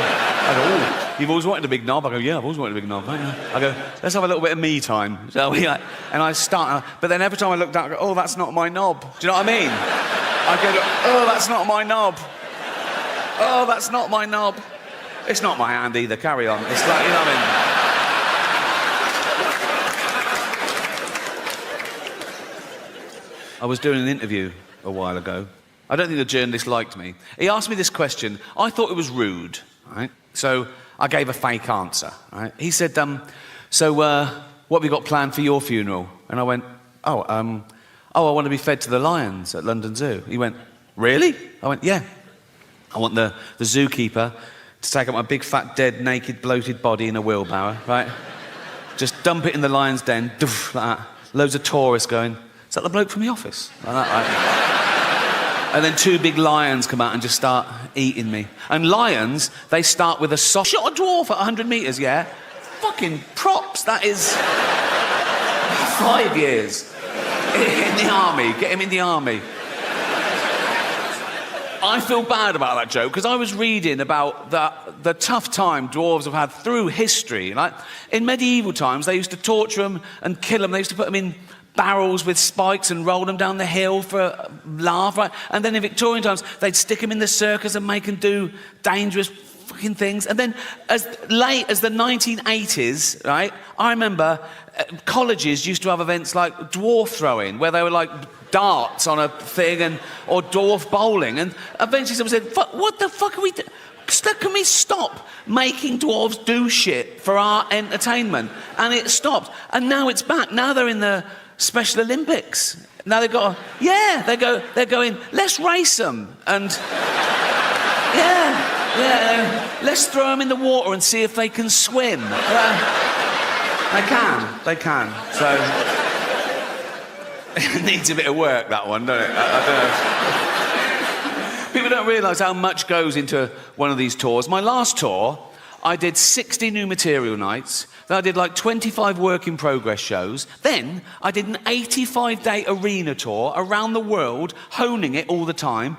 oh, you've always wanted a big knob? I go, yeah, I've always wanted a big knob. I go, let's have a little bit of me time. So and I start, but then every time I look down, I go, oh, that's not my knob. Do you know what I mean? I go, oh, that's not my knob. Oh, that's not my knob. It's not my hand either, carry on. It's like, you know what I mean? I was doing an interview a while ago. I don't think the journalist liked me. He asked me this question. I thought it was rude, right? So I gave a fake answer, right? He said, so what have you got planned for your funeral? And I went, I want to be fed to the lions at London Zoo. He went, really? I went, yeah. I want the zookeeper to take up my big, fat, dead, naked, bloated body in a wheelbarrow, right? Just dump it in the lion's den, doof, like that. Loads of tourists going, is that the bloke from The Office? Like that, right? And then 2 big lions come out and just start eating me. And lions, they start with a soft... Shot a dwarf at 100 metres, yeah? Fucking props, that is... 5 years. In the army, get him in the army. I feel bad about that joke, because I was reading about the tough time dwarves have had through history. Like, in medieval times, they used to torture them and kill them. They used to put them in barrels with spikes and roll them down the hill for a laugh, right? And then in Victorian times, they'd stick them in the circus and make them do dangerous fucking things. And then as late as the 1980s, right, I remember colleges used to have events like dwarf throwing, where they were like darts on a thing, or dwarf bowling. And eventually someone said, what the fuck are we doing? Can we stop making dwarves do shit for our entertainment? And it stopped. And now it's back. Now they're in the Special Olympics. Now they've got, they're going, let's race them. And, let's throw them in the water and see if they can swim. They can. So, it needs a bit of work, that one, doesn't it? I don't know. People don't realise how much goes into one of these tours. My last tour, I did 60 new material nights. Then I did like 25 work in progress shows. Then I did an 85-day arena tour around the world, honing it all the time.